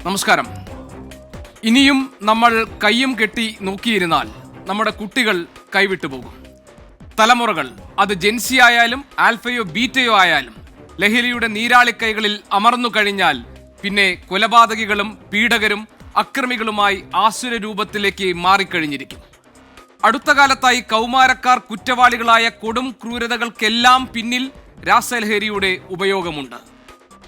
നമസ്കാരം. ഇനിയും നമ്മൾ കയ്യും കെട്ടി നോക്കിയിരുന്നാൽ നമ്മുടെ കുട്ടികൾ കൈവിട്ടു പോകും. തലമുറകൾ, അത് ജെൻസി ആയാലും ആൽഫയോ ബീറ്റയോ ആയാലും, ലഹരിയുടെ നീരാളിക്കൈകളിൽ അമർന്നു കഴിഞ്ഞാൽ പിന്നെ കൊലപാതകികളും പീഡകരും അക്രമികളുമായി ആസുര രൂപത്തിലേക്ക് മാറിക്കഴിഞ്ഞിരിക്കും. അടുത്ത കാലത്തായി കൗമാരക്കാർ കുറ്റവാളികളായ കൊടും ക്രൂരതകൾക്കെല്ലാം പിന്നിൽ രാസലഹരിയുടെ ഉപയോഗമുണ്ട്.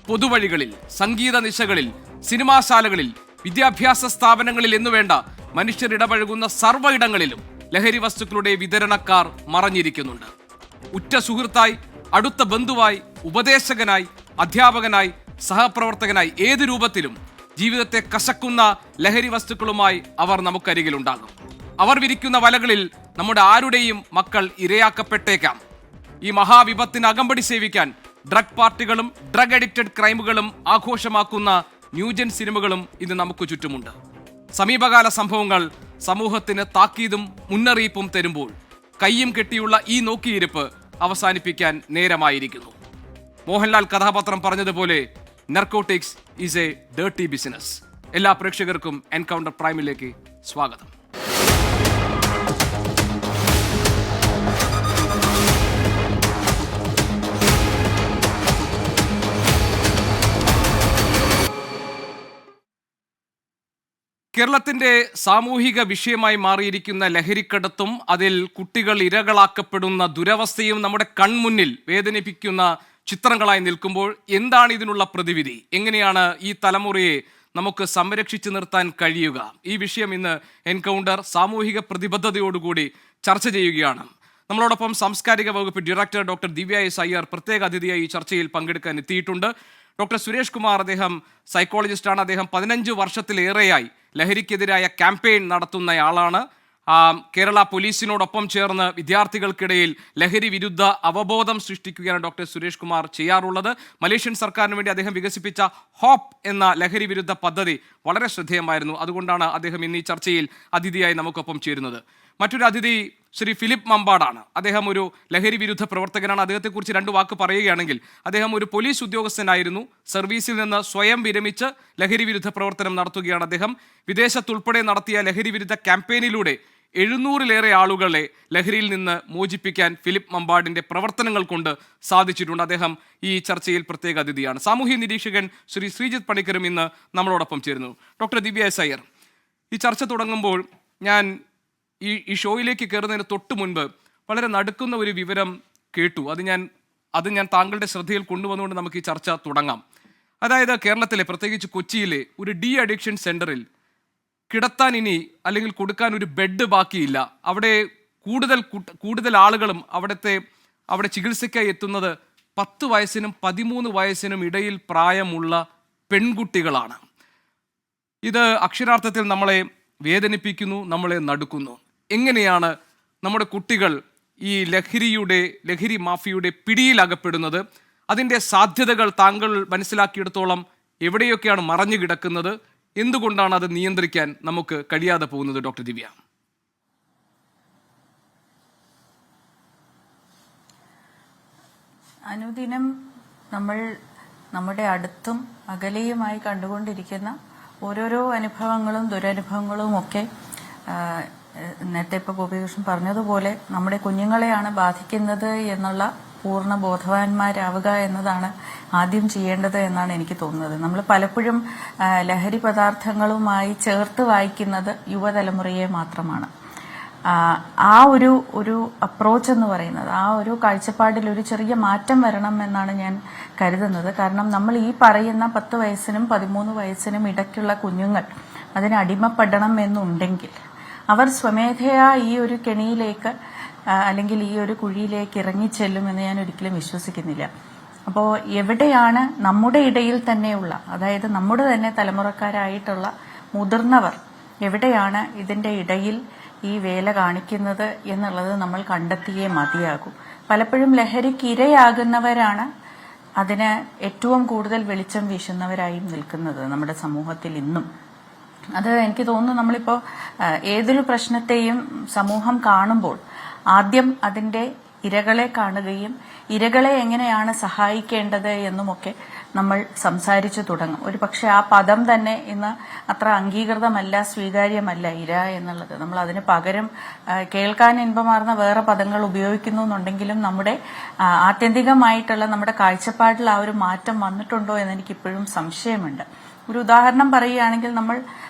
പൊതുവഴികളിൽ, സംഗീത നിശകളിൽ, സിനിമാശാലകളിൽ, വിദ്യാഭ്യാസ സ്ഥാപനങ്ങളിൽ എന്നുവേണ്ട മനുഷ്യരിടപഴകുന്ന സർവ്വയിടങ്ങളിലും ലഹരി വസ്തുക്കളുടെ വിതരണക്കാർ മറഞ്ഞിരിക്കുന്നുണ്ട്. ഉറ്റ സുഹൃത്തായി, അടുത്ത ബന്ധുവായി, ഉപദേശകനായി, അധ്യാപകനായി, സഹപ്രവർത്തകനായി, ഏത് രൂപത്തിലും ജീവിതത്തെ കശക്കുന്ന ലഹരി വസ്തുക്കളുമായി അവർ നമുക്കരികിലുണ്ടാകും. അവർ വിരിക്കുന്ന വലകളിൽ നമ്മുടെ ആരുടെയും മക്കൾ ഇരയാക്കപ്പെട്ടേക്കാം. ഈ മഹാവിപത്തിന് അകമ്പടി സേവിക്കാൻ ഡ്രഗ് പാർട്ടികളും ഡ്രഗ് അഡിക്റ്റഡ് ക്രൈമുകളും ആഘോഷമാക്കുന്ന ന്യൂജൻ സിനിമകളും ഇന്ന് നമുക്ക് ചുറ്റുമുണ്ട്. സമീപകാല സംഭവങ്ങൾ സമൂഹത്തിന് താക്കീതും മുന്നറിയിപ്പും തരുമ്പോൾ കയ്യും കെട്ടിയുള്ള ഈ നോക്കിയിരിപ്പ് അവസാനിപ്പിക്കാൻ നേരമായിരിക്കുന്നു. മോഹൻലാൽ കഥാപാത്രം പറഞ്ഞതുപോലെ narcotics is A dirty business. എല്ലാ പ്രേക്ഷകർക്കും എൻകൗണ്ടർ പ്രൈമിലേക്ക് സ്വാഗതം. കേരളത്തിന്റെ സാമൂഹിക വിഷയമായി മാറിയിരിക്കുന്ന ലഹരിക്കടത്തും അതിൽ കുട്ടികൾ ഇരകളാക്കപ്പെടുന്ന ദുരവസ്ഥയും നമ്മുടെ കൺമുന്നിൽ വേദനിപ്പിക്കുന്ന ചിത്രങ്ങളായി നിൽക്കുമ്പോൾ എന്താണ് ഇതിനുള്ള പ്രതിവിധി? എങ്ങനെയാണ് ഈ തലമുറയെ നമുക്ക് സംരക്ഷിച്ചു നിർത്താൻ കഴിയുക? ഈ വിഷയം ഇന്ന് എൻകൗണ്ടർ സാമൂഹിക പ്രതിബദ്ധതയോടുകൂടി ചർച്ച ചെയ്യുകയാണ്. നമ്മളോടൊപ്പം സാംസ്കാരിക വകുപ്പ് ഡയറക്ടർ ഡോക്ടർ ദിവ്യ എസ് അയ്യർ പ്രത്യേക അതിഥിയായി ഈ ചർച്ചയിൽ പങ്കെടുക്കാൻ എത്തിയിട്ടുണ്ട്. ഡോക്ടർ സുരേഷ് കുമാർ, അദ്ദേഹം സൈക്കോളജിസ്റ്റാണ്. അദ്ദേഹം 15 വർഷത്തിലേറെയായി ലഹരിക്കെതിരായ ക്യാമ്പയിൻ നടത്തുന്നയാളാണ്. കേരള പോലീസിനോടൊപ്പം ചേർന്ന് വിദ്യാർത്ഥികൾക്കിടയിൽ ലഹരി വിരുദ്ധ അവബോധം സൃഷ്ടിക്കുകയാണ് ഡോക്ടർ സുരേഷ് കുമാർ ചെയ്യാറുള്ളത്. മലേഷ്യൻ സർക്കാരിന് വേണ്ടി അദ്ദേഹം വികസിപ്പിച്ച ഹോപ്പ് എന്ന ലഹരി വിരുദ്ധ പദ്ധതി വളരെ ശ്രദ്ധേയമായിരുന്നു. അതുകൊണ്ടാണ് അദ്ദേഹം ഇന്ന് ഈ ചർച്ചയിൽ അതിഥിയായി നമുക്കൊപ്പം ചേരുന്നത്. മറ്റൊരു അതിഥി ശ്രീ ഫിലിപ്പ് മമ്പാടാണ്. അദ്ദേഹം ഒരു ലഹരി വിരുദ്ധ പ്രവർത്തകനാണ്. അദ്ദേഹത്തെക്കുറിച്ച് 2 വാക്ക് പറയുകയാണെങ്കിൽ, അദ്ദേഹം ഒരു പോലീസ് ഉദ്യോഗസ്ഥനായിരുന്നു. സർവീസിൽ നിന്ന് സ്വയം വിരമിച്ച് ലഹരി വിരുദ്ധ പ്രവർത്തനം നടത്തുകയാണ് അദ്ദേഹം. വിദേശത്തുൾപ്പെടെ നടത്തിയ ലഹരി വിരുദ്ധ ക്യാമ്പയിനിലൂടെ 700-ലേറെ ആളുകളെ ലഹരിയിൽ നിന്ന് മോചിപ്പിക്കാൻ ഫിലിപ്പ് മമ്പാടിന്റെ പ്രവർത്തനങ്ങൾ കൊണ്ട് സാധിച്ചിട്ടുണ്ട്. അദ്ദേഹം ഈ ചർച്ചയിൽ പ്രത്യേക അതിഥിയാണ്. സാമൂഹ്യ നിരീക്ഷകൻ ശ്രീ ശ്രീജിത്ത് പണിക്കരും ഇന്ന് നമ്മളോടൊപ്പം ചേരുന്നു. ഡോക്ടർ ദിവ്യ എസ് അയ്യർ, ഈ ചർച്ച തുടങ്ങുമ്പോൾ ഞാൻ ഈ ഷോയിലേക്ക് കയറുന്നതിന് തൊട്ട് മുൻപ് വളരെ നടുക്കുന്ന ഒരു വിവരം കേട്ടു. അത് ഞാൻ താങ്കളുടെ ശ്രദ്ധയിൽ കൊണ്ടുവന്നുകൊണ്ട് നമുക്ക് ഈ ചർച്ച തുടങ്ങാം. അതായത് കേരളത്തിലെ, പ്രത്യേകിച്ച് കൊച്ചിയിലെ ഒരു ഡി അഡിക്ഷൻ സെന്ററിൽ കിടത്താൻ ഇനി അല്ലെങ്കിൽ കൊടുക്കാൻ ഒരു ബെഡ് ബാക്കിയില്ല. അവിടെ കൂടുതൽ ആളുകളും അവിടെ ചികിത്സയ്ക്കായി എത്തുന്നത് 10 വയസ്സിനും 13 വയസ്സിനും ഇടയിൽ പ്രായമുള്ള പെൺകുട്ടികളാണ്. ഇത് അക്ഷരാർത്ഥത്തിൽ നമ്മളെ വേദനിപ്പിക്കുന്നു, നമ്മളെ നടുക്കുന്നു. എങ്ങനെയാണ് നമ്മുടെ കുട്ടികൾ ഈ ലഹരി മാഫിയയുടെ പിടിയിലകപ്പെടുന്നത്? അതിൻ്റെ സാധ്യതകൾ താങ്കൾ മനസ്സിലാക്കിയെടുത്തോളം എവിടെയൊക്കെയാണ് മറഞ്ഞു കിടക്കുന്നത്? എന്തുകൊണ്ടാണ് അത് നിയന്ത്രിക്കാൻ നമുക്ക് കഴിയാതെ പോകുന്നത്? ഡോക്ടർ ദിവ്യ. അനുദിനം നമ്മൾ നമ്മുടെ അടുത്തും അകലെയുമായി കണ്ടുകൊണ്ടിരിക്കുന്ന ഓരോരോ അനുഭവങ്ങളും ദുരനുഭവങ്ങളും ഒക്കെ നേരത്തെ ഇപ്പോൾ ഗോപികൃഷ്ണൻ പറഞ്ഞതുപോലെ നമ്മുടെ കുഞ്ഞുങ്ങളെയാണ് ബാധിക്കുന്നത് എന്നുള്ള പൂർണ്ണ ബോധവാന്മാരാവുക എന്നതാണ് ആദ്യം ചെയ്യേണ്ടത് എന്നാണ് എനിക്ക് തോന്നുന്നത്. നമ്മൾ പലപ്പോഴും ലഹരി പദാർത്ഥങ്ങളുമായി ചേർത്ത് വായിക്കുന്നത് യുവതലമുറയെ മാത്രമാണ്. ആ ഒരു അപ്രോച്ച് എന്ന് പറയുന്നത്, ആ ഒരു കാഴ്ചപ്പാടിൽ ഒരു ചെറിയ മാറ്റം വരണം എന്നാണ് ഞാൻ കരുതുന്നത്. കാരണം നമ്മൾ ഈ പറയുന്ന 10 വയസ്സിനും 13 വയസ്സിനും ഇടയ്ക്കുള്ള കുഞ്ഞുങ്ങൾ അതിന് അടിമപ്പെടണം എന്നുണ്ടെങ്കിൽ അവർ സ്വമേധയാ ഈ ഒരു കെണിയിലേക്ക് അല്ലെങ്കിൽ ഈ ഒരു കുഴിയിലേക്ക് ഇറങ്ങിച്ചെല്ലുമെന്ന് ഞാൻ ഒരിക്കലും വിശ്വസിക്കുന്നില്ല. അപ്പോൾ എവിടെയാണ് നമ്മുടെ ഇടയിൽ തന്നെയുള്ള, അതായത് നമ്മുടെ തന്നെ തലമുറക്കാരായിട്ടുള്ള മുതിർന്നവർ എവിടെയാണ് ഇതിന്റെ ഇടയിൽ ഈ വേല കാണിക്കുന്നത് എന്നുള്ളത് നമ്മൾ കണ്ടെത്തിയേ മതിയാകൂ. പലപ്പോഴും ലഹരിക്ക് ഇരയാകുന്നവരാണ് അതിന് ഏറ്റവും കൂടുതൽ വെളിച്ചം വീശുന്നവരായി നിൽക്കുന്നത് നമ്മുടെ സമൂഹത്തിൽ ഇന്നും. അത് എനിക്ക് തോന്നുന്നു, നമ്മളിപ്പോ ഏതൊരു പ്രശ്നത്തെയും സമൂഹം കാണുമ്പോൾ ആദ്യം അതിന്റെ ഇരകളെ കാണുകയും ഇരകളെ എങ്ങനെയാണ് സഹായിക്കേണ്ടത് എന്നുമൊക്കെ നമ്മൾ സംസാരിച്ചു തുടങ്ങും. ഒരു പക്ഷെ ആ പദം തന്നെ ഇന്ന് അത്ര അംഗീകൃതമല്ല, സ്വീകാര്യമല്ല, ഇര എന്നുള്ളത്. നമ്മൾ അതിന് പകരം കേൾക്കാൻ ഇൻപമാർന്ന വേറെ പദങ്ങൾ ഉപയോഗിക്കുന്നു എന്നുണ്ടെങ്കിലും നമ്മുടെ ആത്യന്തികമായിട്ടുള്ള നമ്മുടെ കാഴ്ചപ്പാടിൽ ആ ഒരു മാറ്റം വന്നിട്ടുണ്ടോ എന്ന് എനിക്ക് ഇപ്പോഴും സംശയമുണ്ട്. ഒരു ഉദാഹരണം പറയുകയാണെങ്കിൽ, നമ്മൾ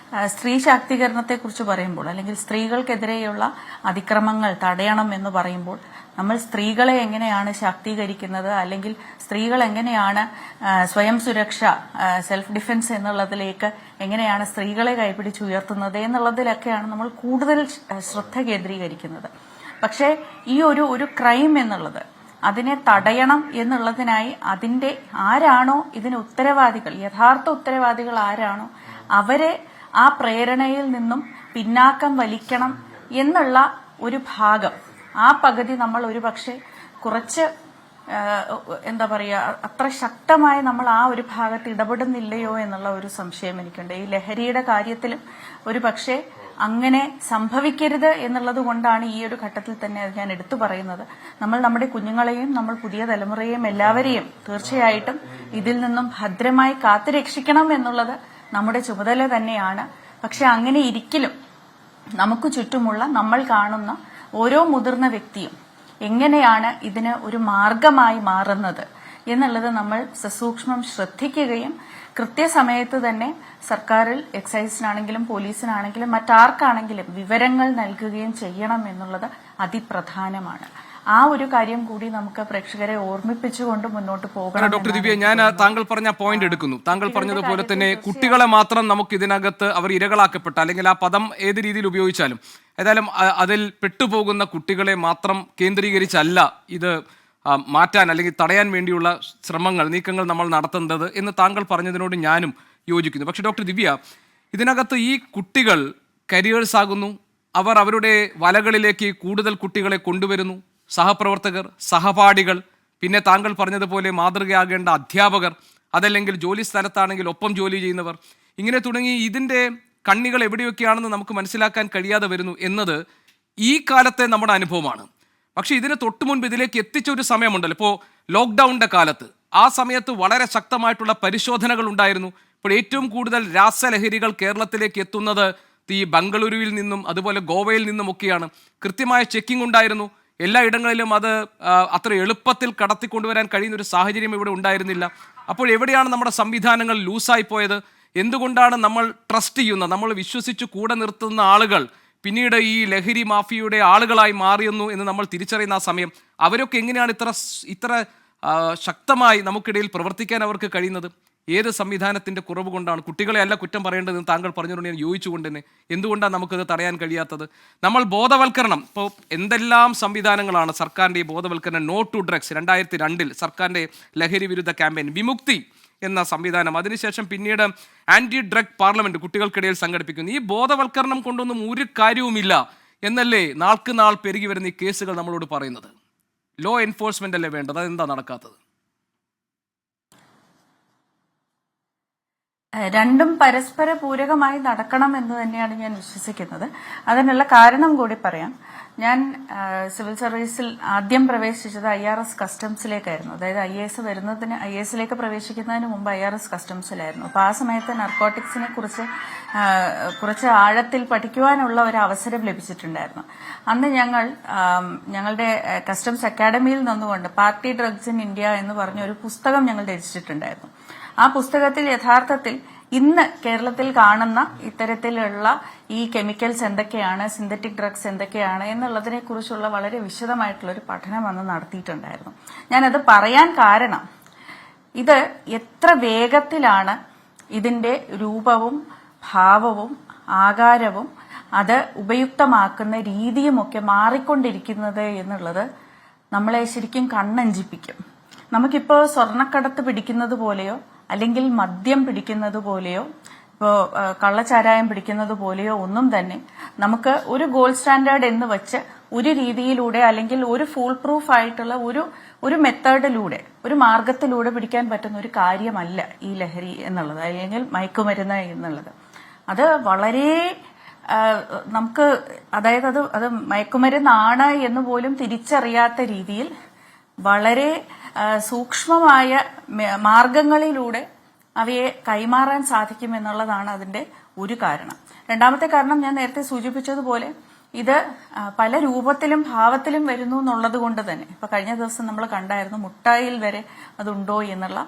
സ്ത്രീ ശാക്തീകരണത്തെക്കുറിച്ച് പറയുമ്പോൾ അല്ലെങ്കിൽ സ്ത്രീകൾക്കെതിരെയുള്ള അതിക്രമങ്ങൾ തടയണം എന്ന് പറയുമ്പോൾ നമ്മൾ സ്ത്രീകളെ എങ്ങനെയാണ് ശാക്തീകരിക്കുന്നത്, അല്ലെങ്കിൽ സ്ത്രീകൾ എങ്ങനെയാണ് സ്വയം സുരക്ഷ, സെൽഫ് ഡിഫൻസ് എന്നുള്ളതിലേക്ക് എങ്ങനെയാണ് സ്ത്രീകളെ കൈപിടിച്ചുയർത്തുന്നത് എന്നുള്ളതിലൊക്കെയാണ് നമ്മൾ കൂടുതൽ ശ്രദ്ധ കേന്ദ്രീകരിക്കുന്നത്. പക്ഷേ ഈ ഒരു ക്രൈം എന്നുള്ളത്, അതിനെ തടയണം എന്നുള്ളതിനായി അതിന്റെ ആരാണോ ഇതിന് ഉത്തരവാദികൾ, യഥാർത്ഥ ഉത്തരവാദികൾ ആരാണോ അവരെ ആ പ്രേരണയിൽ നിന്നും പിന്നാക്കം വലിക്കണം എന്നുള്ള ഒരു ഭാഗം, ആ പകുതി നമ്മൾ ഒരു പക്ഷെ കുറച്ച് എന്താ പറയുക, അത്ര ശക്തമായി നമ്മൾ ആ ഒരു ഭാഗത്ത് ഇടപെടുന്നില്ലയോ എന്നുള്ള ഒരു സംശയം എനിക്കുണ്ട്. ഈ ലഹരിയുടെ കാര്യത്തിലും ഒരു പക്ഷേ അങ്ങനെ സംഭവിക്കരുത് എന്നുള്ളത് കൊണ്ടാണ് ഈ ഒരു ഘട്ടത്തിൽ തന്നെ അത് ഞാൻ എടുത്തു പറയുന്നത്. നമ്മൾ നമ്മുടെ കുഞ്ഞുങ്ങളെയും നമ്മൾ പുതിയ തലമുറയെയും എല്ലാവരെയും തീർച്ചയായിട്ടും ഇതിൽ നിന്നും ഭദ്രമായി കാത്തുരക്ഷിക്കണം എന്നുള്ളത് നമ്മുടെ ചുമതല തന്നെയാണ്. പക്ഷെ അങ്ങനെ ഇരിക്കലും നമുക്ക് ചുറ്റുമുള്ള നമ്മൾ കാണുന്ന ഓരോ മുതിർന്ന വ്യക്തിയും എങ്ങനെയാണ് ഇതിന് ഒരു മാർഗമായി മാറുന്നത് എന്നുള്ളത് നമ്മൾ സസൂക്ഷ്മം ശ്രദ്ധിക്കുകയും കൃത്യസമയത്ത് തന്നെ സർക്കാരിൽ എക്സൈസിനാണെങ്കിലും പോലീസിനാണെങ്കിലും മറ്റാർക്കാണെങ്കിലും വിവരങ്ങൾ നൽകുകയും ചെയ്യണം എന്നുള്ളത് അതിപ്രധാനമാണ്. ആ ഒരു കാര്യം കൂടി നമുക്ക് പ്രേക്ഷകരെ ഓർമ്മിപ്പിച്ചുകൊണ്ട് മുന്നോട്ട് പോകണം. ഡോക്ടർ ദിവ്യ, ഞാൻ താങ്കൾ പറഞ്ഞ പോയിന്റ് എടുക്കുന്നു. താങ്കൾ പറഞ്ഞതുപോലെ തന്നെ കുട്ടികളെ മാത്രം നമുക്ക് ഇതിനകത്ത് അവർ ഇരകളാക്കപ്പെട്ട, അല്ലെങ്കിൽ ആ പദം ഏത് രീതിയിൽ ഉപയോഗിച്ചാലും ഏതായാലും അതിൽ പെട്ടുപോകുന്ന കുട്ടികളെ മാത്രം കേന്ദ്രീകരിച്ചല്ല ഇത് മാറ്റാൻ അല്ലെങ്കിൽ തടയാൻ വേണ്ടിയുള്ള ശ്രമങ്ങൾ, നീക്കങ്ങൾ നമ്മൾ നടത്തേണ്ടത് എന്ന് താങ്കൾ പറഞ്ഞതിനോട് ഞാനും യോജിക്കുന്നു. പക്ഷെ ഡോക്ടർ ദിവ്യ, ഇതിനകത്ത് ഈ കുട്ടികൾ കരിയേഴ്സ് ആകുന്നു, അവർ അവരുടെ വലകളിലേക്ക് കൂടുതൽ കുട്ടികളെ കൊണ്ടുവരുന്നു, സഹപ്രവർത്തകർ, സഹപാഠികൾ, പിന്നെ താങ്കൾ പറഞ്ഞതുപോലെ മാതൃകയാകേണ്ട അധ്യാപകർ, അതല്ലെങ്കിൽ ജോലി സ്ഥലത്താണെങ്കിൽ ഒപ്പം ജോലി ചെയ്യുന്നവർ, ഇങ്ങനെ തുടങ്ങി ഇതിൻ്റെ കണ്ണികൾ എവിടെയൊക്കെയാണെന്ന് നമുക്ക് മനസ്സിലാക്കാൻ കഴിയാതെ വരുന്നു എന്നത് ഈ കാലത്തെ നമ്മുടെ അനുഭവമാണ്. പക്ഷേ ഇതിന് തൊട്ടു മുൻപ് ഇതിലേക്ക് എത്തിച്ച ഒരു സമയമുണ്ടല്ലോ. ഇപ്പോൾ ലോക്ക്ഡൗണിൻ്റെ കാലത്ത് ആ സമയത്ത് വളരെ ശക്തമായിട്ടുള്ള പരിശോധനകൾ ഉണ്ടായിരുന്നു. ഇപ്പോൾ ഏറ്റവും കൂടുതൽ രാസലഹരികൾ കേരളത്തിലേക്ക് എത്തുന്നത് ഈ ബംഗളൂരുവിൽ നിന്നും അതുപോലെ ഗോവയിൽ നിന്നുമൊക്കെയാണ്. കൃത്യമായ ചെക്കിംഗ് ഉണ്ടായിരുന്നു. എല്ലാ ഇടങ്ങളിലും അത് അത്ര എളുപ്പത്തിൽ കടത്തിക്കൊണ്ടുവരാൻ കഴിയുന്ന ഒരു സാഹചര്യം ഇവിടെ ഉണ്ടായിരുന്നില്ല. അപ്പോൾ എവിടെയാണ് നമ്മുടെ സംവിധാനങ്ങൾ ലൂസായി പോയത്? എന്തുകൊണ്ടാണ് നമ്മൾ ട്രസ്റ്റ് ചെയ്യുന്ന, നമ്മൾ വിശ്വസിച്ച് കൂടെ നിർത്തുന്ന ആളുകൾ പിന്നീട് ഈ ലഹരി മാഫിയയുടെ ആളുകളായി മാറിയെന്നു എന്ന് നമ്മൾ തിരിച്ചറിയുന്ന ആ സമയം അവരൊക്കെ എങ്ങനെയാണ് ഇത്ര ശക്തമായി നമുക്കിടയിൽ പ്രവർത്തിക്കാൻ അവർക്ക് കഴിയുന്നത്? ഏത് സംവിധാനത്തിൻ്റെ കുറവ് കൊണ്ടാണ്? കുട്ടികളെ അല്ല കുറ്റം പറയേണ്ടതെന്ന് താങ്കൾ പറഞ്ഞുകൊണ്ട് ഞാൻ യോജിച്ചുകൊണ്ട് തന്നെ എന്തുകൊണ്ടാണ് നമുക്കത് തടയാൻ കഴിയാത്തത്? നമ്മൾ ബോധവൽക്കരണം, ഇപ്പോൾ എന്തെല്ലാം സംവിധാനങ്ങളാണ് സർക്കാരിൻ്റെ ഈ ബോധവൽക്കരണം. നോ ടു ഡ്രഗ്സ് 2002 സർക്കാരിൻ്റെ ലഹരി വിരുദ്ധ ക്യാമ്പയിൻ, വിമുക്തി എന്ന സംവിധാനം, അതിനുശേഷം പിന്നീട് ആൻറ്റി ഡ്രഗ് പാർലമെന്റ് കുട്ടികൾക്കിടയിൽ സംഘടിപ്പിക്കുന്നു. ഈ ബോധവൽക്കരണം കൊണ്ടൊന്നും ഒരു കാര്യവുമില്ല എന്നല്ലേ നാൾക്ക് നാൾ പെരുകി വരുന്ന ഈ കേസുകൾ നമ്മളോട് പറയുന്നത്? ലോ എൻഫോഴ്സ്മെന്റ് അല്ലേ വേണ്ടത്? അതെന്താ നടക്കാത്തത്? രണ്ടും പരസ്പര പൂരകമായി നടക്കണം എന്ന് തന്നെയാണ് ഞാൻ വിശ്വസിക്കുന്നത്. അതിനുള്ള കാരണം കൂടി പറയാം. ഞാൻ സിവിൽ സർവീസിൽ ആദ്യം പ്രവേശിച്ചത് IRS കസ്റ്റംസിലേക്കായിരുന്നു. അതായത് IAS പ്രവേശിക്കുന്നതിന് മുമ്പ് IRS കസ്റ്റംസിലായിരുന്നു. അപ്പോൾ ആ സമയത്ത് നർക്കോട്ടിക്സിനെ കുറിച്ച് കുറച്ച് ആഴത്തിൽ പഠിക്കുവാനുള്ള ഒരു അവസരം ലഭിച്ചിട്ടുണ്ടായിരുന്നു. അന്ന് ഞങ്ങളുടെ കസ്റ്റംസ് അക്കാഡമിയിൽ നിന്നുകൊണ്ട് പാർട്ടി ഡ്രഗ്സ് ഇൻ ഇന്ത്യ എന്ന് പറഞ്ഞ ഒരു പുസ്തകം ഞങ്ങൾ രചിച്ചിട്ടുണ്ടായിരുന്നു. ആ പുസ്തകത്തിൽ യഥാർത്ഥത്തിൽ ഇന്ന് കേരളത്തിൽ കാണുന്ന ഇത്തരത്തിലുള്ള ഈ കെമിക്കൽസ് എന്തൊക്കെയാണ്, സിന്തറ്റിക് ഡ്രഗ്സ് എന്തൊക്കെയാണ് എന്നുള്ളതിനെ കുറിച്ചുള്ള വളരെ വിശദമായിട്ടുള്ള ഒരു പഠനം അന്ന് നടത്തിയിട്ടുണ്ടായിരുന്നു. ഞാനത് പറയാൻ കാരണം, ഇത് എത്ര വേഗത്തിലാണ് ഇതിന്റെ രൂപവും ഭാവവും ആകാരവും അത് ഉപയുക്തമാക്കുന്ന രീതിയുമൊക്കെ മാറിക്കൊണ്ടിരിക്കുന്നത് എന്നുള്ളത് നമ്മളെ ശരിക്കും കണ്ണഞ്ചിപ്പിക്കും. നമുക്കിപ്പോൾ സ്വർണ്ണക്കടത്ത് പിടിക്കുന്നത് പോലെയോ അല്ലെങ്കിൽ മദ്യം പിടിക്കുന്നത് പോലെയോ ഇപ്പോൾ കള്ളച്ചാരായം പിടിക്കുന്നത് പോലെയോ ഒന്നും തന്നെ നമുക്ക് ഒരു ഗോൾഡ് സ്റ്റാൻഡേർഡ് എന്ന് വെച്ച് ഒരു രീതിയിലൂടെ അല്ലെങ്കിൽ ഒരു ഫുൾ പ്രൂഫ് ആയിട്ടുള്ള ഒരു മെത്തേഡിലൂടെ, ഒരു മാർഗത്തിലൂടെ പിടിക്കാൻ പറ്റുന്ന ഒരു കാര്യമല്ല ഈ ലഹരി എന്നുള്ളത്, അല്ലെങ്കിൽ മയക്കുമരുന്ന് എന്നുള്ളത്. അത് വളരെ നമുക്ക് അതായത് അത് മയക്കുമരുന്നാണ് എന്ന് പോലും തിരിച്ചറിയാത്ത രീതിയിൽ വളരെ സൂക്ഷ്മമായ മാർഗങ്ങളിലൂടെ അവയെ കൈമാറാൻ സാധിക്കും എന്നുള്ളതാണ് അതിന്റെ ഒരു കാരണം. രണ്ടാമത്തെ കാരണം ഞാൻ നേരത്തെ സൂചിപ്പിച്ചതുപോലെ ഇത് പല രൂപത്തിലും ഭാവത്തിലും വരുന്നു എന്നുള്ളത് കൊണ്ട് തന്നെ ഇപ്പൊ കഴിഞ്ഞ ദിവസം നമ്മൾ കണ്ടായിരുന്നു മുട്ടായിൽ വരെ അതുണ്ടോ എന്നുള്ള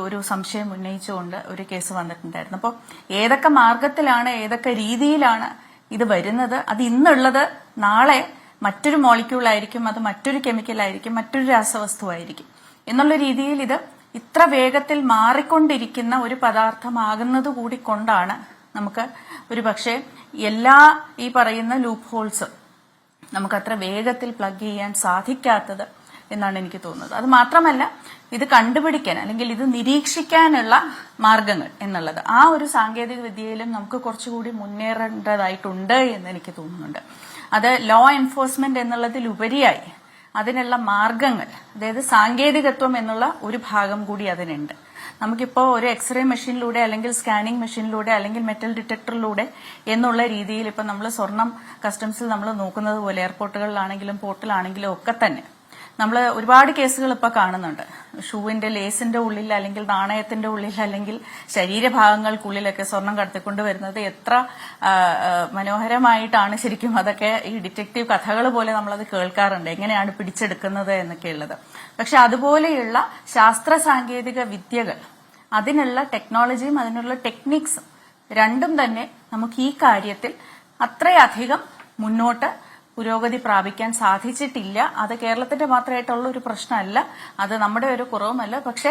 ഒരു സംശയം ഉന്നയിച്ചുകൊണ്ട് ഒരു കേസ് വന്നിട്ടുണ്ടായിരുന്നു. അപ്പോൾ ഏതൊക്കെ മാർഗത്തിലാണ് ഏതൊക്കെ രീതിയിലാണ് ഇത് വരുന്നത്, അത് ഇന്നുള്ളത് നാളെ മറ്റൊരു മോളിക്യൂൾ ആയിരിക്കും, അത് മറ്റൊരു കെമിക്കൽ ആയിരിക്കും, മറ്റൊരു രാസവസ്തുവായിരിക്കും എന്നുള്ള രീതിയിൽ ഇത് ഇത്ര വേഗത്തിൽ മാറിക്കൊണ്ടിരിക്കുന്ന ഒരു പദാർത്ഥമാകുന്നത് കൂടി കൊണ്ടാണ് നമുക്ക് ഒരു പക്ഷേ എല്ലാ ഈ പറയുന്ന ലൂപ്പ് ഹോൾസും നമുക്കത്ര വേഗത്തിൽ പ്ലഗ് ചെയ്യാൻ സാധിക്കാത്തത് എന്നാണ് എനിക്ക് തോന്നുന്നത്. അത് മാത്രമല്ല ഇത് കണ്ടുപിടിക്കാൻ അല്ലെങ്കിൽ ഇത് നിരീക്ഷിക്കാനുള്ള മാർഗങ്ങൾ എന്നുള്ളത് ആ ഒരു സാങ്കേതിക വിദ്യയിലും നമുക്ക് കുറച്ചുകൂടി മുന്നേറേണ്ടതായിട്ടുണ്ട് എന്ന് എനിക്ക് തോന്നുന്നുണ്ട്. അത് ലോ എൻഫോഴ്സ്മെന്റ് എന്നുള്ളതിലുപരിയായി അതിനുള്ള മാർഗങ്ങൾ, അതായത് സാങ്കേതികത്വം എന്നുള്ള ഒരു ഭാഗം കൂടി അതിനുണ്ട്. നമുക്കിപ്പോ ഒരു എക്സ്റേ മെഷീനിലൂടെ അല്ലെങ്കിൽ സ്കാനിങ് മെഷീനിലൂടെ അല്ലെങ്കിൽ മെറ്റൽ ഡിറ്റക്ടറിലൂടെ എന്നുള്ള രീതിയിൽ ഇപ്പൊ നമ്മൾ സ്വർണം കസ്റ്റംസിൽ നമ്മൾ നോക്കുന്നത് പോലെ എയർപോർട്ടുകളിലാണെങ്കിലും പോർട്ടിലാണെങ്കിലും ഒക്കെ തന്നെ നമ്മൾ ഒരുപാട് കേസുകൾ ഇപ്പൊ കാണുന്നുണ്ട്. ഷൂവിന്റെ ലേസിന്റെ ഉള്ളിൽ അല്ലെങ്കിൽ നാണയത്തിന്റെ ഉള്ളിൽ അല്ലെങ്കിൽ ശരീരഭാഗങ്ങൾക്കുള്ളിലൊക്കെ സ്വർണം കടത്തിക്കൊണ്ട് വരുന്നത് എത്ര മനോഹരമായിട്ടാണ് ശരിക്കും അതൊക്കെ ഈ ഡിറ്റക്റ്റീവ് കഥകൾ പോലെ നമ്മളത് കേൾക്കാറുണ്ട്, എങ്ങനെയാണ് പിടിച്ചെടുക്കുന്നത് എന്നൊക്കെയുള്ളത്. പക്ഷെ അതുപോലെയുള്ള ശാസ്ത്ര സാങ്കേതിക വിദ്യകൾ, അതിനുള്ള ടെക്നോളജിയും അതിനുള്ള ടെക്നിക്സും രണ്ടും തന്നെ നമുക്ക് ഈ കാര്യത്തിൽ അത്രയധികം മുന്നോട്ട് പുരോഗതി പ്രാപിക്കാൻ സാധിച്ചിട്ടില്ല. അത് കേരളത്തിന്റെ മാത്രമായിട്ടുള്ള ഒരു പ്രശ്നമല്ല, അത് നമ്മുടെ ഒരു കുറവുമല്ല. പക്ഷെ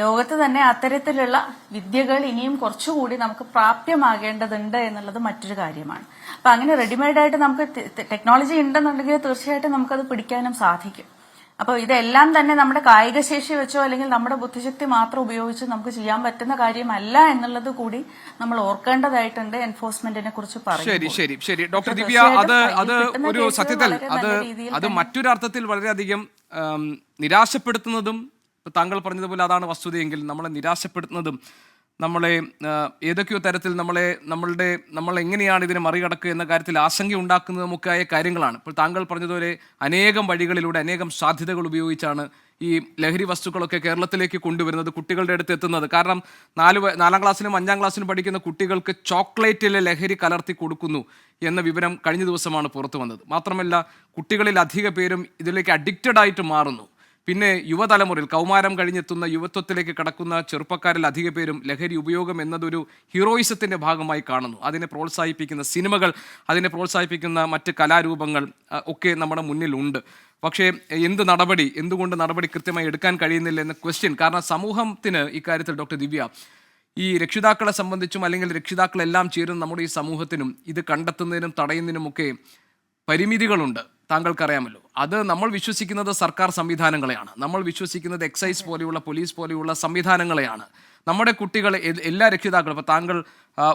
ലോകത്ത് തന്നെ അത്തരത്തിലുള്ള വിദ്യകൾ ഇനിയും കുറച്ചുകൂടി നമുക്ക് പ്രാപ്യമാകേണ്ടതുണ്ട് എന്നുള്ളത് മറ്റൊരു കാര്യമാണ്. അപ്പൊ അങ്ങനെ റെഡിമെയ്ഡായിട്ട് നമുക്ക് ടെക്നോളജി ഉണ്ടെന്നുണ്ടെങ്കിൽ തീർച്ചയായിട്ടും നമുക്കത് പിടിക്കാനും സാധിക്കും. അപ്പൊ ഇതെല്ലാം തന്നെ നമ്മുടെ കായിക ശേഷി വെച്ചോ അല്ലെങ്കിൽ നമ്മുടെ ബുദ്ധിശക്തി മാത്രം ഉപയോഗിച്ച് നമുക്ക് ചെയ്യാൻ പറ്റുന്ന കാര്യമല്ല എന്നുള്ളത് കൂടി നമ്മൾ ഓർക്കേണ്ടതായിട്ടുണ്ട് എൻഫോഴ്സ്മെന്റിനെ കുറിച്ച് ശരി ശരി ശരി ഡോക്ടർ ദിവ്യ, അത് ഒരു സത്യത്തിൽ അത് മറ്റൊരു അർത്ഥത്തിൽ വളരെയധികം നിരാശപ്പെടുത്തുന്നതും, താങ്കൾ പറഞ്ഞതുപോലെ അതാണ് വസ്തുതയെങ്കിൽ നമ്മളെ നിരാശപ്പെടുത്തുന്നതും, നമ്മളെ ഏതൊക്കെയോ തരത്തിൽ നമ്മൾ എങ്ങനെയാണ് ഇതിനെ മറികടക്കുക എന്ന കാര്യത്തിൽ ആശങ്ക ഉണ്ടാക്കുന്നതുമൊക്കെയായ കാര്യങ്ങളാണ്. ഇപ്പോൾ താങ്കൾ പറഞ്ഞതുപോലെ അനേകം വഴികളിലൂടെ അനേകം സാധ്യതകൾ ഉപയോഗിച്ചാണ് ഈ ലഹരി വസ്തുക്കളൊക്കെ കേരളത്തിലേക്ക് കൊണ്ടുവരുന്നത്, കുട്ടികളുടെ അടുത്ത് എത്തുന്നത്. കാരണം 4ാം ക്ലാസ്സിലും 5ാം ക്ലാസ്സിലും പഠിക്കുന്ന കുട്ടികൾക്ക് ചോക്ലേറ്റിലെ ലഹരി കലർത്തി കൊടുക്കുന്നു എന്ന വിവരം കഴിഞ്ഞ ദിവസമാണ് പുറത്തു വന്നത്. മാത്രമല്ല കുട്ടികളിൽ അധിക പേരും ഇതിലേക്ക് അഡിക്റ്റഡ് ആയിട്ട് മാറുന്നു. പിന്നെ യുവതലമുറയിൽ കൗമാരം കഴിഞ്ഞെത്തുന്ന യുവത്വത്തിലേക്ക് കടക്കുന്ന ചെറുപ്പക്കാരിൽ അധിക പേരും ലഹരി ഉപയോഗം എന്നതൊരു ഹീറോയിസത്തിൻ്റെ ഭാഗമായി കാണുന്നു. അതിനെ പ്രോത്സാഹിപ്പിക്കുന്ന സിനിമകൾ, അതിനെ പ്രോത്സാഹിപ്പിക്കുന്ന മറ്റ് കലാരൂപങ്ങൾ ഒക്കെ നമ്മുടെ മുന്നിലുണ്ട്. പക്ഷേ എന്തുകൊണ്ട് നടപടി കൃത്യമായി എടുക്കാൻ കഴിയുന്നില്ല എന്ന ക്വസ്റ്റ്യൻ. കാരണം സമൂഹത്തിന് ഇക്കാര്യത്തിൽ ഡോക്ടർ ദിവ്യ, ഈ രക്ഷിതാക്കളെ സംബന്ധിച്ചും അല്ലെങ്കിൽ രക്ഷിതാക്കളെല്ലാം ചേരുന്ന നമ്മുടെ ഈ സമൂഹത്തിനും ഇത് കണ്ടെത്തുന്നതിനും തടയുന്നതിനുമൊക്കെ പരിമിതികളുണ്ട്. താങ്കൾക്കറിയാമല്ലോ, അത് നമ്മൾ വിശ്വസിക്കുന്നത് സർക്കാർ സംവിധാനങ്ങളെയാണ്, നമ്മൾ വിശ്വസിക്കുന്നത് എക്സൈസ് പോലെയുള്ള പോലീസ് പോലെയുള്ള സംവിധാനങ്ങളെയാണ്. നമ്മുടെ കുട്ടികൾ എല്ലാ രക്ഷിതാക്കളും, ഇപ്പോൾ താങ്കൾ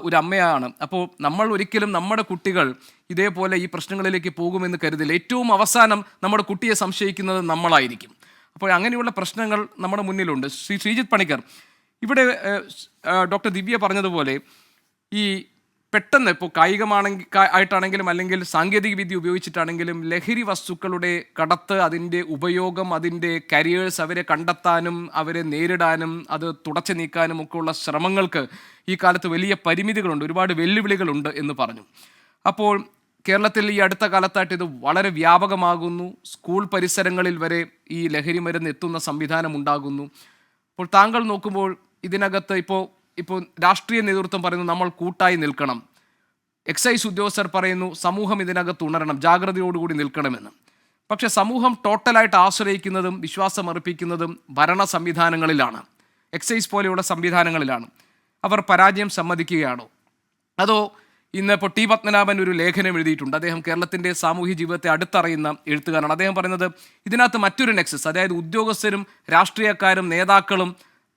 ഒരു അമ്മയാണ്, അപ്പോൾ നമ്മൾ ഒരിക്കലും നമ്മുടെ കുട്ടികൾ ഇതേപോലെ ഈ പ്രശ്നങ്ങളിലേക്ക് പോകുമെന്ന് കരുതില്ല. ഏറ്റവും അവസാനം നമ്മുടെ കുട്ടിയെ സംശയിക്കുന്നത് നമ്മളായിരിക്കും. അപ്പോൾ അങ്ങനെയുള്ള പ്രശ്നങ്ങൾ നമ്മുടെ മുന്നിലുണ്ട്. ശ്രീജിത്ത് പണിക്കർ, ഇവിടെ ഡോക്ടർ ദിവ്യ പറഞ്ഞതുപോലെ ഈ പെട്ടെന്ന് ഇപ്പോൾ ആയിട്ടാണെങ്കിലും അല്ലെങ്കിൽ സാങ്കേതിക വിദ്യ ഉപയോഗിച്ചിട്ടാണെങ്കിലും ലഹരി വസ്തുക്കളുടെ കടത്ത്, അതിൻ്റെ ഉപയോഗം, അതിൻ്റെ കരിയേഴ്സ്, അവരെ കണ്ടെത്താനും അവരെ നേരിടാനും അത് തുടച്ചു നീക്കാനും ഒക്കെ ഉള്ള ശ്രമങ്ങൾക്ക് ഈ കാലത്ത് വലിയ പരിമിതികളുണ്ട്, ഒരുപാട് വെല്ലുവിളികളുണ്ട് എന്ന് പറഞ്ഞു. അപ്പോൾ കേരളത്തിൽ ഈ അടുത്ത കാലത്തായിട്ട് ഇത് വളരെ വ്യാപകമാകുന്നു. സ്കൂൾ പരിസരങ്ങളിൽ വരെ ഈ ലഹരി മരുന്ന് എത്തുന്ന സംവിധാനം ഉണ്ടാകുന്നു. അപ്പോൾ താങ്കൾ നോക്കുമ്പോൾ ഇതിനകത്ത് ഇപ്പോൾ രാഷ്ട്രീയ നേതൃത്വം പറയുന്നു നമ്മൾ കൂട്ടായി നിൽക്കണം, എക്സൈസ് ഉദ്യോഗസ്ഥർ പറയുന്നു സമൂഹം ഇതിനകത്ത് ഉണരണം, ജാഗ്രതയോടുകൂടി നിൽക്കണമെന്ന്. പക്ഷെ സമൂഹം ടോട്ടലായിട്ട് ആശ്രയിക്കുന്നതും വിശ്വാസമർപ്പിക്കുന്നതും ഭരണ സംവിധാനങ്ങളിലാണ്, എക്സൈസ് പോലെയുള്ള സംവിധാനങ്ങളിലാണ്. അവർ പരാജയം സമ്മതിക്കുകയാണോ? അതോ ഇന്നിപ്പോൾ ടി പത്മനാഭൻ ഒരു ലേഖനം എഴുതിയിട്ടുണ്ട്. അദ്ദേഹം കേരളത്തിൻ്റെ സാമൂഹ്യ ജീവിതത്തെ അടുത്തറിയുന്ന എഴുത്തുകാരാണ്. അദ്ദേഹം പറയുന്നത് ഇതിനകത്ത് മറ്റൊരു നെക്സസ്, അതായത് ഉദ്യോഗസ്ഥരും രാഷ്ട്രീയക്കാരും നേതാക്കളും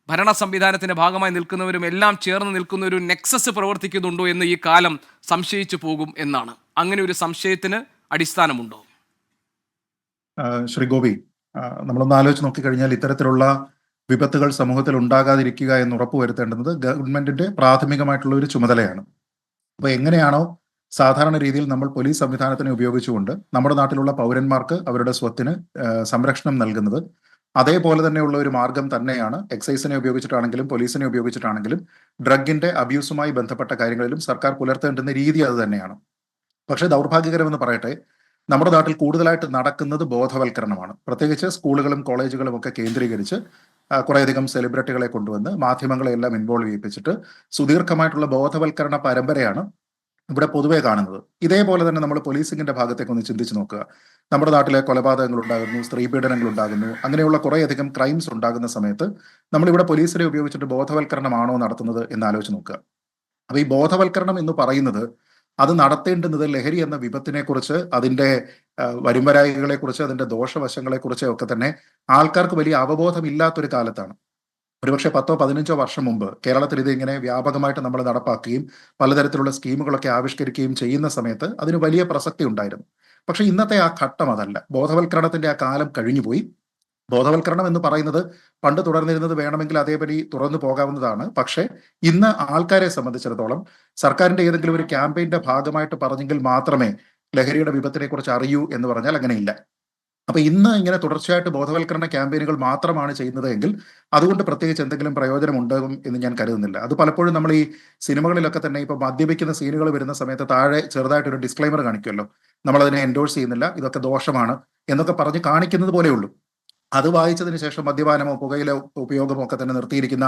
ഭരണ സംവിധാനത്തിന്റെ ഭാഗമായി നിൽക്കുന്നവരും എല്ലാം ചേർന്ന് നിൽക്കുന്ന ഒരു നെക്സസ് പ്രവർത്തിക്കുന്നുണ്ടോ എന്ന് ഈ കാലം സംശയിച്ചു പോകും എന്നാണ്. അങ്ങനെ ഒരു സംശയത്തിന് അടിസ്ഥാനമുണ്ടോ? ശ്രീ ഗോപി, നമ്മളൊന്ന് ആലോചിച്ച് നോക്കിക്കഴിഞ്ഞാൽ ഇത്തരത്തിലുള്ള വിപത്തുകൾ സമൂഹത്തിൽ ഉണ്ടാകാതിരിക്കുക എന്ന് ഉറപ്പുവരുത്തേണ്ടുന്നത് ഗവൺമെന്റിന്റെ പ്രാഥമികമായിട്ടുള്ള ഒരു ചുമതലയാണ്. അപ്പോൾ എങ്ങനെയാണോ സാധാരണ രീതിയിൽ നമ്മൾ പോലീസ് സംവിധാനത്തിനെ ഉപയോഗിച്ചുകൊണ്ട് നമ്മുടെ നാട്ടിലുള്ള പൗരന്മാർക്ക് അവരുടെ സ്വത്തിന് സംരക്ഷണം നൽകുന്നത്. അതേപോലെ തന്നെയുള്ള ഒരു മാർഗം തന്നെയാണ് എക്സൈസിനെ ഉപയോഗിച്ചിട്ടാണെങ്കിലും പോലീസിനെ ഉപയോഗിച്ചിട്ടാണെങ്കിലും ഡ്രഗിന്റെ അബ്യൂസുമായി ബന്ധപ്പെട്ട കാര്യങ്ങളിലും സർക്കാർ പുലർത്തേണ്ടുന്ന രീതി അത് തന്നെയാണ്. പക്ഷേ ദൗർഭാഗ്യകരമെന്ന് പറയട്ടെ, നമ്മുടെ നാട്ടിൽ കൂടുതലായിട്ട് നടക്കുന്നത് ബോധവൽക്കരണമാണ്. പ്രത്യേകിച്ച് സ്കൂളുകളും കോളേജുകളും ഒക്കെ കേന്ദ്രീകരിച്ച് കുറേയധികം സെലിബ്രിറ്റികളെ കൊണ്ടുവന്ന് മാധ്യമങ്ങളെ എല്ലാം ഇൻവോൾവ് ചെയ്യിപ്പിച്ചിട്ട് സുദീർഘമായിട്ടുള്ള ബോധവൽക്കരണ പരമ്പരയാണ് ഇവിടെ പൊതുവെ കാണുന്നത്. ഇതേപോലെ തന്നെ നമ്മൾ പോലീസിംഗിന്റെ ഭാഗത്തേക്ക് ഒന്ന് ചിന്തിച്ചു നോക്കുക. നമ്മുടെ നാട്ടിലെ കൊലപാതകങ്ങൾ ഉണ്ടാകുന്നു, സ്ത്രീപീഡനങ്ങൾ ഉണ്ടാകുന്നു, അങ്ങനെയുള്ള കുറേയധികം ക്രൈംസ് ഉണ്ടാകുന്ന സമയത്ത് നമ്മളിവിടെ പോലീസിനെ ഉപയോഗിച്ചിട്ട് ബോധവൽക്കരണമാണോ നടത്തുന്നത് എന്ന് ആലോചിച്ച് നോക്കുക. അപ്പൊ ഈ ബോധവൽക്കരണം എന്ന് പറയുന്നത് അത് നടത്തേണ്ടുന്നത് ലഹരി എന്ന വിപത്തിനെ കുറിച്ച്, അതിന്റെ വരുംവരായികളെ കുറിച്ച്, അതിന്റെ ദോഷവശങ്ങളെ കുറിച്ച് ഒക്കെ തന്നെ ആൾക്കാർക്ക് വലിയ അവബോധമില്ലാത്തൊരു കാലത്താണ്. ഒരുപക്ഷെ 10-15 വർഷം മുമ്പ് കേരളത്തിൽ ഇത് ഇങ്ങനെ വ്യാപകമായിട്ട് നമ്മൾ നടപ്പാക്കുകയും പലതരത്തിലുള്ള സ്കീമുകളൊക്കെ ആവിഷ്കരിക്കുകയും ചെയ്യുന്ന സമയത്ത് അതിന് വലിയ പ്രസക്തി ഉണ്ടായിരുന്നു. പക്ഷെ ഇന്നത്തെ ആ ഘട്ടം അതല്ല. ബോധവൽക്കരണത്തിന്റെ ആ കാലം കഴിഞ്ഞുപോയി. ബോധവൽക്കരണം എന്ന് പറയുന്നത് പണ്ട് തുടർന്നിരുന്നത് വേണമെങ്കിൽ അതേപടി തുറന്നു പോകാവുന്നതാണ്. പക്ഷേ ഇന്ന് ആൾക്കാരെ സംബന്ധിച്ചിടത്തോളം സർക്കാരിന്റെ ഏതെങ്കിലും ഒരു ക്യാമ്പയിന്റെ ഭാഗമായിട്ട് പറഞ്ഞെങ്കിൽ മാത്രമേ ലഹരിയുടെ വിപത്തിനെ കുറിച്ച് അറിയൂ എന്ന് പറഞ്ഞാൽ അങ്ങനെയില്ല. അപ്പൊ ഇന്ന് ഇങ്ങനെ തുടർച്ചയായിട്ട് ബോധവൽക്കരണ ക്യാമ്പയിനുകൾ മാത്രമാണ് ചെയ്യുന്നത് എങ്കിൽ അതുകൊണ്ട് പ്രത്യേകിച്ച് എന്തെങ്കിലും പ്രയോജനം ഉണ്ടാകും എന്ന് ഞാൻ കരുതുന്നില്ല. അത് പലപ്പോഴും നമ്മൾ ഈ സിനിമകളിലൊക്കെ തന്നെ ഇപ്പൊ മദ്യപിക്കുന്ന സീനുകൾ വരുന്ന സമയത്ത് താഴെ ചെറുതായിട്ടൊരു ഡിസ്ക്ലൈമർ കാണിക്കുമല്ലോ, നമ്മളതിനെ എൻഡോഴ്സ് ചെയ്യുന്നില്ല, ഇതൊക്കെ ദോഷമാണ് എന്നൊക്കെ പറഞ്ഞ് കാണിക്കുന്നത് പോലെയുള്ളൂ. അത് വായിച്ചതിന് ശേഷം മദ്യപാനമോ പുകയില ഉപയോഗമോ ഒക്കെ തന്നെ നിർത്തിയിരിക്കുന്ന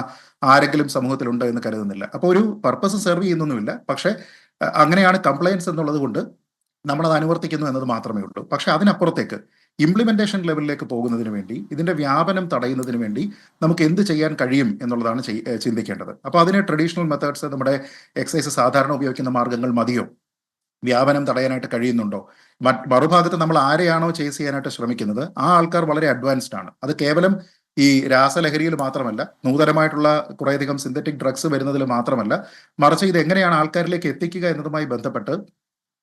ആരെങ്കിലും സമൂഹത്തിലുണ്ട് എന്ന് കരുതുന്നില്ല. അപ്പോൾ ഒരു പർപ്പസ് സെർവ് ചെയ്യുന്നൊന്നുമില്ല. പക്ഷെ അങ്ങനെയാണ് കംപ്ലയൻസ് എന്നുള്ളത് കൊണ്ട് നമ്മളത് അനുവർത്തിക്കുന്നു എന്നത് മാത്രമേ ഉള്ളൂ. പക്ഷെ അതിനപ്പുറത്തേക്ക് ഇംപ്ലിമെന്റേഷൻ ലെവലിലേക്ക് പോകുന്നതിന് വേണ്ടി, ഇതിന്റെ വ്യാപനം തടയുന്നതിന് വേണ്ടി നമുക്ക് എന്ത് ചെയ്യാൻ കഴിയും എന്നുള്ളതാണ് ചിന്തിക്കേണ്ടത്. അപ്പൊ അതിന് ട്രഡീഷണൽ മെത്തേഡ്സ്, നമ്മുടെ എക്സൈസ് സാധാരണ ഉപയോഗിക്കുന്ന മാർഗങ്ങൾ മതിയോ? വ്യാപനം തടയാനായിട്ട് കഴിയുന്നുണ്ടോ? മറുഭാഗത്ത് നമ്മൾ ആരെയാണോ ചേസ് ചെയ്യാനായിട്ട് ശ്രമിക്കുന്നത് ആ ആൾക്കാർ വളരെ അഡ്വാൻസ്ഡ് ആണ്. അത് കേവലം ഈ രാസലഹരിയിൽ മാത്രമല്ല, നൂതനമായിട്ടുള്ള കുറേയധികം സിന്തറ്റിക് ഡ്രഗ്സ് വരുന്നതിൽ മാത്രമല്ല, മറിച്ച് ഇത് എങ്ങനെയാണ് ആൾക്കാരിലേക്ക് എത്തിക്കുക എന്നതുമായി ബന്ധപ്പെട്ട്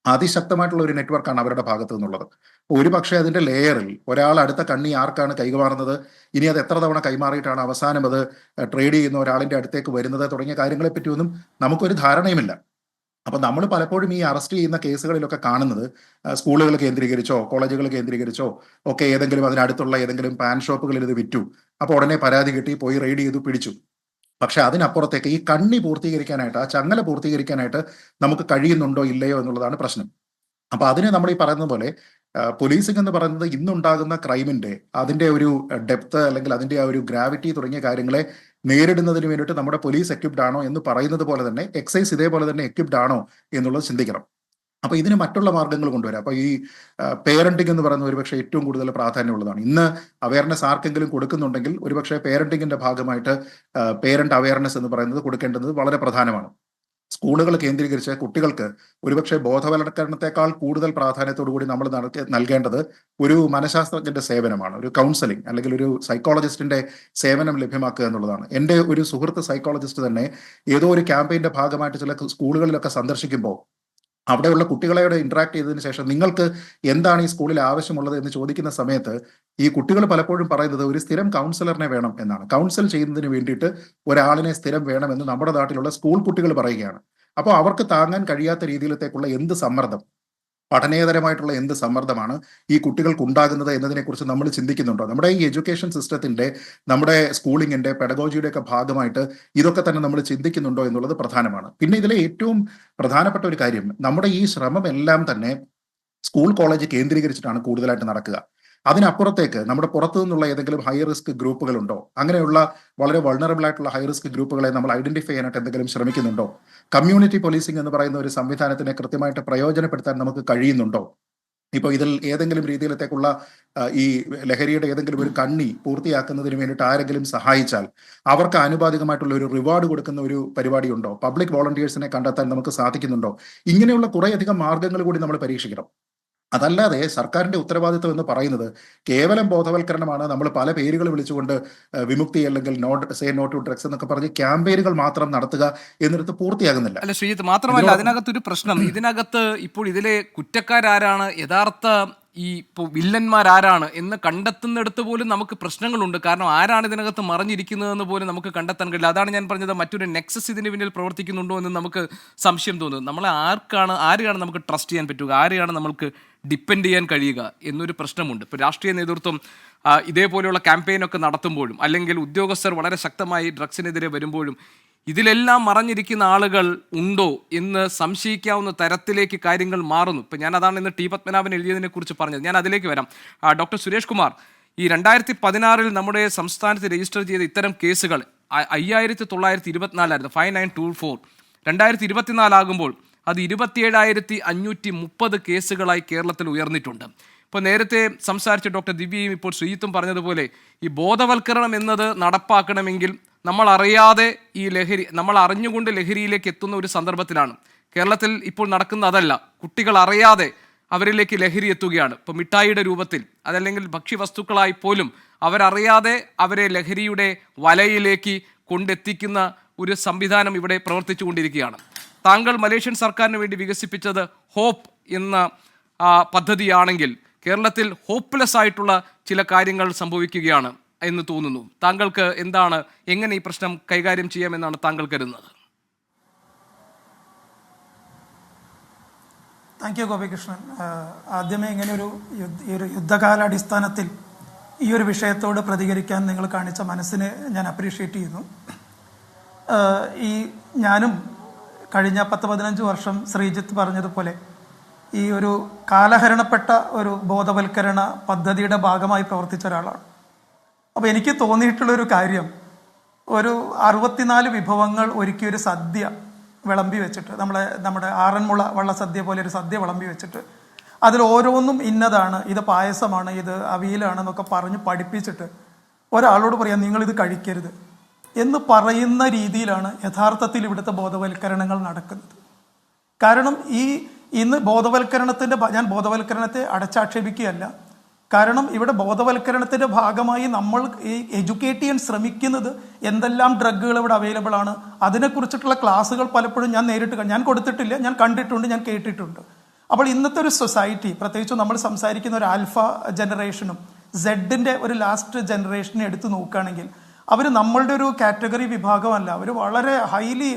അതിശക്തമായിട്ടുള്ള ഒരു നെറ്റ്വർക്കാണ് അവരുടെ ഭാഗത്തു നിന്നുള്ളത്. ഒരു പക്ഷേ അതിന്റെ ലെയറിൽ ഒരാൾ അടുത്ത കണ്ണി ആർക്കാണ് കൈമാറുന്നത്, ഇനി അത് എത്ര തവണ കൈമാറിയിട്ടാണ് അവസാനം അത് ട്രേഡ് ചെയ്യുന്ന ഒരാളിന്റെ അടുത്തേക്ക് വരുന്നത് തുടങ്ങിയ കാര്യങ്ങളെ പറ്റിയൊന്നും നമുക്കൊരു ധാരണയുമില്ല. അപ്പൊ നമ്മൾ പലപ്പോഴും ഈ അറസ്റ്റ് ചെയ്യുന്ന കേസുകളിലൊക്കെ കാണുന്നത് സ്കൂളുകൾ കേന്ദ്രീകരിച്ചോ കോളേജുകൾ കേന്ദ്രീകരിച്ചോ ഒക്കെ ഏതെങ്കിലും അതിനടുത്തുള്ള ഏതെങ്കിലും പാൻ ഷോപ്പുകളിൽ ഇത് വിറ്റു, അപ്പൊ ഉടനെ പരാതി കിട്ടി, പോയി റെയ്ഡ് ചെയ്തു, പിടിച്ചു. പക്ഷെ അതിനപ്പുറത്തേക്ക് ഈ കണ്ണി പൂർത്തീകരിക്കാനായിട്ട്, ആ ചങ്ങല പൂർത്തീകരിക്കാനായിട്ട് നമുക്ക് കഴിയുന്നുണ്ടോ ഇല്ലയോ എന്നുള്ളതാണ് പ്രശ്നം. അപ്പൊ അതിന് നമ്മൾ ഈ പറയുന്ന പോലെ പോലീസിംഗ് എന്ന് പറയുന്നത് ഇന്നുണ്ടാകുന്ന ക്രൈമിന്റെ അതിന്റെ ഒരു ഡെപ്ത് അല്ലെങ്കിൽ അതിന്റെ ആ ഒരു ഗ്രാവിറ്റി തുടങ്ങിയ കാര്യങ്ങളെ നേരിടുന്നതിന് വേണ്ടിയിട്ട് നമ്മുടെ പോലീസ് എക്വിപ്ഡ് ആണോ എന്ന് പറയുന്നത് പോലെ തന്നെ എക്സൈസ് ഇതേപോലെ തന്നെ എക്വിപ്ഡ് ആണോ എന്നുള്ളത് ചിന്തിക്കണം. അപ്പൊ ഇതിന് മറ്റുള്ള മാർഗങ്ങൾ കൊണ്ടുവരാം. അപ്പൊ ഈ പേരന്റിംഗ് എന്ന് പറയുന്നത് ഒരുപക്ഷെ ഏറ്റവും കൂടുതൽ പ്രാധാന്യമുള്ളതാണ്. ഇന്ന് അവയർനെസ് ആർക്കെങ്കിലും കൊടുക്കുന്നുണ്ടെങ്കിൽ ഒരുപക്ഷെ പേരന്റിംഗിന്റെ ഭാഗമായിട്ട് പേരന്റ് അവയർനെസ് എന്ന് പറയുന്നത് കൊടുക്കേണ്ടത് വളരെ പ്രധാനമാണ്. സ്കൂളുകൾ കേന്ദ്രീകരിച്ച് കുട്ടികൾക്ക് ഒരുപക്ഷെ ബോധവൽക്കരണത്തെക്കാൾ കൂടുതൽ പ്രാധാന്യത്തോടു കൂടി നമ്മൾ നൽകേണ്ടത് ഒരു മനഃശാസ്ത്രജ്ഞന്റെ സേവനമാണ്, ഒരു കൗൺസിലിംഗ് അല്ലെങ്കിൽ ഒരു സൈക്കോളജിസ്റ്റിന്റെ സേവനം ലഭ്യമാക്കുക എന്നുള്ളതാണ്. എൻ്റെ ഒരു സുഹൃത്ത് സൈക്കോളജിസ്റ്റ് തന്നെ ഏതോ ഒരു ക്യാമ്പയിന്റെ ഭാഗമായിട്ട് ചില സ്കൂളുകളിലൊക്കെ സന്ദർശിക്കുമ്പോൾ അവിടെയുള്ള കുട്ടികളോട് ഇന്ററാക്ട് ചെയ്തതിനു ശേഷം നിങ്ങൾക്ക് എന്താണ് ഈ സ്കൂളിൽ ആവശ്യമുള്ളത് എന്ന് ചോദിക്കുന്ന സമയത്ത് ഈ കുട്ടികൾ പലപ്പോഴും പറയുന്നത് ഒരു സ്ഥിരം കൗൺസിലറിനെ വേണം എന്നാണ്. കൗൺസിൽ ചെയ്യുന്നതിന് വേണ്ടിയിട്ട് ഒരാളിനെ സ്ഥിരം വേണമെന്ന് നമ്മുടെ നാട്ടിലുള്ള സ്കൂൾ കുട്ടികൾ പറയുകയാണ്. അപ്പോൾ അവർക്ക് താങ്ങാൻ കഴിയാത്ത രീതിയിലത്തേക്കുള്ള എന്ത് സമ്മർദ്ദം, പഠനേതരമായിട്ടുള്ള എന്ത് സമ്മർദ്ദമാണ് ഈ കുട്ടികൾക്ക് ഉണ്ടാകുന്നത് എന്നതിനെക്കുറിച്ച് നമ്മൾ ചിന്തിക്കുന്നുണ്ടോ? നമ്മുടെ ഈ എഡ്യൂക്കേഷൻ സിസ്റ്റത്തിന്റെ, നമ്മുടെ സ്കൂളിങ്ങിന്റെ, പെഡഗോജിയുടെ ഒക്കെ ഭാഗമായിട്ട് ഇതൊക്കെ തന്നെ നമ്മൾ ചിന്തിക്കുന്നുണ്ടോ എന്നുള്ളത് പ്രധാനമാണ്. പിന്നെ ഇതിലെ ഏറ്റവും പ്രധാനപ്പെട്ട ഒരു കാര്യം, നമ്മുടെ ഈ ശ്രമം എല്ലാം തന്നെ സ്കൂൾ കോളേജ് കേന്ദ്രീകരിച്ചിട്ടാണ് കൂടുതലായിട്ട് നടക്കുക. അതിനപ്പുറത്തേക്ക് നമ്മുടെ പുറത്തു നിന്നുള്ള ഏതെങ്കിലും ഹൈ റിസ്ക് ഗ്രൂപ്പുകളുണ്ടോ? അങ്ങനെയുള്ള വളരെ വൾണറബിൾ ആയിട്ടുള്ള ഹൈ റിസ്ക് ഗ്രൂപ്പുകളെ നമ്മൾ ഐഡന്റിഫൈ ചെയ്യാനായിട്ട് എന്തെങ്കിലും ശ്രമിക്കുന്നുണ്ടോ? കമ്മ്യൂണിറ്റി പോലീസിംഗ് എന്ന് പറയുന്ന ഒരു സംവിധാനത്തിനെ കൃത്യമായിട്ട് പ്രയോജനപ്പെടുത്താൻ നമുക്ക് കഴിയുന്നുണ്ടോ? ഇപ്പോൾ ഇതിൽ ഏതെങ്കിലും രീതിയിലത്തേക്കുള്ള ഈ ലഹരിയുടെ ഏതെങ്കിലും ഒരു കണ്ണി പൂർത്തിയാക്കുന്നതിന് വേണ്ടിയിട്ട് ആരെങ്കിലും സഹായിച്ചാൽ അവർക്ക് ആനുപാതികമായിട്ടുള്ള ഒരു റിവാർഡ് കൊടുക്കുന്ന ഒരു പരിപാടി ഉണ്ടോ? പബ്ലിക് വോളണ്ടിയേഴ്സിനെ കണ്ടെത്താൻ നമുക്ക് സാധിക്കുന്നുണ്ടോ? ഇങ്ങനെയുള്ള കുറേയധികം മാർഗങ്ങൾ കൂടി നമ്മൾ പരീക്ഷിക്കണം. അതല്ലാതെ സർക്കാരിന്റെ ഉത്തരവാദിത്വം എന്ന് പറയുന്നത് കേവലം ബോധവൽക്കരണമാണ്. നമ്മൾ പല പേരുകൾ വിളിച്ചുകൊണ്ട് വിമുക്തി അല്ലെങ്കിൽ നോ ടു ഡ്രഗ്സ് എന്നൊക്കെ പറഞ്ഞ് ക്യാമ്പയിനുകൾ മാത്രം നടത്തുക എന്നിടത്ത് പൂർത്തിയാകുന്നില്ല. അല്ല ശ്രീജിത്ത്, മാത്രമല്ല അതിനകത്തൊരു പ്രശ്നം, ഇതിനകത്ത് ഇപ്പോൾ ഇതിലെ കുറ്റക്കാരാരാണ്, യഥാർത്ഥ ഈ ഇപ്പോൾ വില്ലന്മാരാരാണ് എന്ന് കണ്ടെത്തുന്നിടത്ത് പോലും നമുക്ക് പ്രശ്നങ്ങളുണ്ട്. കാരണം ആരാണ് ഇതിനകത്ത് മറഞ്ഞിരിക്കുന്നതെന്ന് പോലും നമുക്ക് കണ്ടെത്താൻ കഴിയില്ല. അതാണ് ഞാൻ പറഞ്ഞത്, മറ്റൊരു നെക്സസ് ഇതിന് പിന്നിൽ പ്രവർത്തിക്കുന്നുണ്ടോ എന്ന് നമുക്ക് സംശയം തോന്നുന്നത്. നമ്മളെ ആരെയാണ് നമുക്ക് ട്രസ്റ്റ് ചെയ്യാൻ പറ്റുക, ആരെയാണ് നമ്മൾക്ക് ഡിപ്പെൻഡ് ചെയ്യാൻ കഴിയുക എന്നൊരു പ്രശ്നമുണ്ട്. ഇപ്പോൾ രാഷ്ട്രീയ നേതൃത്വം ഇതേപോലെയുള്ള ക്യാമ്പയിനൊക്കെ നടത്തുമ്പോഴും അല്ലെങ്കിൽ ഉദ്യോഗസ്ഥർ വളരെ ശക്തമായി ഡ്രഗ്സിനെതിരെ വരുമ്പോഴും ഇതിലെല്ലാം മറഞ്ഞിരിക്കുന്ന ആളുകൾ ഉണ്ടോ എന്ന് സംശയിക്കാവുന്ന തരത്തിലേക്ക് കാര്യങ്ങൾ മാറുന്നു. ഇപ്പം ഞാൻ അതാണ് ഇന്ന് ടി പത്മനാഭൻ എഴുതിയതിനെ കുറിച്ച് പറഞ്ഞത്. ഞാൻ അതിലേക്ക് വരാം. ഡോക്ടർ സുരേഷ് കുമാർ, ഈ 2016 നമ്മുടെ സംസ്ഥാനത്ത് രജിസ്റ്റർ ചെയ്ത ഇത്തരം കേസുകൾ 5924 5924. 2024 ആകുമ്പോൾ അത് 27,530 കേസുകളായി കേരളത്തിൽ ഉയർന്നിട്ടുണ്ട്. ഇപ്പോൾ നേരത്തെ സംസാരിച്ച ഡോക്ടർ ദിവ്യയും ഇപ്പോൾ ശ്രീജിത്തും പറഞ്ഞതുപോലെ ഈ ബോധവൽക്കരണം എന്നത് നടപ്പാക്കണമെങ്കിൽ നമ്മൾ അറിഞ്ഞുകൊണ്ട് ലഹരിയിലേക്ക് എത്തുന്ന ഒരു സന്ദർഭത്തിലാണ്. കേരളത്തിൽ ഇപ്പോൾ നടക്കുന്ന അതല്ല. കുട്ടികൾ അറിയാതെ അവരിലേക്ക് ലഹരി എത്തുകയാണ്. ഇപ്പോൾ മിഠായിയുടെ രൂപത്തിൽ അതല്ലെങ്കിൽ ഭക്ഷ്യവസ്തുക്കളായി പോലും അവരറിയാതെ അവരെ ലഹരിയുടെ വലയിലേക്ക് കൊണ്ടെത്തിക്കുന്ന ഒരു സംവിധാനം ഇവിടെ പ്രവർത്തിച്ചു കൊണ്ടിരിക്കുകയാണ്. താങ്കൾ മലേഷ്യൻ സർക്കാരിന് വേണ്ടി വികസിപ്പിച്ചത് ഹോപ്പ് എന്ന പദ്ധതിയാണെങ്കിൽ കേരളത്തിൽ ഹോപ്പ്ലെസ് ആയിട്ടുള്ള ചില കാര്യങ്ങൾ സംഭവിക്കുകയാണ് എന്ന് തോന്നുന്നു. താങ്കൾക്ക് എങ്ങനെ ഈ പ്രശ്നം കൈകാര്യം ചെയ്യാമെന്നാണ് താങ്കൾ കരുതുന്നത്? Thank you Gopikrishnan. ആദ്യമേ ഇങ്ങനെ ഒരു യുദ്ധകാലാടിസ്ഥാനത്തിൽ ഈ ഒരു വിഷയത്തോട് പ്രതികരിക്കാൻ നിങ്ങൾ കാണിച്ച മനസ്സിനെ ഞാൻ അപ്രീഷിയേറ്റ് ചെയ്യുന്നു. ഞാനും കഴിഞ്ഞ 10-15 വർഷം ശ്രീജിത്ത് പറഞ്ഞതുപോലെ ഈ ഒരു കാലഹരണപ്പെട്ട ഒരു ബോധവൽക്കരണ പദ്ധതിയുടെ ഭാഗമായി പ്രവർത്തിച്ച ഒരാളാണ്. അപ്പോൾ എനിക്ക് തോന്നിയിട്ടുള്ളൊരു കാര്യം, ഒരു 64 വിഭവങ്ങൾ ഒരുക്കിയൊരു സദ്യ വിളമ്പി വെച്ചിട്ട്, നമ്മുടെ ആറന്മുള വള്ളസദ്യ പോലെ ഒരു സദ്യ വിളമ്പി വെച്ചിട്ട് അതിൽ ഓരോന്നും ഇന്നതാണ്, ഇത് പായസമാണ്, ഇത് അവിയലാണെന്നൊക്കെ പറഞ്ഞ് പഠിപ്പിച്ചിട്ട് ഒരാളോട് പറയാം നിങ്ങളിത് കഴിക്കരുത് എന്ന് പറയുന്ന രീതിയിലാണ് യഥാർത്ഥത്തിൽ ഇവിടുത്തെ ബോധവൽക്കരണങ്ങൾ നടക്കുന്നത്. കാരണം ഇന്ന് ഞാൻ ബോധവൽക്കരണത്തെ അടച്ചാക്ഷേപിക്കുകയല്ല. കാരണം ഇവിടെ ബോധവൽക്കരണത്തിൻ്റെ ഭാഗമായി നമ്മൾ ഈ എഡ്യൂക്കേറ്റ് ചെയ്യാൻ ശ്രമിക്കുന്നത് എന്തെല്ലാം ഡ്രഗുകൾ ഇവിടെ അവൈലബിൾ ആണ്, അതിനെക്കുറിച്ചിട്ടുള്ള ക്ലാസ്സുകൾ പലപ്പോഴും ഞാൻ കൊടുത്തിട്ടില്ല, ഞാൻ കണ്ടിട്ടുണ്ട്, ഞാൻ കേട്ടിട്ടുണ്ട്. അപ്പോൾ ഇന്നത്തെ ഒരു സൊസൈറ്റി, പ്രത്യേകിച്ച് നമ്മൾ സംസാരിക്കുന്ന ഒരു ആൽഫ ജനറേഷനും സെഡിൻ്റെ ഒരു ലാസ്റ്റ് ജനറേഷനെ എടുത്ത് നോക്കുകയാണെങ്കിൽ അവർ നമ്മളുടെ ഒരു കാറ്റഗറി വിഭാഗമല്ല. അവർ വളരെ ഹൈലി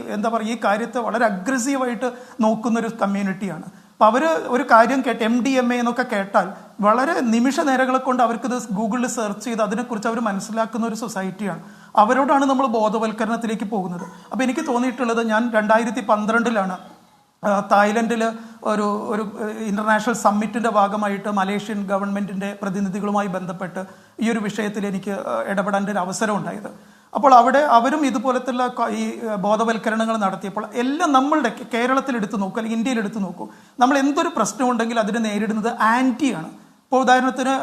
ഈ കാര്യത്തെ വളരെ അഗ്രസീവായിട്ട് നോക്കുന്നൊരു കമ്മ്യൂണിറ്റിയാണ്. അപ്പോൾ അവർ ഒരു കാര്യം MDMA എന്നൊക്കെ കേട്ടാൽ വളരെ നിമിഷ നേരങ്ങളെ കൊണ്ട് അവർക്കിത് ഗൂഗിളിൽ സെർച്ച് ചെയ്ത് അതിനെക്കുറിച്ച് അവർ മനസ്സിലാക്കുന്ന ഒരു സൊസൈറ്റിയാണ്. അവരോടാണ് നമ്മൾ ബോധവൽക്കരണത്തിലേക്ക് പോകുന്നത്. അപ്പോൾ എനിക്ക് തോന്നിയിട്ടുള്ളത്, ഞാൻ 2012 തായ്ലൻഡിൽ ഒരു ഇന്റർനാഷണൽ സമ്മിറ്റിന്റെ ഭാഗമായിട്ട് മലേഷ്യൻ ഗവൺമെന്റിന്റെ പ്രതിനിധികളുമായി ബന്ധപ്പെട്ട് ഈ ഒരു വിഷയത്തിൽ എനിക്ക് ഇടപെടേണ്ട ഒരു അവസരം ഉണ്ടായത്. അപ്പോൾ അവിടെ അവരും ഇതുപോലത്തുള്ള ഈ ബോധവൽക്കരണങ്ങൾ നടത്തിയപ്പോൾ എല്ലാം നമ്മളുടെ കേരളത്തിൽ എടുത്തു നോക്കൂ അല്ലെങ്കിൽ ഇന്ത്യയിൽ എടുത്തു നോക്കൂ, നമ്മൾ എന്തൊരു പ്രശ്നമുണ്ടെങ്കിൽ അതിനെ നേരിടുന്നത് ആൻറ്റിയാണ്. ഇപ്പോൾ ഉദാഹരണത്തിന്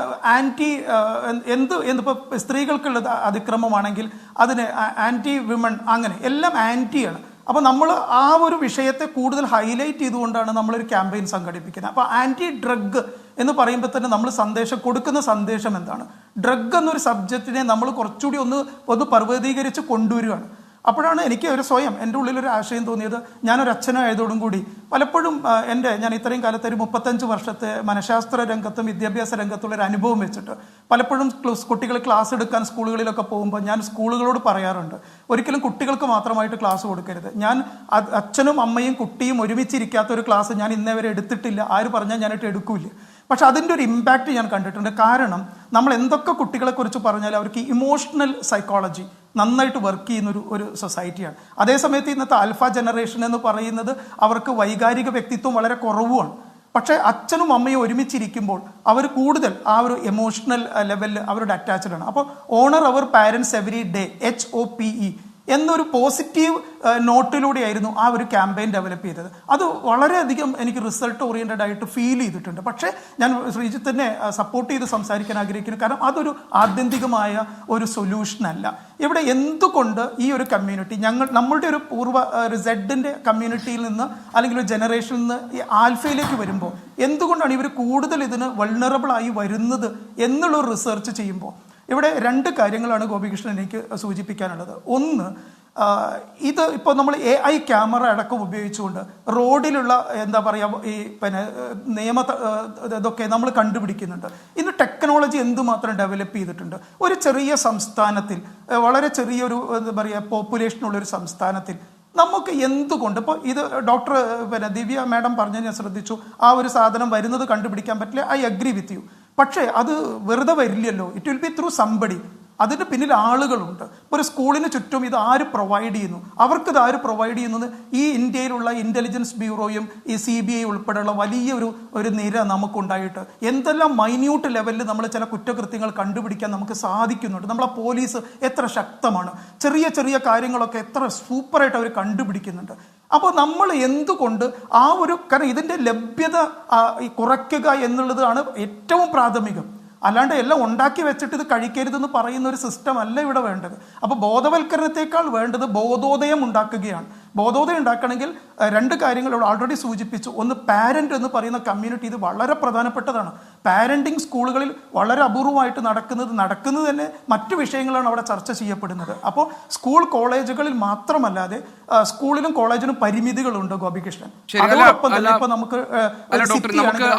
ഇപ്പോൾ സ്ത്രീകൾക്കുള്ള അതിക്രമമാണെങ്കിൽ അതിന് ആൻറ്റി വിമൺ, അങ്ങനെ എല്ലാം ആൻറ്റിയാണ്. അപ്പോൾ നമ്മൾ ആ ഒരു വിഷയത്തെ കൂടുതൽ ഹൈലൈറ്റ് ചെയ്തുകൊണ്ടാണ് നമ്മളൊരു ക്യാമ്പയിൻ സംഘടിപ്പിക്കുന്നത്. അപ്പോൾ ആൻറ്റി ഡ്രഗ് എന്ന് പറയുമ്പോൾ തന്നെ നമ്മൾ കൊടുക്കുന്ന സന്ദേശം എന്താണ്? ഡ്രഗ് എന്നൊരു സബ്ജക്റ്റിനെ നമ്മൾ കുറച്ചുകൂടി ഒന്ന് പർവ്വതീകരിച്ച് കൊണ്ടുവരികയാണ്. അപ്പോഴാണ് എനിക്ക് എൻ്റെ ഉള്ളിലൊരു ആശയം തോന്നിയത്, ഞാനൊരു അച്ഛനായതോടും കൂടി പലപ്പോഴും ഞാൻ ഇത്രയും കാലത്തെ ഒരു 35 വർഷത്തെ മനഃശാസ്ത്ര രംഗത്തും വിദ്യാഭ്യാസ രംഗത്തുള്ള ഒരു അനുഭവം വെച്ചിട്ട് പലപ്പോഴും കുട്ടികൾ ക്ലാസ് എടുക്കാൻ സ്കൂളുകളിലൊക്കെ പോകുമ്പോൾ ഞാൻ സ്കൂളുകളോട് പറയാറുണ്ട്, ഒരിക്കലും കുട്ടികൾക്ക് മാത്രമായിട്ട് ക്ലാസ് കൊടുക്കരുത്. ഞാൻ അച്ഛനും അമ്മയും കുട്ടിയും ഒരുമിച്ചിരിക്കാത്ത ഒരു ക്ലാസ് ഞാൻ ഇന്നേ വരെ എടുത്തിട്ടില്ല. ആര് പറഞ്ഞാൽ ഞാനിട്ട് എടുക്കൂല. പക്ഷെ അതിൻ്റെ ഒരു ഇമ്പാക്റ്റ് ഞാൻ കണ്ടിട്ടുണ്ട്. കാരണം നമ്മൾ എന്തൊക്കെ കുട്ടികളെക്കുറിച്ച് പറഞ്ഞാൽ അവർക്ക് ഇമോഷണൽ സൈക്കോളജി നന്നായിട്ട് വർക്ക് ചെയ്യുന്ന ഒരു സൊസൈറ്റിയാണ്. അതേസമയത്ത് ഇന്നത്തെ ആൽഫ ജനറേഷൻ എന്ന് പറയുന്നത് അവർക്ക് വൈകാരിക വ്യക്തിത്വം വളരെ കുറവുമാണ്. പക്ഷേ അച്ഛനും അമ്മയും ഒരുമിച്ചിരിക്കുമ്പോൾ അവർ കൂടുതൽ ആ ഒരു എമോഷണൽ ലെവലിൽ അവരുടെ അറ്റാച്ച്ഡ് ആണ്. അപ്പോൾ ഓണർ അവർ പാരൻസ് എവറി ഡേ, HOPE എന്നൊരു പോസിറ്റീവ് നോട്ടിലൂടെയായിരുന്നു ആ ഒരു ക്യാമ്പയിൻ ഡെവലപ്പ് ചെയ്തത്. അത് വളരെയധികം എനിക്ക് റിസൾട്ട് ഓറിയൻറ്റഡ് ആയിട്ട് ഫീൽ ചെയ്തിട്ടുണ്ട്. പക്ഷേ ഞാൻ ശ്രീജിത്തിനെ സപ്പോർട്ട് ചെയ്ത് സംസാരിക്കാൻ ആഗ്രഹിക്കുന്നു. കാരണം അതൊരു ആത്യന്തികമായ ഒരു സൊല്യൂഷൻ അല്ല. ഇവിടെ എന്തുകൊണ്ട് ഈ ഒരു കമ്മ്യൂണിറ്റി നമ്മളുടെ ഒരു സെഡിൻ്റെ കമ്മ്യൂണിറ്റിയിൽ നിന്ന് അല്ലെങ്കിൽ ഒരു ജനറേഷനിൽ നിന്ന് ഈ ആൽഫയിലേക്ക് വരുമ്പോൾ എന്തുകൊണ്ടാണ് ഇവർ കൂടുതൽ ഇതിന് വൾണറബിൾ ആയി വരുന്നത് എന്നുള്ളൊരു റിസർച്ച് ചെയ്യുമ്പോൾ ഇവിടെ 2 കാര്യങ്ങളാണ് ഗോപികൃഷ്ണൻ എനിക്ക് സൂചിപ്പിക്കാനുള്ളത്. ഒന്ന്, ഇത് ഇപ്പോൾ നമ്മൾ AI ക്യാമറ അടക്കം ഉപയോഗിച്ചുകൊണ്ട് റോഡിലുള്ള എന്താ പറയുക ഈ പിന്നെ ഇതൊക്കെ നമ്മൾ കണ്ടുപിടിക്കുന്നുണ്ട്. ഇന്ന് ടെക്നോളജി എന്തുമാത്രം ഡെവലപ്പ് ചെയ്തിട്ടുണ്ട്. ഒരു ചെറിയ സംസ്ഥാനത്തിൽ, വളരെ ചെറിയൊരു എന്താ പറയുക പോപ്പുലേഷനുള്ളൊരു സംസ്ഥാനത്തിൽ നമുക്ക് എന്തുകൊണ്ട് ഇപ്പോൾ ഇത് ഡോക്ടർ ദിവ്യ മാഡം പറഞ്ഞത് ഞാൻ ശ്രദ്ധിച്ചു, ആ ഒരു സാധനം വരുന്നത് കണ്ടുപിടിക്കാൻ പറ്റില്ല. I agree with you. പക്ഷേ അത് വെറുതെ വരില്ലല്ലോ. It will be through somebody. അതിൻ്റെ പിന്നിൽ ആളുകളുണ്ട്. ഒരു സ്കൂളിന് ചുറ്റും ഇത് ആര് പ്രൊവൈഡ് ചെയ്യുന്നു, അവർക്കിത് ആര് പ്രൊവൈഡ് ചെയ്യുന്നത്? ഈ ഇന്ത്യയിലുള്ള ഇൻ്റലിജൻസ് ബ്യൂറോയും ഈ CBI ഉൾപ്പെടെയുള്ള വലിയൊരു നിര നമുക്കുണ്ടായിട്ട് എന്തെല്ലാം മൈന്യൂട്ട് ലെവലിൽ നമ്മൾ ചില കുറ്റകൃത്യങ്ങൾ കണ്ടുപിടിക്കാൻ നമുക്ക് സാധിക്കുന്നുണ്ട്. നമ്മളെ പോലീസ് എത്ര ശക്തമാണ്, ചെറിയ ചെറിയ കാര്യങ്ങളൊക്കെ എത്ര സൂപ്പറായിട്ട് അവർ കണ്ടുപിടിക്കുന്നുണ്ട്. അപ്പോൾ നമ്മൾ എന്തുകൊണ്ട് ആ ഒരു കാരണം ഇതിൻ്റെ ലഭ്യത കുറയ്ക്കുക എന്നുള്ളതാണ് ഏറ്റവും പ്രാഥമികം. അല്ലാണ്ട് എല്ലാം ഉണ്ടാക്കി വെച്ചിട്ട് ഇത് കഴിക്കരുതെന്ന് പറയുന്ന ഒരു സിസ്റ്റം അല്ല ഇവിടെ വേണ്ടത്. അപ്പോൾ ബോധവൽക്കരണത്തെക്കാൾ വേണ്ടത് ബോധോദയം ഉണ്ടാക്കുകയാണ്. ബോധോദയം ഉണ്ടാക്കണമെങ്കിൽ രണ്ട് കാര്യങ്ങൾ ഇവിടെ ഓൾറെഡി സൂചിപ്പിച്ചു. ഒന്ന്, പാരന്റ് എന്ന് പറയുന്ന കമ്മ്യൂണിറ്റി, ഇത് വളരെ പ്രധാനപ്പെട്ടതാണ്. പാരന്റിങ് സ്കൂളുകളിൽ വളരെ അപൂർവമായിട്ട് നടക്കുന്നത് തന്നെ മറ്റു വിഷയങ്ങളാണ് അവിടെ ചർച്ച ചെയ്യപ്പെടുന്നത്. അപ്പോൾ സ്കൂൾ കോളേജുകളിൽ മാത്രമല്ലാതെ സ്കൂളിലും കോളേജിലും പരിമിതികളുണ്ട് ഗോപികൃഷ്ണൻ. അതോടൊപ്പം തന്നെ ഇപ്പൊ നമുക്ക്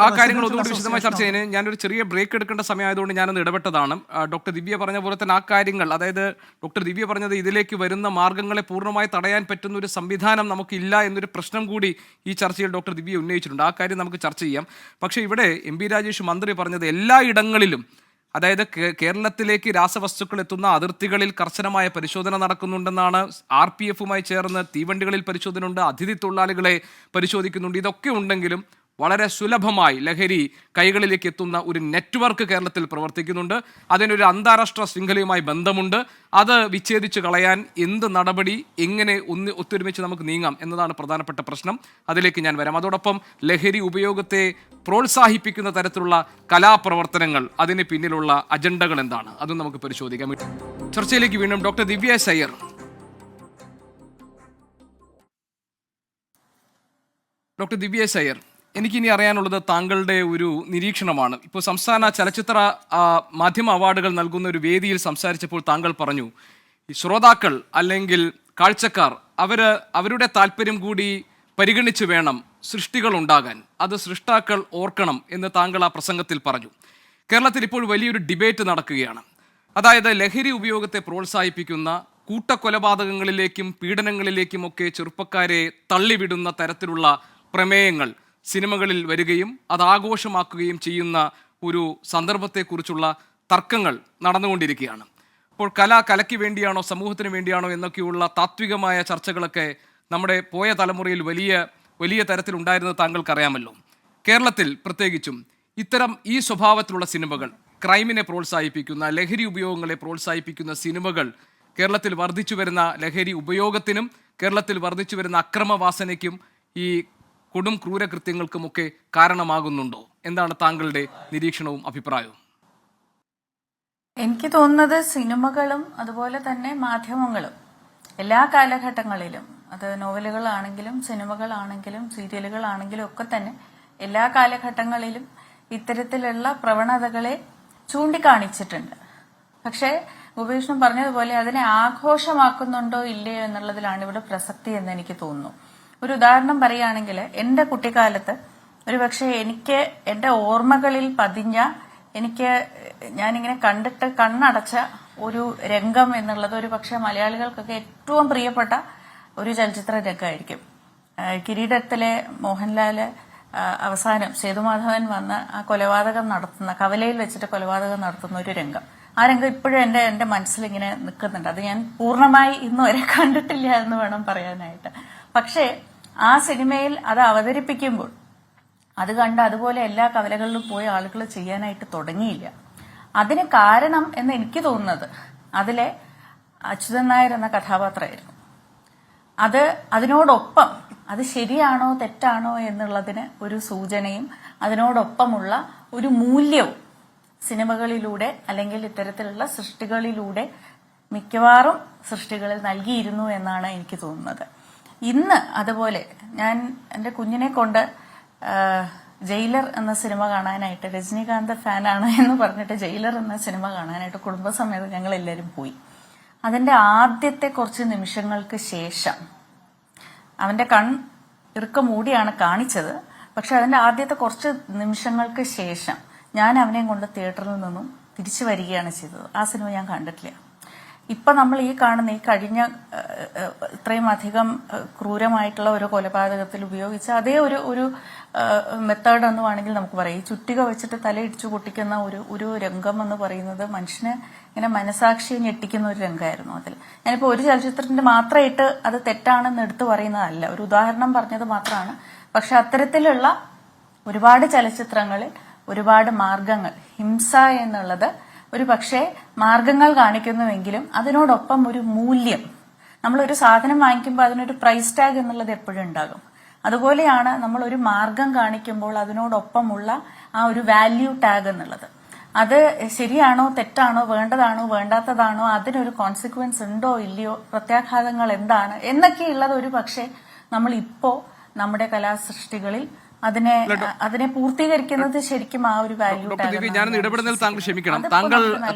ആ കാര്യങ്ങൾ ഒന്നുകൂടി വിശദമായി ചർച്ച ചെയ്യാൻ ഞാനൊരു ചെറിയ ബ്രേക്ക് എടുക്കേണ്ട സമയമായതുകൊണ്ട് ഞാനൊന്ന് ഇടപെട്ടതാണ്. ഡോക്ടർ ദിവ്യ പറഞ്ഞ പോലെ തന്നെ ആ കാര്യങ്ങൾ, അതായത് ഡോക്ടർ ദിവ്യ പറഞ്ഞത് ഇതിലേക്ക് വരുന്ന മാർഗങ്ങളെ പൂർണ്ണമായി തടയാൻ പറ്റുന്ന ഒരു സംവിധാനം നമുക്കില്ല എന്നൊരു പ്രശ്നം കൂടി ഈ ചർച്ചയിൽ ഡോക്ടർ ദിവ്യ ഉന്നയിച്ചിട്ടുണ്ട്. ആ കാര്യം നമുക്ക് ചർച്ച ചെയ്യാം. പക്ഷേ ഇവിടെ MP രാജേഷ് മന്ത്രി പറഞ്ഞത് എല്ലായിടങ്ങളിലും, അതായത് കേരളത്തിലേക്ക് രാസവസ്തുക്കൾ എത്തുന്ന അതിർത്തികളിൽ കർശനമായ പരിശോധന നടക്കുന്നുണ്ടെന്നാണ്. RPF-മായി ചേർന്ന് തീവണ്ടികളിൽ പരിശോധനയുണ്ട്, അതിഥി തൊഴിലാളികളെ പരിശോധിക്കുന്നുണ്ട്. ഇതൊക്കെ ഉണ്ടെങ്കിലും വളരെ സുലഭമായി ലഹരി കൈകളിലേക്ക് എത്തുന്ന ഒരു നെറ്റ്വർക്ക് കേരളത്തിൽ പ്രവർത്തിക്കുന്നുണ്ട്. അതിനൊരു അന്താരാഷ്ട്ര ശൃംഖലയുമായി ബന്ധമുണ്ട്. അത് വിച്ഛേദിച്ച് കളയാൻ എന്ത് നടപടി, എങ്ങനെ ഒത്തൊരുമിച്ച് നമുക്ക് നീങ്ങാം എന്നതാണ് പ്രധാനപ്പെട്ട പ്രശ്നം. അതിലേക്ക് ഞാൻ വരാം. അതോടൊപ്പം ലഹരി ഉപയോഗത്തെ പ്രോത്സാഹിപ്പിക്കുന്ന തരത്തിലുള്ള കലാപ്രവർത്തനങ്ങൾ, അതിന് പിന്നിലുള്ള അജണ്ടകൾ എന്താണ്, അതും നമുക്ക് പരിശോധിക്കാം. ചർച്ചയിലേക്ക് വീണ്ടും ഡോക്ടർ ദിവ്യ സയ്യർ. ഡോക്ടർ ദിവ്യ സയ്യർ, എനിക്കിനി അറിയാനുള്ളത് താങ്കളുടെ ഒരു നിരീക്ഷണമാണ്. ഇപ്പോൾ സംസ്ഥാന ചലച്ചിത്ര മാധ്യമ അവാർഡുകൾ നൽകുന്ന ഒരു വേദിയിൽ സംസാരിച്ചപ്പോൾ താങ്കൾ പറഞ്ഞു, ഈ ശ്രോതാക്കൾ അല്ലെങ്കിൽ കാഴ്ചക്കാർ അവരുടെ താല്പര്യം കൂടി പരിഗണിച്ച് വേണം സൃഷ്ടികൾ ഉണ്ടാകാൻ, അത് സൃഷ്ടാക്കൾ ഓർക്കണം എന്ന് താങ്കൾ ആ പ്രസംഗത്തിൽ പറഞ്ഞു. കേരളത്തിൽ ഇപ്പോൾ വലിയൊരു ഡിബേറ്റ് നടക്കുകയാണ്. അതായത് ലഹരി ഉപയോഗത്തെ പ്രോത്സാഹിപ്പിക്കുന്ന കൂട്ടക്കൊലപാതകങ്ങളിലേക്കും പീഡനങ്ങളിലേക്കും ഒക്കെ ചെറുപ്പക്കാരെ തള്ളിവിടുന്ന തരത്തിലുള്ള പ്രമേയങ്ങൾ സിനിമകളിൽ വരികയും അത് ആഘോഷമാക്കുകയും ചെയ്യുന്ന ഒരു സന്ദർഭത്തെക്കുറിച്ചുള്ള തർക്കങ്ങൾ നടന്നുകൊണ്ടിരിക്കുകയാണ്. അപ്പോൾ കലയ്ക്ക് വേണ്ടിയാണോ സമൂഹത്തിന് വേണ്ടിയാണോ എന്നൊക്കെയുള്ള താത്വികമായ ചർച്ചകളൊക്കെ നമ്മുടെ പോയ തലമുറയിൽ വലിയ തരത്തിലുണ്ടായിരുന്നത് താങ്കൾക്കറിയാമല്ലോ. കേരളത്തിൽ പ്രത്യേകിച്ചും ഇത്തരം ഈ സ്വഭാവത്തിലുള്ള സിനിമകൾ, ക്രൈമിനെ പ്രോത്സാഹിപ്പിക്കുന്ന, ലഹരി ഉപയോഗങ്ങളെ പ്രോത്സാഹിപ്പിക്കുന്ന സിനിമകൾ കേരളത്തിൽ വർദ്ധിച്ചു വരുന്ന ലഹരി ഉപയോഗത്തിനും കേരളത്തിൽ വർദ്ധിച്ചു വരുന്ന അക്രമവാസനയ്ക്കും ഈ കൊടും ക്രൂരകൃത്യങ്ങൾക്കുമൊക്കെ കാരണമാകുന്നുണ്ടോ? എന്താണ് താങ്കളുടെ നിരീക്ഷണവും അഭിപ്രായവും? എനിക്ക് തോന്നുന്നത് സിനിമകളും അതുപോലെ തന്നെ മാധ്യമങ്ങളും എല്ലാ കാലഘട്ടങ്ങളിലും, അത് നോവലുകളാണെങ്കിലും സിനിമകളാണെങ്കിലും സീരിയലുകളാണെങ്കിലും ഒക്കെ തന്നെ എല്ലാ കാലഘട്ടങ്ങളിലും ഇത്തരത്തിലുള്ള പ്രവണതകളെ ചൂണ്ടിക്കാണിച്ചിട്ടുണ്ട്. പക്ഷേ ഗോപികൃഷ്ണൻ പറഞ്ഞതുപോലെ അതിനെ ആഘോഷമാക്കുന്നുണ്ടോ ഇല്ലയോ എന്നുള്ളതിലാണ് ഇവിടെ പ്രസക്തി എന്ന് എനിക്ക് തോന്നുന്നു. ഒരു ഉദാഹരണം പറയുകയാണെങ്കിൽ, എൻ്റെ കുട്ടിക്കാലത്ത് ഒരു പക്ഷേ എനിക്ക് എൻ്റെ ഓർമ്മകളിൽ പതിഞ്ഞ, ഞാനിങ്ങനെ കണ്ടിട്ട് കണ്ണടച്ച ഒരു രംഗം എന്നുള്ളത് ഒരു പക്ഷേ മലയാളികൾക്കൊക്കെ ഏറ്റവും പ്രിയപ്പെട്ട ഒരു ചലച്ചിത്ര രംഗമായിരിക്കും. കിരീടത്തിലെ മോഹൻലാല് അവസാനം സേതുമാധവൻ വന്ന് ആ കൊലപാതകം നടത്തുന്ന, കവലയിൽ വെച്ചിട്ട് കൊലപാതകം നടത്തുന്ന ഒരു രംഗം. ആ രംഗം ഇപ്പോഴും എൻ്റെ മനസ്സിലിങ്ങനെ നിൽക്കുന്നുണ്ട്. അത് ഞാൻ പൂർണ്ണമായി ഇന്നുവരെ കണ്ടിട്ടില്ല എന്ന് വേണം പറയാനായിട്ട്. പക്ഷേ ആ സിനിമയിൽ അത് അവതരിപ്പിക്കുമ്പോൾ അത് കണ്ട് അതുപോലെ എല്ലാ കവലകളിലും പോയ ആളുകൾ ചെയ്യാനായിട്ട് തുടങ്ങിയില്ല. അതിന് കാരണം എന്ന് എനിക്ക് തോന്നുന്നത് അതിലെ അച്യുതൻ നായർ എന്ന കഥാപാത്രമായിരുന്നു. അതിനോടൊപ്പം അത് ശരിയാണോ തെറ്റാണോ എന്നുള്ളതിന് ഒരു സൂചനയും അതിനോടൊപ്പമുള്ള ഒരു മൂല്യവും സിനിമകളിലൂടെ അല്ലെങ്കിൽ ഇത്തരത്തിലുള്ള സൃഷ്ടികളിലൂടെ മിക്കവാറും സൃഷ്ടികളിൽ നൽകിയിരുന്നു എന്നാണ് എനിക്ക് തോന്നുന്നത്. ഇന്ന് അതുപോലെ ഞാൻ എൻ്റെ കുഞ്ഞിനെ കൊണ്ട് ജയിലർ എന്ന സിനിമ കാണാനായിട്ട്, രജനീകാന്ത് ഫാനാണ് എന്ന് പറഞ്ഞിട്ട് ജയിലർ എന്ന സിനിമ കാണാനായിട്ട് കുടുംബസമേതം ഞങ്ങൾ എല്ലാവരും പോയി. അതിന്റെ ആദ്യത്തെ കുറച്ച് നിമിഷങ്ങൾക്ക് ശേഷം അവന്റെ ഇറുക്ക മൂടിയാണ് കാണിച്ചത്. പക്ഷെ അതിന്റെ ആദ്യത്തെ കുറച്ച് നിമിഷങ്ങൾക്ക് ശേഷം ഞാൻ അവനെ കൊണ്ട് തിയേറ്ററിൽ നിന്നും തിരിച്ചു വരികയാണ് ചെയ്തത്. ആ സിനിമ ഞാൻ കണ്ടിട്ടില്ല. ഇപ്പൊ നമ്മൾ ഈ കാണുന്ന ഈ കഴിഞ്ഞ ഇത്രയും അധികം ക്രൂരമായിട്ടുള്ള ഒരു കൊലപാതകത്തിൽ ഉപയോഗിച്ച അതേ ഒരു മെത്തേഡ് എന്ന് വേണമെങ്കിൽ നമുക്ക് പറയാം. ഈ ചുറ്റിക വെച്ചിട്ട് തലയിടിച്ചു പൊട്ടിക്കുന്ന ഒരു രംഗം എന്ന് പറയുന്നത് മനുഷ്യനെ ഇങ്ങനെ മനസാക്ഷിയെ ഞെട്ടിക്കുന്ന ഒരു രംഗമായിരുന്നു. അതിൽ ഞാനിപ്പോ ഒരു ചലച്ചിത്രത്തിന്റെ മാത്രമായിട്ട് അത് തെറ്റാണെന്ന് എടുത്തു പറയുന്നതല്ല, ഒരു ഉദാഹരണം പറഞ്ഞത് മാത്രമാണ്. പക്ഷെ അത്തരത്തിലുള്ള ഒരുപാട് ചലച്ചിത്രങ്ങളിൽ ഒരുപാട് മാർഗങ്ങൾ, ഹിംസ എന്നുള്ളത് ഒരു പക്ഷേ മാർഗങ്ങൾ കാണിക്കുന്നുവെങ്കിലും അതിനോടൊപ്പം ഒരു മൂല്യം, നമ്മളൊരു സാധനം വാങ്ങിക്കുമ്പോൾ അതിനൊരു പ്രൈസ് ടാഗ് എന്നുള്ളത് എപ്പോഴും ഉണ്ടാകും. അതുപോലെയാണ് നമ്മൾ ഒരു മാർഗം കാണിക്കുമ്പോൾ അതിനോടൊപ്പമുള്ള ആ ഒരു വാല്യൂ ടാഗ് എന്നുള്ളത്. അത് ശരിയാണോ തെറ്റാണോ വേണ്ടതാണോ വേണ്ടാത്തതാണോ, അതിനൊരു കോൺസിക്വൻസ് ഉണ്ടോ ഇല്ലയോ, പ്രത്യാഘാതങ്ങൾ എന്താണ് എന്നൊക്കെയുള്ളത് ഒരു പക്ഷേ നമ്മൾ ഇപ്പോ നമ്മുടെ കലാസൃഷ്ടികളിൽ അതിനെ പൂർത്തീകരിക്കുന്നത് ശരിക്കും ആ ഒരു വാല്യൂ ടാഗ്. ഞാനൊന്ന് ഇടപെടുന്നതിൽ താങ്കൾ ക്ഷമിക്കണം.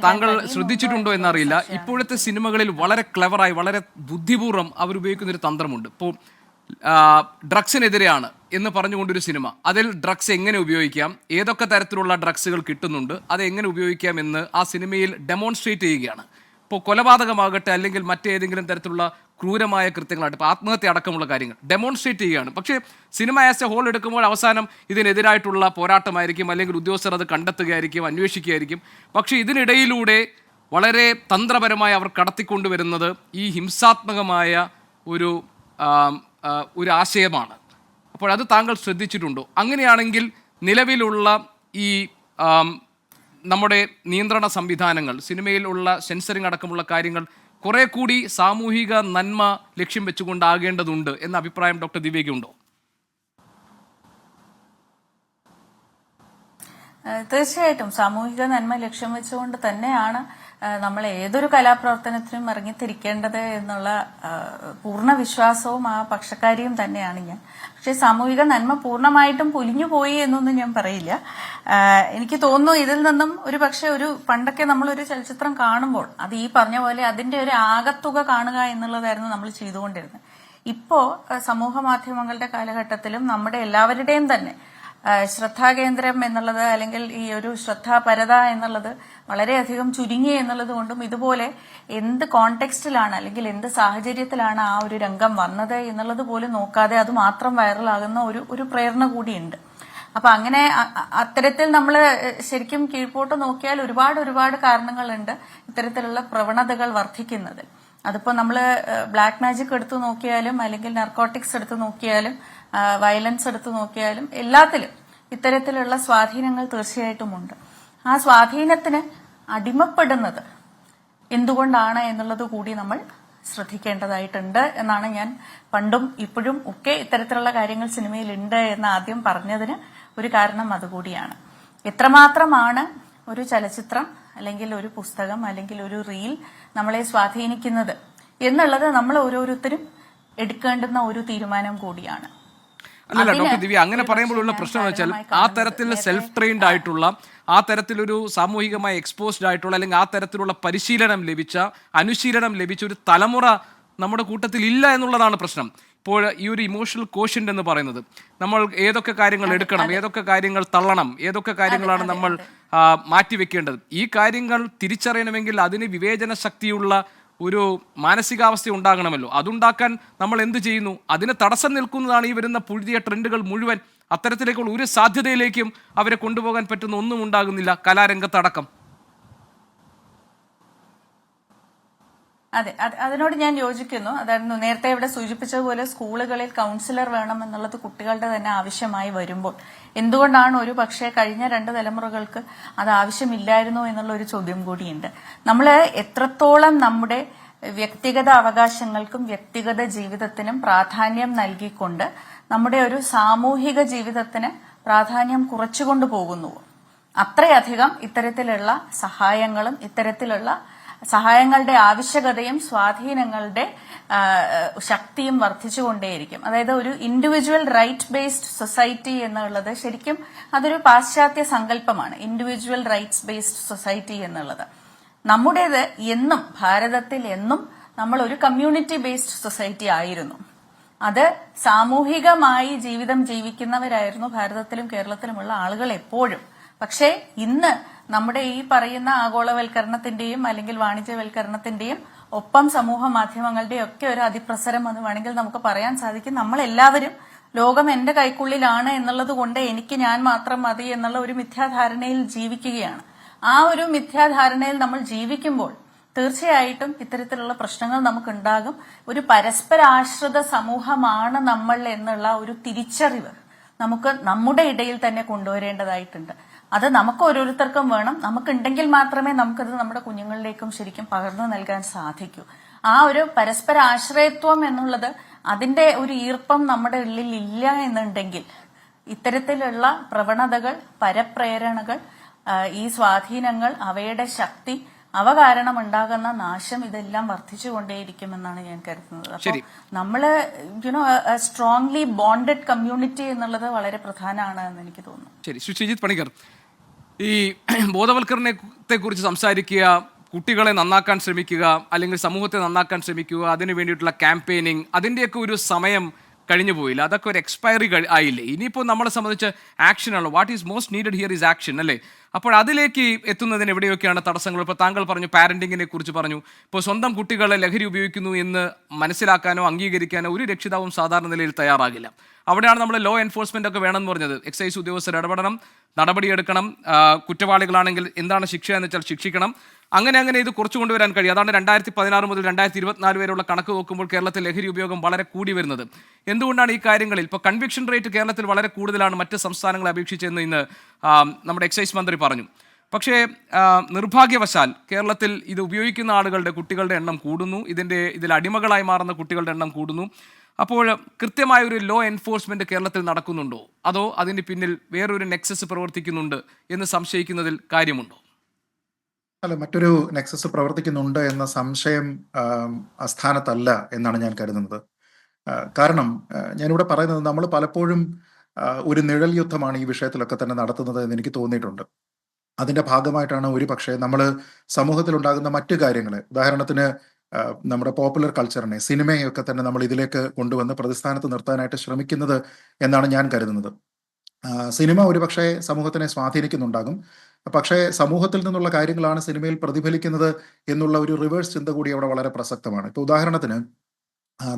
താങ്കൾ ശ്രദ്ധിച്ചിട്ടുണ്ടോ എന്നറിയില്ല, ഇപ്പോഴത്തെ സിനിമകളിൽ വളരെ ക്ലെവറായി വളരെ ബുദ്ധിപൂർവ്വം അവർ ഉപയോഗിക്കുന്ന ഒരു തന്ത്രമുണ്ട്. ഇപ്പോൾ ഡ്രഗ്സിനെതിരെയാണ് എന്ന് പറഞ്ഞുകൊണ്ടൊരു സിനിമ, അതിൽ ഡ്രഗ്സ് എങ്ങനെ ഉപയോഗിക്കാം, ഏതൊക്കെ തരത്തിലുള്ള ഡ്രഗ്സുകൾ കിട്ടുന്നുണ്ട്, അത് എങ്ങനെ ഉപയോഗിക്കാം എന്ന് ആ സിനിമയിൽ ഡെമോൺസ്ട്രേറ്റ് ചെയ്യുകയാണ്. ഇപ്പോൾ കൊലപാതകമാകട്ടെ അല്ലെങ്കിൽ മറ്റേതെങ്കിലും തരത്തിലുള്ള ക്രൂരമായ കൃത്യങ്ങളായിട്ട് ഇപ്പോൾ ആത്മഹത്യ അടക്കമുള്ള കാര്യങ്ങൾ ഡെമോൺസ്ട്രേറ്റ് ചെയ്യുകയാണ്. പക്ഷേ സിനിമ ആസ് എ ഹോൾ എടുക്കുമ്പോൾ അവസാനം ഇതിനെതിരായിട്ടുള്ള പോരാട്ടമായിരിക്കും, അല്ലെങ്കിൽ ഉദ്യോഗസ്ഥർ അത് കണ്ടെത്തുകയായിരിക്കും, അന്വേഷിക്കുകയായിരിക്കും. പക്ഷേ ഇതിനിടയിലൂടെ വളരെ തന്ത്രപരമായി അവർ കടത്തിക്കൊണ്ടുവരുന്നത് ഈ ഹിംസാത്മകമായ ഒരു ആശയമാണ്. അപ്പോൾ അത് താങ്കൾ ശ്രദ്ധിച്ചിട്ടുണ്ടോ? അങ്ങനെയാണെങ്കിൽ നിലവിലുള്ള ഈ നമ്മുടെ നിയന്ത്രണ സംവിധാനങ്ങൾ, സിനിമയിലുള്ള സെൻസറിങ് അടക്കമുള്ള കാര്യങ്ങൾ കുറെ കൂടി സാമൂഹിക നന്മ ലക്ഷ്യം വെച്ചുകൊണ്ടാകേണ്ടതുണ്ട് എന്ന അഭിപ്രായം ഡോക്ടർ ദിവ്യയ്ക്കുണ്ടോ? തീർച്ചയായിട്ടും സാമൂഹിക നന്മ ലക്ഷ്യം വെച്ചുകൊണ്ട് തന്നെയാണ് നമ്മൾ ഏതൊരു കലാപ്രവർത്തനത്തിനും ഇറങ്ങിത്തിരിക്കേണ്ടത് എന്നുള്ള പൂർണ്ണ വിശ്വാസവും ആ പക്ഷക്കാരിയും തന്നെയാണ് ഞാൻ. പക്ഷെ സാമൂഹിക നന്മ പൂർണ്ണമായിട്ടും പൊലിഞ്ഞുപോയി എന്നൊന്നും ഞാൻ പറയില്ല. എനിക്ക് തോന്നുന്നു ഇതിൽ നിന്നും ഒരു പണ്ടൊക്കെ നമ്മളൊരു ചലച്ചിത്രം കാണുമ്പോൾ അത് ഈ പറഞ്ഞ പോലെ അതിന്റെ ഒരു ആകത്തുക കാണുക എന്നുള്ളതായിരുന്നു നമ്മൾ ചെയ്തുകൊണ്ടിരുന്നത്. ഇപ്പോ സമൂഹ മാധ്യമങ്ങളുടെ കാലഘട്ടത്തിലും നമ്മുടെ എല്ലാവരുടെയും തന്നെ ശ്രദ്ധാകേന്ദ്രം എന്നുള്ളത്, അല്ലെങ്കിൽ ഈ ഒരു ശ്രദ്ധാപരത എന്നുള്ളത് വളരെയധികം ചുരുങ്ങി എന്നുള്ളത് കൊണ്ടും ഇതുപോലെ എന്ത് കോണ്ടെക്സ്റ്റിലാണ് അല്ലെങ്കിൽ എന്ത് സാഹചര്യത്തിലാണ് ആ ഒരു രംഗം വന്നത് എന്നുള്ളത് പോലും നോക്കാതെ അത് മാത്രം വൈറലാകുന്ന ഒരു പ്രേരണ കൂടിയുണ്ട്. അപ്പൊ അങ്ങനെ അത്തരത്തിൽ നമ്മൾ ശരിക്കും കീഴ്പോട്ട് നോക്കിയാൽ ഒരുപാട് കാരണങ്ങളുണ്ട് ഇത്തരത്തിലുള്ള പ്രവണതകൾ വർദ്ധിക്കുന്നത്. അതിപ്പോ നമ്മള് ബ്ലാക്ക് മാജിക് എടുത്തു നോക്കിയാലും അല്ലെങ്കിൽ നർക്കോട്ടിക്സ് എടുത്തു നോക്കിയാലും വയലൻസ് എടുത്തു നോക്കിയാലും എല്ലാത്തിലും ഇത്തരത്തിലുള്ള സ്വാധീനങ്ങൾ തീർച്ചയായിട്ടും ഉണ്ട്. ആ സ്വാധീനത്തിന് അടിമപ്പെടുന്നത് എന്തുകൊണ്ടാണ് എന്നുള്ളത് കൂടി നമ്മൾ ശ്രദ്ധിക്കേണ്ടതായിട്ടുണ്ട് എന്നാണ് ഞാൻ പണ്ടും ഇപ്പോഴും ഒക്കെ ഇത്തരത്തിലുള്ള കാര്യങ്ങൾ സിനിമയിൽ ഉണ്ട് എന്ന് ആദ്യം പറഞ്ഞതിന് ഒരു കാരണം അതുകൂടിയാണ്. എത്രമാത്രമാണ് ഒരു ചലച്ചിത്രം അല്ലെങ്കിൽ ഒരു പുസ്തകം അല്ലെങ്കിൽ ഒരു റീൽ നമ്മളെ സ്വാധീനിക്കുന്നത് എന്നുള്ളത് നമ്മൾ ഓരോരുത്തരും എടുക്കേണ്ടുന്ന ഒരു തീരുമാനം കൂടിയാണ്. അല്ലല്ല ഡോക്ടർ ദിവ്യ, അങ്ങനെ പറയുമ്പോഴുള്ള പ്രശ്നം എന്ന് വെച്ചാൽ ആ തരത്തിൽ സെൽഫ് ട്രെയിൻഡ് ആയിട്ടുള്ള, ആ തരത്തിലൊരു സാമൂഹികമായി എക്സ്പോസ്ഡ് ആയിട്ടുള്ള, അല്ലെങ്കിൽ ആ തരത്തിലുള്ള അനുശീലനം ലഭിച്ച ഒരു തലമുറ നമ്മുടെ കൂട്ടത്തിൽ ഇല്ല എന്നുള്ളതാണ് പ്രശ്നം. ഇപ്പോൾ ഈ ഒരു ഇമോഷണൽ കോഷ്യന്റ് എന്ന് പറയുന്നത്, നമ്മൾ ഏതൊക്കെ കാര്യങ്ങൾ എടുക്കണം, ഏതൊക്കെ കാര്യങ്ങൾ തള്ളണം, ഏതൊക്കെ കാര്യങ്ങളാണ് നമ്മൾ മാറ്റിവെക്കേണ്ടത്, ഈ കാര്യങ്ങൾ തിരിച്ചറിയണമെങ്കിൽ അതിന് വിവേചന ശക്തിയുള്ള ഒരു മാനസികാവസ്ഥ ഉണ്ടാകണമല്ലോ. അതുണ്ടാക്കാൻ നമ്മൾ എന്ത് ചെയ്യുന്നു? അതിന് തടസ്സം നിൽക്കുന്നതാണ് ഈ വരുന്ന പുതിയ ട്രെൻഡുകൾ മുഴുവൻ. അത്തരത്തിലേക്കുള്ള ഒരു സാധ്യതയിലേക്കും അവരെ കൊണ്ടുപോകാൻ പറ്റുന്ന ഒന്നും ഉണ്ടാകുന്നില്ല, കലാരംഗത്തടക്കം. അതെ, അതിനോട് ഞാൻ യോജിക്കുന്നു. അതായിരുന്നു നേരത്തെ ഇവിടെ സൂചിപ്പിച്ചതുപോലെ സ്കൂളുകളിൽ കൗൺസിലർ വേണം എന്നുള്ളത് കുട്ടികളുടെ തന്നെ ആവശ്യമായി വരുമ്പോൾ എന്തുകൊണ്ടാണ് ഒരു പക്ഷേ കഴിഞ്ഞ 2 തലമുറകൾക്ക് അത് ആവശ്യമില്ലായിരുന്നോ എന്നുള്ള ഒരു ചോദ്യം കൂടിയുണ്ട്. നമ്മൾ എത്രത്തോളം നമ്മുടെ വ്യക്തിഗത അവകാശങ്ങൾക്കും വ്യക്തിഗത ജീവിതത്തിനും പ്രാധാന്യം നൽകിക്കൊണ്ട് നമ്മുടെ ഒരു സാമൂഹിക ജീവിതത്തിന് പ്രാധാന്യം കുറച്ചുകൊണ്ടു പോകുന്നുവോ അത്രയധികം ഇത്തരത്തിലുള്ള സഹായങ്ങളും ഇത്തരത്തിലുള്ള സഹായങ്ങളുടെ ആവശ്യകതയും സ്വാധീനങ്ങളുടെ ശക്തിയും വർദ്ധിച്ചുകൊണ്ടേയിരിക്കും. അതായത് ഒരു ഇൻഡിവിജ്വൽ റൈറ്റ് ബേസ്ഡ് സൊസൈറ്റി എന്നുള്ളത് ശരിക്കും അതൊരു പാശ്ചാത്യ സങ്കല്പമാണ്. ഇൻഡിവിജ്വൽ റൈറ്റ്സ് ബേസ്ഡ് സൊസൈറ്റി എന്നുള്ളത് നമ്മുടേത് എന്നും ഭാരതത്തിൽ എന്നും നമ്മൾ ഒരു കമ്മ്യൂണിറ്റി ബേസ്ഡ് സൊസൈറ്റി ആയിരുന്നു. അത് സാമൂഹികമായി ജീവിതം ജീവിക്കുന്നവരായിരുന്നു ഭാരതത്തിലും കേരളത്തിലുമുള്ള ആളുകൾ എപ്പോഴും. പക്ഷേ ഇന്ന് നമ്മുടെ ഈ പറയുന്ന ആഗോളവൽക്കരണത്തിന്റെയും അല്ലെങ്കിൽ വാണിജ്യവൽക്കരണത്തിന്റെയും ഒപ്പം സമൂഹ മാധ്യമങ്ങളുടെയും ഒക്കെ ഒരു അതിപ്രസരം എന്ന് വേണമെങ്കിൽ നമുക്ക് പറയാൻ സാധിക്കും. നമ്മളെല്ലാവരും ലോകം എന്റെ കൈക്കുള്ളിലാണ് എന്നുള്ളത് കൊണ്ട് എനിക്ക് ഞാൻ മാത്രം മതി എന്നുള്ള ഒരു മിഥ്യാധാരണയിൽ ജീവിക്കുകയാണ്. ആ ഒരു മിഥ്യാധാരണയിൽ നമ്മൾ ജീവിക്കുമ്പോൾ തീർച്ചയായിട്ടും ഇത്തരത്തിലുള്ള പ്രശ്നങ്ങൾ നമുക്കുണ്ടാകും. ഒരു പരസ്പരാശ്രിത സമൂഹമാണ് നമ്മൾ എന്നുള്ള ഒരു തിരിച്ചറിവ് നമുക്ക് നമ്മുടെ ഇടയിൽ തന്നെ കൊണ്ടുവരേണ്ടതായിട്ടുണ്ട്. അത് നമുക്ക് ഓരോരുത്തർക്കും വേണം. നമുക്കുണ്ടെങ്കിൽ മാത്രമേ നമുക്കത് നമ്മുടെ കുഞ്ഞുങ്ങളിലേക്കും ശരിക്കും പകർന്നു നൽകാൻ സാധിക്കൂ. ആ ഒരു പരസ്പര ആശ്രയത്വം എന്നുള്ളത് അതിന്റെ ഒരു ഈർപ്പം നമ്മുടെ ഉള്ളിൽ ഇല്ല എന്നുണ്ടെങ്കിൽ ഇത്തരത്തിലുള്ള പ്രവണതകൾ, പരപ്രേരണകൾ, ഈ സ്വാധീനങ്ങൾ, അവയുടെ ശക്തി, അവ കാരണം ഉണ്ടാകുന്ന നാശം ഇതെല്ലാം വർദ്ധിച്ചുകൊണ്ടേയിരിക്കുമെന്നാണ് ഞാൻ കരുതുന്നത്. അപ്പോൾ നമ്മള് സ്ട്രോങ്ലി ബോണ്ടഡ് കമ്മ്യൂണിറ്റി എന്നുള്ളത് വളരെ പ്രധാനമാണ് എന്ന് എനിക്ക് തോന്നുന്നു. ശരി, സുഷിജിത് പണിക്കർ, ഈ ബോധവൽക്കരണത്തെ കുറിച്ച് സംസാരിക്കുക, കുട്ടികളെ നന്നാക്കാൻ ശ്രമിക്കുക, അല്ലെങ്കിൽ സമൂഹത്തെ നന്നാക്കാൻ ശ്രമിക്കുക, അതിനു വേണ്ടിയിട്ടുള്ള ക്യാമ്പയിനിങ്, അതിൻ്റെയൊക്കെ ഒരു സമയം കഴിഞ്ഞു പോയില്ല. അതൊക്കെ ഒരു എക്സ്പയറി ആയില്ലേ? ഇനിയിപ്പോൾ നമ്മളെ സംബന്ധിച്ച് ആക്ഷനാണല്ലോ. What is most needed here is action, അല്ലേ? അപ്പോൾ അതിലേക്ക് എത്തുന്നതിന് എവിടെയൊക്കെയാണ് തടസ്സങ്ങൾ? ഇപ്പോൾ താങ്കൾ പറഞ്ഞു, പാരന്റിങ്ങിനെ കുറിച്ച് പറഞ്ഞു. ഇപ്പോൾ സ്വന്തം കുട്ടികളെ ലഹരി ഉപയോഗിക്കുന്നു എന്ന് മനസ്സിലാക്കാനോ അംഗീകരിക്കാനോ ഒരു രക്ഷിതാവും സാധാരണ നിലയിൽ തയ്യാറാകില്ല. അവിടെയാണ് നമ്മൾ ലോ എൻഫോഴ്സ്മെന്റ് ഒക്കെ വേണമെന്ന് പറഞ്ഞത്. എക്സൈസ് ഉദ്യോഗസ്ഥർ ഇടപെടണം, നടപടിയെടുക്കണം, കുറ്റവാളികളാണെങ്കിൽ എന്താണ് ശിക്ഷ എന്ന് വെച്ചാൽ ശിക്ഷിക്കണം. അങ്ങനെ ഇത് കുറച്ചു കൊണ്ടുവരാൻ കഴിയും. അതാണ് 2016 മുതൽ 2024 വരെയുള്ള കണക്ക് നോക്കുമ്പോൾ കേരളത്തിൽ ലഹരി ഉപയോഗം വളരെ കൂടി വരുന്നത്. എന്തുകൊണ്ടാണ് ഈ കാര്യങ്ങളിൽ ഇപ്പോൾ കൺവിക്ഷൻ റേറ്റ് കേരളത്തിൽ വളരെ കൂടുതലാണ് മറ്റ് സംസ്ഥാനങ്ങളെ അപേക്ഷിച്ചെന്ന് ഇന്ന് നമ്മുടെ എക്സൈസ് മന്ത്രി പറഞ്ഞു. പക്ഷേ നിർഭാഗ്യവശാൽ കേരളത്തിൽ ഇത് ഉപയോഗിക്കുന്ന ആളുകളുടെ, കുട്ടികളുടെ എണ്ണം കൂടുന്നു. ഇതിൽ അടിമകളായി മാറുന്ന കുട്ടികളുടെ എണ്ണം കൂടുന്നു. അപ്പോൾ കൃത്യമായ ഒരു ലോ എൻഫോഴ്സ്മെന്റ് കേരളത്തിൽ നടക്കുന്നുണ്ടോ, അതോ അതിന് പിന്നിൽ വേറൊരു നെക്സസ് പ്രവർത്തിക്കുന്നുണ്ട് എന്ന് സംശയിക്കുന്നതിൽ കാര്യമുണ്ടോ? അല്ല, മറ്റൊരു നെക്സസ് പ്രവർത്തിക്കുന്നുണ്ട് എന്ന സംശയം അസ്ഥാനത്തല്ല എന്നാണ് ഞാൻ കരുതുന്നത്. കാരണം ഞാനിവിടെ പറയുന്നത്, നമ്മൾ പലപ്പോഴും ഒരു നിഴൽ യുദ്ധമാണ് ഈ വിഷയത്തിലൊക്കെ തന്നെ നടത്തുന്നത് എന്ന് എനിക്ക് തോന്നിയിട്ടുണ്ട്. അതിന്റെ ഭാഗമായിട്ടാണ് ഒരു പക്ഷേ നമ്മൾ സമൂഹത്തിലുണ്ടാകുന്ന മറ്റു കാര്യങ്ങളെ, ഉദാഹരണത്തിന് നമ്മുടെ പോപ്പുലർ കൾച്ചറിനെ, സിനിമയൊക്കെ തന്നെ നമ്മൾ ഇതിലേക്ക് കൊണ്ടുവന്ന് പ്രതിസ്ഥാനത്ത് നിർത്താനായിട്ട് ശ്രമിക്കുന്നത് എന്നാണ് ഞാൻ കരുതുന്നത്. സിനിമ ഒരുപക്ഷെ സമൂഹത്തിനെ സ്വാധീനിക്കുന്നുണ്ടാകും, പക്ഷേ സമൂഹത്തിൽ നിന്നുള്ള കാര്യങ്ങളാണ് സിനിമയിൽ പ്രതിഫലിക്കുന്നത് എന്നുള്ള ഒരു റിവേഴ്സ് ചിന്ത കൂടി അവിടെ വളരെ പ്രസക്തമാണ്. ഇപ്പൊ ഉദാഹരണത്തിന്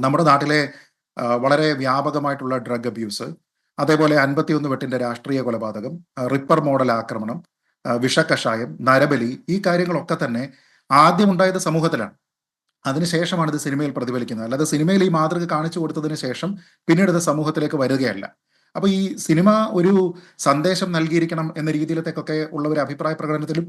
നമ്മുടെ നാട്ടിലെ വളരെ വ്യാപകമായിട്ടുള്ള ഡ്രഗ് അബ്യൂസ്, അതേപോലെ 51 വെട്ടിന്റെ രാഷ്ട്രീയ കൊലപാതകം, റിപ്പർ മോഡൽ ആക്രമണം, വിഷക്കഷായം, നരബലി, ഈ കാര്യങ്ങളൊക്കെ തന്നെ ആദ്യം ഉണ്ടായത് സമൂഹത്തിലാണ്. അതിനുശേഷമാണ് ഇത് സിനിമയിൽ പ്രതിഫലിക്കുന്നത്. അല്ലാതെ സിനിമയിൽ ഈ മാതൃക കാണിച്ചു കൊടുത്തതിന് ശേഷം പിന്നീട് ഇത് സമൂഹത്തിലേക്ക് വരികയല്ല. അപ്പൊ ഈ സിനിമ ഒരു സന്ദേശം നൽകിയിരിക്കണം എന്ന രീതിയിലത്തേക്കൊക്കെ ഉള്ള ഒരു അഭിപ്രായ പ്രകടനത്തിലും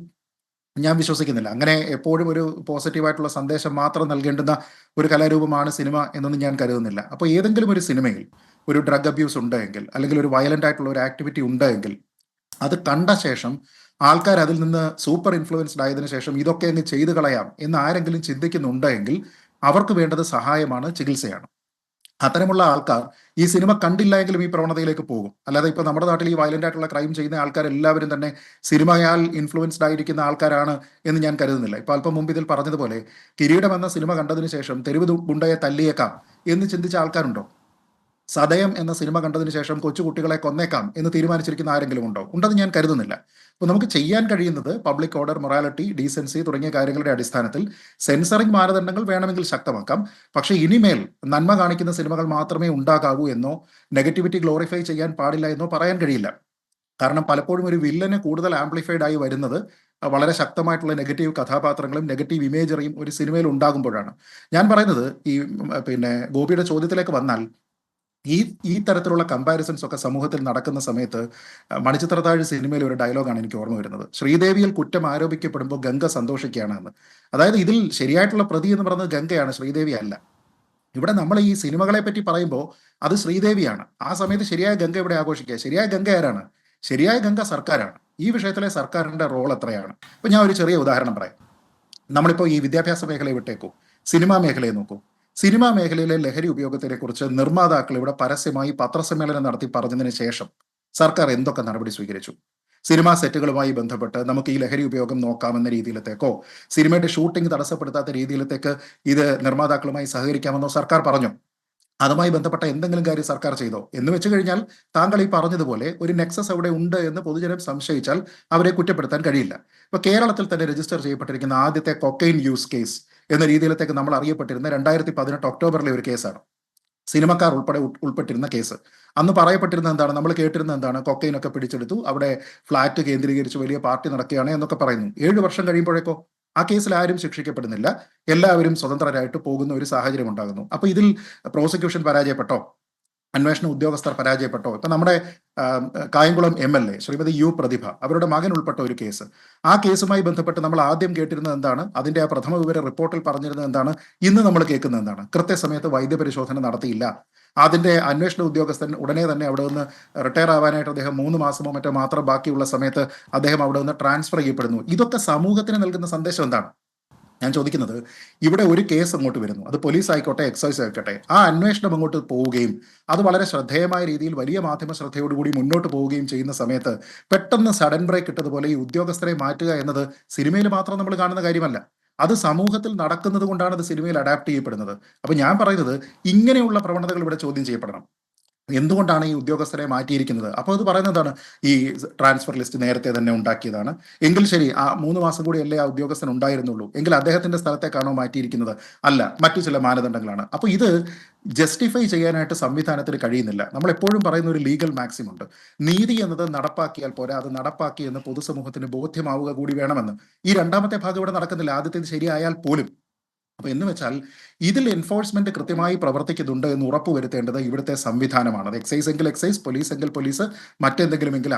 ഞാൻ വിശ്വസിക്കുന്നില്ല. അങ്ങനെ എപ്പോഴും ഒരു പോസിറ്റീവായിട്ടുള്ള സന്ദേശം മാത്രം നൽകേണ്ടുന്ന ഒരു കലാരൂപമാണ് സിനിമ എന്നൊന്നും ഞാൻ കരുതുന്നില്ല. അപ്പോൾ ഏതെങ്കിലും ഒരു സിനിമയിൽ ഒരു ഡ്രഗ് അബ്യൂസ് ഉണ്ടെങ്കിൽ, അല്ലെങ്കിൽ ഒരു വയലന്റ് ആയിട്ടുള്ള ഒരു ആക്ടിവിറ്റി ഉണ്ടെങ്കിൽ, അത് കണ്ട ശേഷം ആൾക്കാർ അതിൽ നിന്ന് സൂപ്പർ ഇൻഫ്ലുവൻസ്ഡ് ആയതിനു ശേഷം ഇതൊക്കെ അങ്ങ് ചെയ്തു കളയാം എന്ന് ആരെങ്കിലും ചിന്തിക്കുന്നുണ്ടെങ്കിൽ അവർക്ക് വേണ്ടത് സഹായമാണ്, ചികിത്സയാണ്. അത്തരമുള്ള ആൾക്കാർ ഈ സിനിമ കണ്ടില്ല എങ്കിലും ഈ പ്രവണതയിലേക്ക് പോകും. അല്ലാതെ ഇപ്പൊ നമ്മുടെ നാട്ടിൽ ഈ വയലന്റ് ആയിട്ടുള്ള ക്രൈം ചെയ്യുന്ന ആൾക്കാരെല്ലാവരും തന്നെ സിനിമയാൽ ഇൻഫ്ലുവൻസ്ഡ് ആയിരിക്കുന്ന ആൾക്കാരാണ് എന്ന് ഞാൻ കരുതുന്നില്ല. ഇപ്പൊ അല്പം മുമ്പ് ഇതിൽ പറഞ്ഞതുപോലെ കിരീടം എന്ന സിനിമ കണ്ടതിന് ശേഷം തെരുവ് ഗുണ്ടയെ തല്ലിയേക്കാം എന്ന് ചിന്തിച്ച ആൾക്കാരുണ്ടോ? സദയം എന്ന സിനിമ കണ്ടതിന് ശേഷം കൊച്ചുകുട്ടികളെ കൊന്നേക്കാം എന്ന് തീരുമാനിച്ചിരിക്കുന്ന ആരെങ്കിലും ഉണ്ടോ? ഉണ്ടെന്ന് ഞാൻ കരുതുന്നില്ല. അപ്പോൾ നമുക്ക് ചെയ്യാൻ കഴിയുന്നത് പബ്ലിക് ഓർഡർ, മൊറാലിറ്റി, ഡീസൻസി തുടങ്ങിയ കാര്യങ്ങളുടെ അടിസ്ഥാനത്തിൽ സെൻസറിംഗ് മാനദണ്ഡങ്ങൾ വേണമെങ്കിൽ ശക്തമാക്കാം. പക്ഷേ ഇനിമേൽ നന്മ കാണിക്കുന്ന സിനിമകൾ മാത്രമേ ഉണ്ടാകാവൂ എന്നോ നെഗറ്റിവിറ്റി ഗ്ലോറിഫൈ ചെയ്യാൻ പാടില്ല എന്നോ പറയാൻ കഴിയില്ല. കാരണം പലപ്പോഴും ഒരു വില്ലന് കൂടുതൽ ആംപ്ലിഫൈഡ് ആയി വരുന്നത് വളരെ ശക്തമായിട്ടുള്ള നെഗറ്റീവ് കഥാപാത്രങ്ങളും നെഗറ്റീവ് ഇമേജറിയും ഒരു സിനിമയിൽ ഉണ്ടാകുമ്പോഴാണ്. ഞാൻ പറയുന്നത് ഈ ഗോപിയുടെ ചോദ്യത്തിലേക്ക് വന്നാൽ, ഈ തരത്തിലുള്ള കമ്പാരിസൺസ് ഒക്കെ സമൂഹത്തിൽ നടക്കുന്ന സമയത്ത് മണിച്ചിത്രത്താഴ് സിനിമയിൽ ഒരു ഡയലോഗാണ് എനിക്ക് ഓർമ്മ വരുന്നത്. ശ്രീദേവിയിൽ കുറ്റം ആരോപിക്കപ്പെടുമ്പോൾ ഗംഗ സന്തോഷിക്കുകയാണ് എന്ന്. അതായത് ഇതിൽ ശരിയായിട്ടുള്ള പ്രതി എന്ന് പറയുന്നത് ഗംഗയാണ്, ശ്രീദേവി അല്ല. ഇവിടെ നമ്മൾ ഈ സിനിമകളെ പറ്റി പറയുമ്പോൾ അത് ശ്രീദേവിയാണ്. ആ സമയത്ത് ശരിയായ ഗംഗ ഇവിടെ ആഘോഷിക്കുക. ശരിയായ ഗംഗ ആരാണ്? ശരിയായ ഗംഗ സർക്കാരാണ്. ഈ വിഷയത്തിലെ സർക്കാരിന്റെ റോൾ എത്രയാണ്? ഇപ്പൊ ഞാൻ ഒരു ചെറിയ ഉദാഹരണം പറയാം. നമ്മളിപ്പോൾ ഈ വിദ്യാഭ്യാസ മേഖലയെ വിട്ടേക്കൂ, സിനിമാ മേഖലയെ നോക്കൂ. സിനിമാ മേഖലയിലെ ലഹരി ഉപയോഗത്തിനെ കുറിച്ച് നിർമ്മാതാക്കൾ ഇവിടെ പരസ്യമായി പത്രസമ്മേളനം നടത്തി പറഞ്ഞതിന് ശേഷം സർക്കാർ എന്തൊക്കെ നടപടി സ്വീകരിച്ചു? സിനിമാ സെറ്റുകളുമായി ബന്ധപ്പെട്ട് നമുക്ക് ഈ ലഹരി ഉപയോഗം നോക്കാമെന്ന രീതിയിലത്തേക്കോ സിനിമയുടെ ഷൂട്ടിംഗ് തടസ്സപ്പെടുത്താത്ത രീതിയിലത്തേക്ക് ഇത് നിർമ്മാതാക്കളുമായി സഹകരിക്കാമെന്നോ സർക്കാർ പറഞ്ഞു? അതുമായി ബന്ധപ്പെട്ട എന്തെങ്കിലും കാര്യം സർക്കാർ ചെയ്തോ എന്ന് വെച്ച് കഴിഞ്ഞാൽ താങ്കൾ ഈ പറഞ്ഞതുപോലെ ഒരു നെക്സസ് അവിടെ ഉണ്ട് എന്ന് പൊതുജനം സംശയിച്ചാൽ അവരെ കുറ്റപ്പെടുത്താൻ കഴിയില്ല. ഇപ്പൊ കേരളത്തിൽ തന്നെ രജിസ്റ്റർ ചെയ്യപ്പെട്ടിരിക്കുന്ന ആദ്യത്തെ കൊക്കൈൻ യൂസ് കേസ് എന്ന രീതിയിലത്തേക്ക് നമ്മൾ അറിയപ്പെട്ടിരുന്ന 2018 ഒക്ടോബറിലെ ഒരു കേസാണ്. സിനിമക്കാർ ഉൾപ്പെട്ടിരുന്ന കേസ്. അന്ന് പറയപ്പെട്ടിരുന്ന എന്താണ്, നമ്മൾ കേട്ടിരുന്ന എന്താണ്, കൊക്കൈൻ ഒക്കെ പിടിച്ചെടുത്തു, അവിടെ ഫ്ളാറ്റ് കേന്ദ്രീകരിച്ച് വലിയ പാർട്ടി നടക്കുകയാണ് എന്നൊക്കെ പറയുന്നു. 7 വർഷം കഴിയുമ്പോഴേക്കോ ആ കേസിൽ ആരും ശിക്ഷിക്കപ്പെടുന്നില്ല, എല്ലാവരും സ്വതന്ത്രരായിട്ട് പോകുന്ന ഒരു സാഹചര്യം ഉണ്ടാകുന്നു. അപ്പൊ ഇതിൽ പ്രോസിക്യൂഷൻ പരാജയപ്പെട്ടോ, അന്വേഷണ ഉദ്യോഗസ്ഥർ പരാജയപ്പെട്ടോ? ഇപ്പൊ നമ്മുടെ കായംകുളം MLA ശ്രീമതി യു പ്രതിഭ, അവരുടെ മകൻ ഉൾപ്പെട്ട ഒരു കേസ്, ആ കേസുമായി ബന്ധപ്പെട്ട് നമ്മൾ ആദ്യം കേട്ടിരുന്നത് എന്താണ്, അതിന്റെ ആ പ്രഥമ വിവര റിപ്പോർട്ടിൽ പറഞ്ഞിരുന്നത് എന്താണ്, ഇന്ന് നമ്മൾ കേൾക്കുന്നത് എന്താണ്, കൃത്യസമയത്ത് വൈദ്യപരിശോധന നടത്തിയില്ല, അതിന്റെ അന്വേഷണ ഉദ്യോഗസ്ഥൻ ഉടനെ തന്നെ അവിടെ നിന്ന് റിട്ടയർ ആവാനായിട്ട് അദ്ദേഹം 3 മാസമോ മറ്റോ മാത്രം ബാക്കിയുള്ള സമയത്ത് അദ്ദേഹം അവിടെ നിന്ന് ട്രാൻസ്ഫർ ചെയ്യപ്പെടുന്നു. ഇതൊക്കെ സമൂഹത്തിന് നൽകുന്ന സന്ദേശം എന്താണ്? ഞാൻ ചോദിക്കുന്നത്, ഇവിടെ ഒരു കേസ് അങ്ങോട്ട് വരുന്നു, അത് പോലീസ് ആയിക്കോട്ടെ എക്സൈസ് ആയിക്കോട്ടെ, ആ അന്വേഷണം അങ്ങോട്ട് പോവുകയും അത് വളരെ ശ്രദ്ധേയമായ രീതിയിൽ വലിയ മാധ്യമ ശ്രദ്ധയോടുകൂടി മുന്നോട്ട് പോവുകയും ചെയ്യുന്ന സമയത്ത് പെട്ടെന്ന് സഡൻ ബ്രേക്ക് ഇട്ടതുപോലെ ഈ ഉദ്യോഗസ്ഥരെ മാറ്റുക എന്നത് സിനിമയിൽ മാത്രം നമ്മൾ കാണുന്ന കാര്യമല്ല, അത് സമൂഹത്തിൽ നടക്കുന്നത് കൊണ്ടാണ് അത് സിനിമയിൽ അഡാപ്റ്റ് ചെയ്യപ്പെടുന്നത്. അപ്പൊ ഞാൻ പറയുന്നത്, ഇങ്ങനെയുള്ള പ്രവണതകൾ ഇവിടെ ചോദ്യം ചെയ്യപ്പെടണം. എന്തുകൊണ്ടാണ് ഈ ഉദ്യോഗസ്ഥരെ മാറ്റിയിരിക്കുന്നത്? അപ്പോൾ അത് പറയുന്നതാണ്, ഈ ട്രാൻസ്ഫർ ലിസ്റ്റ് നേരത്തെ തന്നെ ഉണ്ടാക്കിയതാണ്. എങ്കിൽ ശരി, ആ 3 മാസം കൂടി അല്ലേ ആ ഉദ്യോഗസ്ഥൻ ഉണ്ടായിരുന്നുള്ളൂ, എങ്കിൽ അദ്ദേഹത്തിന്റെ സ്ഥലത്തേക്കാണോ മാറ്റിയിരിക്കുന്നത്? അല്ല, മറ്റു ചില മാനദണ്ഡങ്ങളാണ്. അപ്പോൾ ഇത് ജസ്റ്റിഫൈ ചെയ്യാനായിട്ട് സംവിധാനത്തിന് കഴിയുന്നില്ല. നമ്മൾ എപ്പോഴും പറയുന്ന ഒരു ലീഗൽ മാക്സിം ഉണ്ട്, നീതി എന്നത് നടപ്പാക്കിയാൽ പോരാ, അത് നടപ്പാക്കി എന്ന് പൊതുസമൂഹത്തിന് ബോധ്യമാവുക കൂടി വേണമെന്ന്. ഈ രണ്ടാമത്തെ ഭാഗം ഇവിടെ നടക്കുന്നില്ല, ആദ്യത്തേത് ശരിയായാൽ പോലും. അപ്പൊ എന്ന് വെച്ചാൽ ഇതിൽ എൻഫോഴ്സ്മെന്റ് കൃത്യമായി പ്രവർത്തിക്കുന്നുണ്ട് എന്ന് ഉറപ്പുവരുത്തേണ്ടത് ഇവിടുത്തെ സംവിധാനമാണ്. അത് എക്സൈസ് എങ്കിൽ എക്സൈസ്, പോലീസ് എങ്കിൽ പോലീസ്, മറ്റെന്തെങ്കിലുമെങ്കിൽ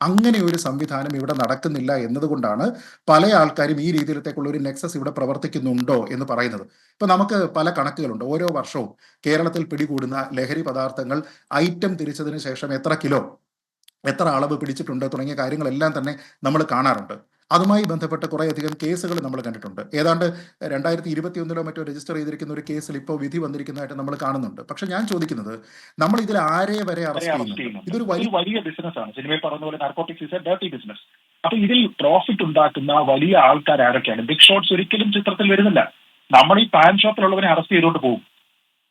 അങ്ങനെ ഒരു സംവിധാനം ഇവിടെ നടക്കുന്നില്ല എന്നതുകൊണ്ടാണ് പല ആൾക്കാരും ഈ രീതിയിലത്തേക്കുള്ള ഒരു നെക്സസ് ഇവിടെ പ്രവർത്തിക്കുന്നുണ്ടോ എന്ന് പറയുന്നത്. ഇപ്പൊ നമുക്ക് പല കണക്കുകളുണ്ട്. ഓരോ വർഷവും കേരളത്തിൽ പിടികൂടുന്ന ലഹരി പദാർത്ഥങ്ങൾ ഐറ്റം തിരിച്ചതിന് ശേഷം എത്ര കിലോ, എത്ര അളവ് പിടിച്ചിട്ടുണ്ട് തുടങ്ങിയ കാര്യങ്ങളെല്ലാം തന്നെ നമ്മൾ കാണാറുണ്ട്. അതുമായി ബന്ധപ്പെട്ട കുറേയധികം കേസുകൾ നമ്മൾ കണ്ടിട്ടുണ്ട്. ഏതാണ്ട് 2021 മറ്റോ രജിസ്റ്റർ ചെയ്തിരിക്കുന്ന ഒരു കേസിൽ ഇപ്പോൾ വിധി വന്നിരിക്കുന്നതായിട്ട് നമ്മൾ കാണുന്നുണ്ട്. പക്ഷെ ഞാൻ ചോദിക്കുന്നത്, നമ്മൾ ഇതിൽ ആരെ വരെ അറസ്റ്റ് ചെയ്യുന്നു? ഇതൊരു വലിയ ബിസിനസ് ആണ്. സിനിമയിൽ പറഞ്ഞ പോലെ narcotics is A dirty business. അപ്പൊ ഇതിൽ പ്രോഫിറ്റ് ഉണ്ടാക്കുന്ന വലിയ ആൾക്കാർ ആരൊക്കെയാണ്? ബിഗ് ഷോട്ട്സ് ഒരിക്കലും ചിത്രത്തിൽ വരുന്നില്ല. നമ്മൾ ഈ പാൻ ഷോപ്പിലുള്ളവനെ അറസ്റ്റ് ചെയ്തുകൊണ്ട് പോകും,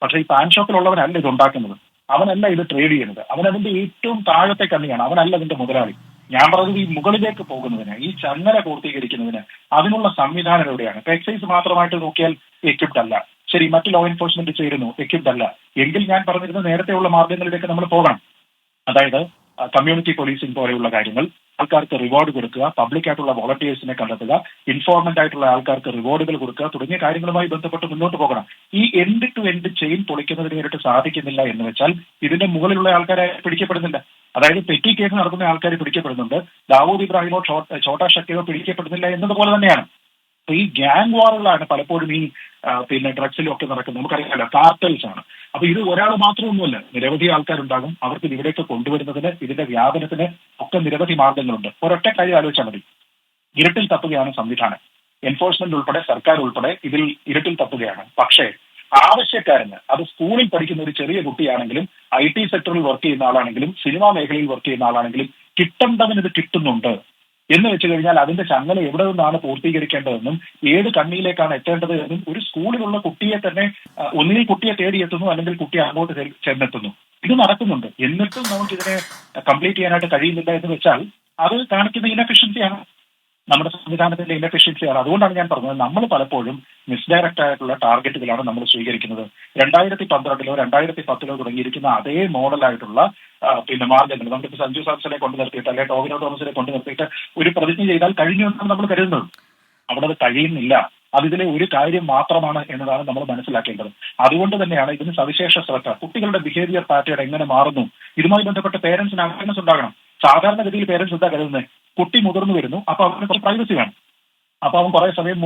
പക്ഷെ ഈ പാൻ ഷോപ്പിലുള്ളവനല്ല ഇത് ഉണ്ടാക്കുന്നത്, അവനല്ല ഇത് ട്രേഡ് ചെയ്യുന്നത്, അവൻ അതിന്റെ ഏറ്റവും താഴത്തെ കണ്ണിയാണ്, അവനല്ല അതിന്റെ മുതലാളി. ഞാൻ പറഞ്ഞത് ഈ മുകളിലേക്ക് പോകുന്നതിന്, ഈ ചങ്ങല പൂർത്തീകരിക്കുന്നതിന് അതിനുള്ള സംവിധാനം എവിടെയാണ്? ഇപ്പൊ എക്സൈസ് മാത്രമായിട്ട് നോക്കിയാൽ എക്വിപ്ഡ് അല്ല. ശരി, മറ്റു ലോ എൻഫോഴ്സ്മെന്റ് ചേരുന്നു, എക്വിപ്ഡ് അല്ല. എങ്കിൽ ഞാൻ പറഞ്ഞിരുന്ന നേരത്തെയുള്ള മാർഗങ്ങളിലേക്ക് നമ്മൾ പോകണം. അതായത് കമ്മ്യൂണിറ്റി പോലീസിംഗ് പോലെയുള്ള കാര്യങ്ങൾ, ആൾക്കാർക്ക് റിവാർഡ് കൊടുക്കുക, പബ്ലിക് ആയിട്ടുള്ള വോളണ്ടിയേഴ്സിനെ കണ്ടെത്തുക, ഇൻഫോർമന്റ് ആയിട്ടുള്ള ആൾക്കാർക്ക് റിവാർഡുകൾ കൊടുക്കുക തുടങ്ങിയ കാര്യങ്ങളുമായി ബന്ധപ്പെട്ട് മുന്നോട്ട് പോകണം. ഈ എൻഡ് ടു എൻഡ് ചെയിൻ പൊളിക്കുന്നതിന് വേണ്ടിയിട്ട് സാധിക്കുന്നില്ല എന്ന് വെച്ചാൽ ഇതിന്റെ മുകളിലുള്ള ആൾക്കാരെ പിടിക്കപ്പെടുന്നില്ല. അതായത് പെറ്റി കേസ് നടത്തുന്ന ആൾക്കാർ പിടിക്കപ്പെടുന്നുണ്ട്, ദാവൂദ് ഇബ്രാഹിമോ ഛോട്ടാ ഷക്കീറോ പിടിക്കപ്പെടുന്നില്ല എന്നതുപോലെ തന്നെയാണ്. അപ്പൊ ഈ ഗ്യാങ് വാറുകളാണ് പലപ്പോഴും ഈ ഡ്രഗ്സിലും ഒക്കെ നടക്കുന്നത്. നമുക്കറിയാമല്ലോ, കാർട്ടൽസ് ആണ്. അപ്പൊ ഇത് ഒരാൾ മാത്രമൊന്നുമല്ല, നിരവധി ആൾക്കാരുണ്ടാകും. അവർക്ക് ഇവിടേക്ക് കൊണ്ടുവരുന്നതിന്, ഇതിന്റെ വ്യാപനത്തിന് ഒക്കെ നിരവധി മാർഗങ്ങളുണ്ട്. ഒരൊറ്റ കാര്യം ആലോചിച്ചാൽ മതി, ഇരുട്ടിൽ തപ്പുകയാണ് സംവിധാനം. എൻഫോഴ്സ്മെന്റ് ഉൾപ്പെടെ, സർക്കാർ ഉൾപ്പെടെ ഇതിൽ ഇരുട്ടിൽ തപ്പുകയാണ്. പക്ഷേ ആവശ്യക്കാരന്, അത് സ്കൂളിൽ പഠിക്കുന്ന ഒരു ചെറിയ കുട്ടിയാണെങ്കിലും, IT സെക്ടറിൽ വർക്ക് ചെയ്യുന്ന ആളാണെങ്കിലും, സിനിമാ മേഖലയിൽ വർക്ക് ചെയ്യുന്ന ആളാണെങ്കിലും, കിട്ടേണ്ടവന് ഇത് കിട്ടുന്നുണ്ട് എന്ന് വെച്ച് കഴിഞ്ഞാൽ അതിന്റെ ചങ്ങല എവിടെ നിന്നാണ് പൂർത്തീകരിക്കേണ്ടതെന്നും ഏത് കണ്ണിയിലേക്കാണ് എത്തേണ്ടത് എന്നും ഒരു സ്കൂളിലുള്ള കുട്ടിയെ തന്നെ ഒന്നുകിൽ കുട്ടിയെ തേടിയെത്തുന്നു, അല്ലെങ്കിൽ കുട്ടി അങ്ങോട്ട് ചെന്നെത്തുന്നു. ഇത് നടക്കുന്നുണ്ട്. എന്നിട്ടും നമുക്ക് ഇതിനെ കംപ്ലീറ്റ് ചെയ്യാനായിട്ട് കഴിയുന്നില്ല എന്ന് വെച്ചാൽ അത് കാണിക്കുന്ന ഇനഫിഷ്യൻസിയാണ്, നമ്മുടെ സംവിധാനത്തിന്റെ ഇനഫിഷ്യൻസിയാണ്. അതുകൊണ്ടാണ് ഞാൻ പറഞ്ഞത്, നമ്മൾ പലപ്പോഴും മിസ്ഡയറക്റ്റ് ആയിട്ടുള്ള ടാർഗറ്റുകളാണ് നമ്മൾ സ്വീകരിക്കുന്നത്. 2012 2010 തുടങ്ങിയിരിക്കുന്ന അതേ മോഡലായിട്ടുള്ള മാർഗങ്ങൾ നമുക്കിപ്പോൾ സഞ്ജു സാംസനെ കൊണ്ടു നിർത്തിയിട്ട്, അല്ലെങ്കിൽ ടോവിനോ തോമസിനെ കൊണ്ടു നിർത്തിയിട്ട് ഒരു പ്രതിജ്ഞ ചെയ്താൽ കഴിഞ്ഞു എന്നാണ് നമ്മൾ കരുതുന്നത്. അവിടെ അത് കഴിയുന്നില്ല. അതിലെ ഒരു കാര്യം മാത്രമാണ് എന്നതാണ് നമ്മൾ മനസ്സിലാക്കേണ്ടത്. അതുകൊണ്ട് തന്നെയാണ് ഇതിന് സവിശേഷ ശ്രദ്ധ. കുട്ടികളുടെ ബിഹേവിയർ പാറ്റേൺ എങ്ങനെ മാറുന്നു, ഇതുമായി ബന്ധപ്പെട്ട് പേരൻസിന് അവയർനെസ് ഉണ്ടാകണം. സാധാരണഗതിയിൽ പേരൻസ് എന്താ കരുതുന്നത്? കുട്ടി മുതിർന്നു വരുന്നു, അപ്പൊ അവന് കുറച്ച് പ്രൈവസി വേണം. അപ്പൊ അവൻ കുറെ സമയം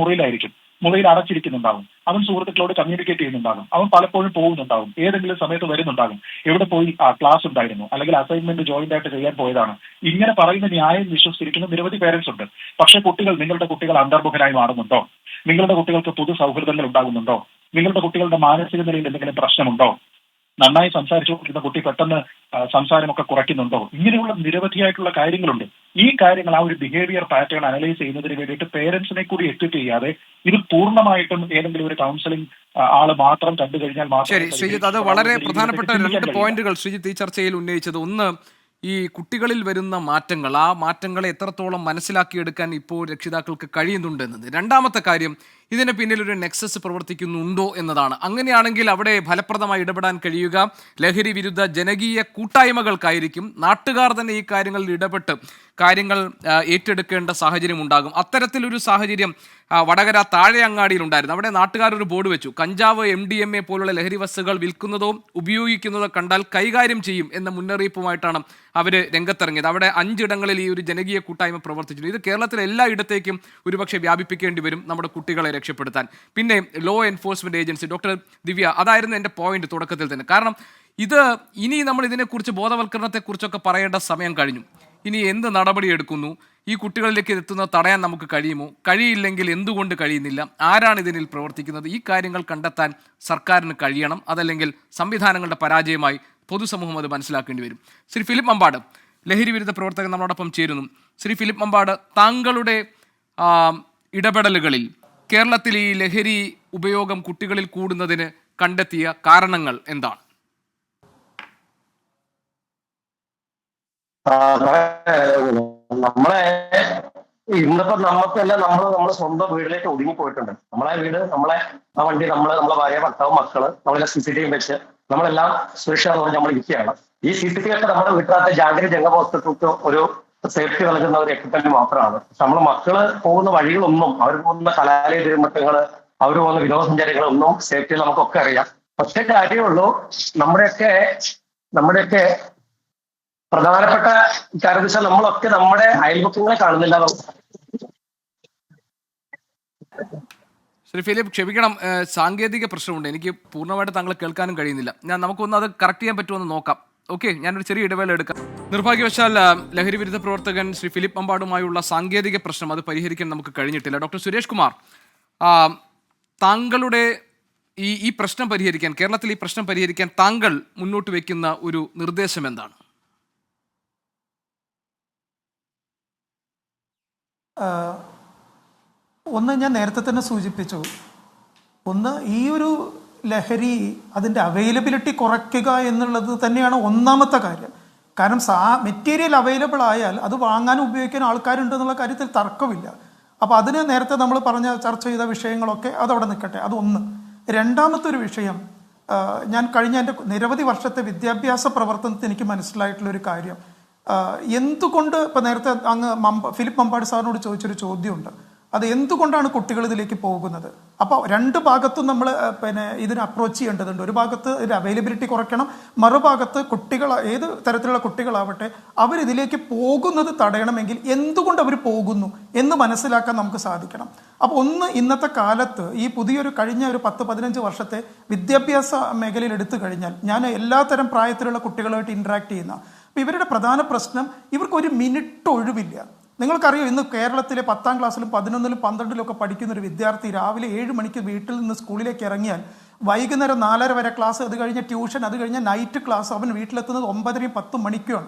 മുറിയിൽ അടച്ചിരിക്കുന്നുണ്ടാകും, അവൻ സുഹൃത്തുക്കളോട് കമ്മ്യൂണിക്കേറ്റ് ചെയ്യുന്നുണ്ടാകും, അവൻ പലപ്പോഴും പോകുന്നുണ്ടാകും, ഏതെങ്കിലും സമയത്ത് വരുന്നുണ്ടാകും, എവിടെ പോയി ക്ലാസ് ഉണ്ടായിരുന്നു, അല്ലെങ്കിൽ അസൈൻമെന്റ് ജോയിന്റ് ആയിട്ട് ചെയ്യാൻ പോയതാണ്. ഇങ്ങനെ പറയുന്ന ന്യായം വിശ്വസിച്ചിരിക്കുന്ന നിരവധി പേരൻസ് ഉണ്ട്. പക്ഷെ നിങ്ങളുടെ കുട്ടികൾ അന്തർമുഖനായി മാറുന്നുണ്ടോ? നിങ്ങളുടെ കുട്ടികൾക്ക് പൊതു സൗഹൃദങ്ങൾ ഉണ്ടാകുന്നുണ്ടോ? നിങ്ങളുടെ കുട്ടികളുടെ മാനസിക നിലയിൽ എന്തെങ്കിലും പ്രശ്നമുണ്ടോ? നന്നായി സംസാരിച്ചുകൊണ്ടിരുന്ന കുട്ടി പെട്ടെന്ന് സംസാരമൊക്കെ കുറയ്ക്കുന്നുണ്ടോ? ഇങ്ങനെയുള്ള നിരവധിയായിട്ടുള്ള കാര്യങ്ങളുണ്ട്. ഈ കാര്യങ്ങൾ, ആ ഒരു ബിഹേവിയർ പാറ്റേൺ അനലൈസ് ചെയ്യുന്നതിന് വേണ്ടിയിട്ട് പേരൻസിനെ കൂടി എക്വിറ്റ് ചെയ്യാതെ ഇത് പൂർണ്ണമായിട്ടും ഏതെങ്കിലും ഒരു കൗൺസിലിംഗ് ആള് മാത്രം കണ്ടു കഴിഞ്ഞാൽ ശരി ശ്രീജിത്ത്, അത് വളരെ പ്രധാനപ്പെട്ട 2 പോയിന്റുകൾ ശ്രീജിത്ത് ഈ ചർച്ചയിൽ ഉന്നയിച്ചത്. ഒന്ന്, ഈ കുട്ടികളിൽ വരുന്ന മാറ്റങ്ങൾ, ആ മാറ്റങ്ങളെ എത്രത്തോളം മനസ്സിലാക്കിയെടുക്കാൻ ഇപ്പോൾ രക്ഷിതാക്കൾക്ക് കഴിയുന്നുണ്ടെന്നത്. രണ്ടാമത്തെ കാര്യം, ഇതിന് പിന്നിൽ ഒരു നെക്സസ് പ്രവർത്തിക്കുന്നുണ്ടോ എന്നതാണ്. അങ്ങനെയാണെങ്കിൽ അവിടെ ഫലപ്രദമായി ഇടപെടാൻ കഴിയുക ലഹരി വിരുദ്ധ ജനകീയ കൂട്ടായ്മകൾക്കായിരിക്കും. നാട്ടുകാർ തന്നെ ഈ കാര്യങ്ങളിൽ ഇടപെട്ട് കാര്യങ്ങൾ ഏറ്റെടുക്കേണ്ട സാഹചര്യം ഉണ്ടാകും. അത്തരത്തിലൊരു സാഹചര്യം വടകര താഴെയങ്ങാടിയിൽ ഉണ്ടായിരുന്നു. അവിടെ നാട്ടുകാർ ഒരു ബോർഡ് വെച്ചു, കഞ്ചാവ്, MDMA പോലുള്ള ലഹരി വസ്തുക്കൾ വിൽക്കുന്നതോ ഉപയോഗിക്കുന്നതോ കണ്ടാൽ കൈകാര്യം ചെയ്യും എന്ന മുന്നറിയിപ്പുമായിട്ടാണ് അവർ രംഗത്തിറങ്ങിയത്. അവിടെ 5 ഇടങ്ങളിൽ ഈ ഒരു ജനകീയ കൂട്ടായ്മ പ്രവർത്തിച്ചിട്ടുണ്ട്. ഇത് കേരളത്തിലെ എല്ലാ ഇടത്തേക്കും ഒരുപക്ഷെ വ്യാപിപ്പിക്കേണ്ടി വരും നമ്മുടെ കുട്ടികളെ രക്ഷപ്പെടുത്താൻ. പിന്നെ ലോ എൻഫോഴ്സ്മെന്റ് ഏജൻസി, ഡോക്ടർ ദിവ്യ, അതായിരുന്നു എൻ്റെ പോയിന്റ് തുടക്കത്തിൽ തന്നെ. കാരണം ഇനി നമ്മൾ ഇതിനെക്കുറിച്ച് ബോധവൽക്കരണത്തെക്കുറിച്ചൊക്കെ പറയേണ്ട സമയം കഴിഞ്ഞു. ഇനി എന്ത് നടപടി എടുക്കുന്നു? ഈ കുട്ടികളിലേക്ക് എത്തുന്നത് തടയാൻ നമുക്ക് കഴിയുമോ? കഴിയില്ലെങ്കിൽ എന്തുകൊണ്ട് കഴിയുന്നില്ല? ആരാണ് ഇതിനിൽ പ്രവർത്തിക്കുന്നത്? ഈ കാര്യങ്ങൾ കണ്ടെത്താൻ സർക്കാരിന് കഴിയണം. അതല്ലെങ്കിൽ സംവിധാനങ്ങളുടെ പരാജയമായി പൊതുസമൂഹം അത് മനസ്സിലാക്കേണ്ടി വരും. ശ്രീ ഫിലിപ്പ് മമ്പാട്, ലഹരി വിരുദ്ധ പ്രവർത്തകൻ, നമ്മളോടൊപ്പം ചേരുന്നു. ശ്രീ ഫിലിപ്പ് മമ്പാട്, താങ്കളുടെ ഇടപെടലുകളിൽ കേരളത്തിൽ ഈ ലഹരി ഉപയോഗം കുട്ടികളിൽ കൂടുന്നതിന് കണ്ടെത്തിയ കാരണങ്ങൾ എന്താണ്? നമ്മളെ ഇന്നിപ്പോ നമുക്കെല്ലാം നമ്മളെ സ്വന്തം വീട്ടിലേക്ക് ഒതുങ്ങിപ്പോയിട്ടുണ്ട്. നമ്മളെ വീട്, നമ്മളെ ആ വണ്ടി, നമ്മളെ ഭാര്യ, ഭർത്താവ്, മക്കള്, നമ്മളെല്ലാം CCTV വെച്ച് നമ്മളെല്ലാം സുരക്ഷ എന്ന് പറഞ്ഞ് നമ്മൾ ഇരിക്കുകയാണ്. ഈ CCTV ഒക്കെ നമ്മുടെ വീട്ടിനകത്ത് ജാഗ്രത ജംഗമവസ്തുക്കൾക്ക് ഒരു സേഫ്റ്റി നൽകുന്ന ഒരു എക്വിപ്മെന്റ് മാത്രമാണ്. നമ്മളെ മക്കള് പോകുന്ന വഴികളൊന്നും, അവർ പോകുന്ന കലാലയ തിരുമട്ടങ്ങള്, അവർ പോകുന്ന വിനോദസഞ്ചാരികളൊന്നും സേഫ്റ്റി നമുക്കൊക്കെ അറിയാം. ഒറ്റ കാര്യമുള്ളൂ, നമ്മുടെയൊക്കെ പ്രധാനപ്പെട്ട കാര്യം വെച്ചാൽ നമ്മളൊക്കെ നമ്മുടെ അയൽപക്കങ്ങളെ കാണുന്നില്ല. ശ്രീ ഫിലിപ്പ്, ക്ഷമിക്കണം, സാങ്കേതിക പ്രശ്നമുണ്ട്. എനിക്ക് പൂർണ്ണമായിട്ട് താങ്കളെ കേൾക്കാനും കഴിയുന്നില്ല. നമുക്കൊന്ന് അത് കറക്റ്റ് ചെയ്യാൻ പറ്റുമെന്ന് നോക്കാം. ഓക്കെ, ഞാനൊരു ചെറിയ ഇടവേള എടുക്കാം. നിർഭാഗ്യവശാൽ ലഹരി വിരുദ്ധ പ്രവർത്തകൻ ശ്രീ ഫിലിപ്പ് മമ്പാടുമായുള്ള സാങ്കേതിക പ്രശ്നം അത് പരിഹരിക്കാൻ നമുക്ക് കഴിഞ്ഞിട്ടില്ല. ഡോക്ടർ സുരേഷ് കുമാർ, താങ്കളുടെ ഈ പ്രശ്നം പരിഹരിക്കാൻ, കേരളത്തിൽ ഈ പ്രശ്നം പരിഹരിക്കാൻ താങ്കൾ മുന്നോട്ട് വയ്ക്കുന്ന ഒരു നിർദ്ദേശം എന്താണ്? ഒന്ന്, ഞാൻ നേരത്തെ തന്നെ സൂചിപ്പിച്ചു, ഒന്ന് ഈ ഒരു ലഹരി അതിൻ്റെ അവൈലബിലിറ്റി കുറയ്ക്കുക എന്നുള്ളത് തന്നെയാണ് ഒന്നാമത്തെ കാര്യം. കാരണം മെറ്റീരിയൽ അവൈലബിൾ ആയാൽ അത് വാങ്ങാനും ഉപയോഗിക്കാനും ആൾക്കാരുണ്ട് എന്നുള്ള കാര്യത്തിൽ തർക്കമില്ല. അപ്പോൾ അതിന് നേരത്തെ നമ്മൾ ചർച്ച ചെയ്ത വിഷയങ്ങളൊക്കെ അതവിടെ നിൽക്കട്ടെ, അതൊന്ന്. രണ്ടാമത്തെ ഒരു വിഷയം, ഞാൻ കഴിഞ്ഞ എൻ്റെ നിരവധി വർഷത്തെ വിദ്യാഭ്യാസ പ്രവർത്തനത്തിൽ എനിക്ക് മനസ്സിലായിട്ടുള്ളൊരു കാര്യം, എന്തുകൊണ്ട് ഇപ്പം നേരത്തെ അങ്ങ് ഫിലിപ്പ് മമ്പാട് സാറിനോട് ചോദിച്ചൊരു ചോദ്യമുണ്ട്, അത് എന്തുകൊണ്ടാണ് കുട്ടികൾ ഇതിലേക്ക് പോകുന്നത്? അപ്പോൾ 2 ഭാഗത്തും നമ്മൾ ഇതിനെ അപ്രോച്ച് ചെയ്യേണ്ടതുണ്ട്. ഒരു ഭാഗത്ത് ഇതിൻ്റെ അവൈലബിലിറ്റി കുറയ്ക്കണം, മറുഭാഗത്ത് കുട്ടികൾ, ഏത് തരത്തിലുള്ള കുട്ടികളാവട്ടെ, അവരിതിലേക്ക് പോകുന്നത് തടയണമെങ്കിൽ എന്തുകൊണ്ട് അവർ പോകുന്നു എന്ന് മനസ്സിലാക്കാൻ നമുക്ക് സാധിക്കണം. അപ്പോൾ ഒന്ന്, ഇന്നത്തെ കാലത്ത് ഈ കഴിഞ്ഞ ഒരു 10-15 വർഷത്തെ വിദ്യാഭ്യാസ മേഖലയിൽ എടുത്തു കഴിഞ്ഞാൽ, ഞാൻ എല്ലാത്തരം പ്രായത്തിലുള്ള കുട്ടികളുമായിട്ട് ഇൻട്രാക്ട് ചെയ്യുന്ന, അപ്പോൾ ഇവരുടെ പ്രധാന പ്രശ്നം, ഇവർക്കൊരു മിനിറ്റ് ഒഴിവില്ല. നിങ്ങൾക്കറിയാം, ഇന്ന് കേരളത്തിലെ 10ാം ക്ലാസ്സിലും 11ലും 12ലും ഒക്കെ പഠിക്കുന്ന ഒരു വിദ്യാർത്ഥി രാവിലെ 7 മണിക്ക് വീട്ടിൽ നിന്ന് സ്കൂളിലേക്ക് ഇറങ്ങിയാൽ വൈകുന്നേരം 4:30 വരെ ക്ലാസ്, അത് കഴിഞ്ഞ് ട്യൂഷൻ, അത് കഴിഞ്ഞ് നൈറ്റ് ക്ലാസ്, അവൻ വീട്ടിലെത്തുന്നത് 9:30-10 മണിക്കുമാണ്.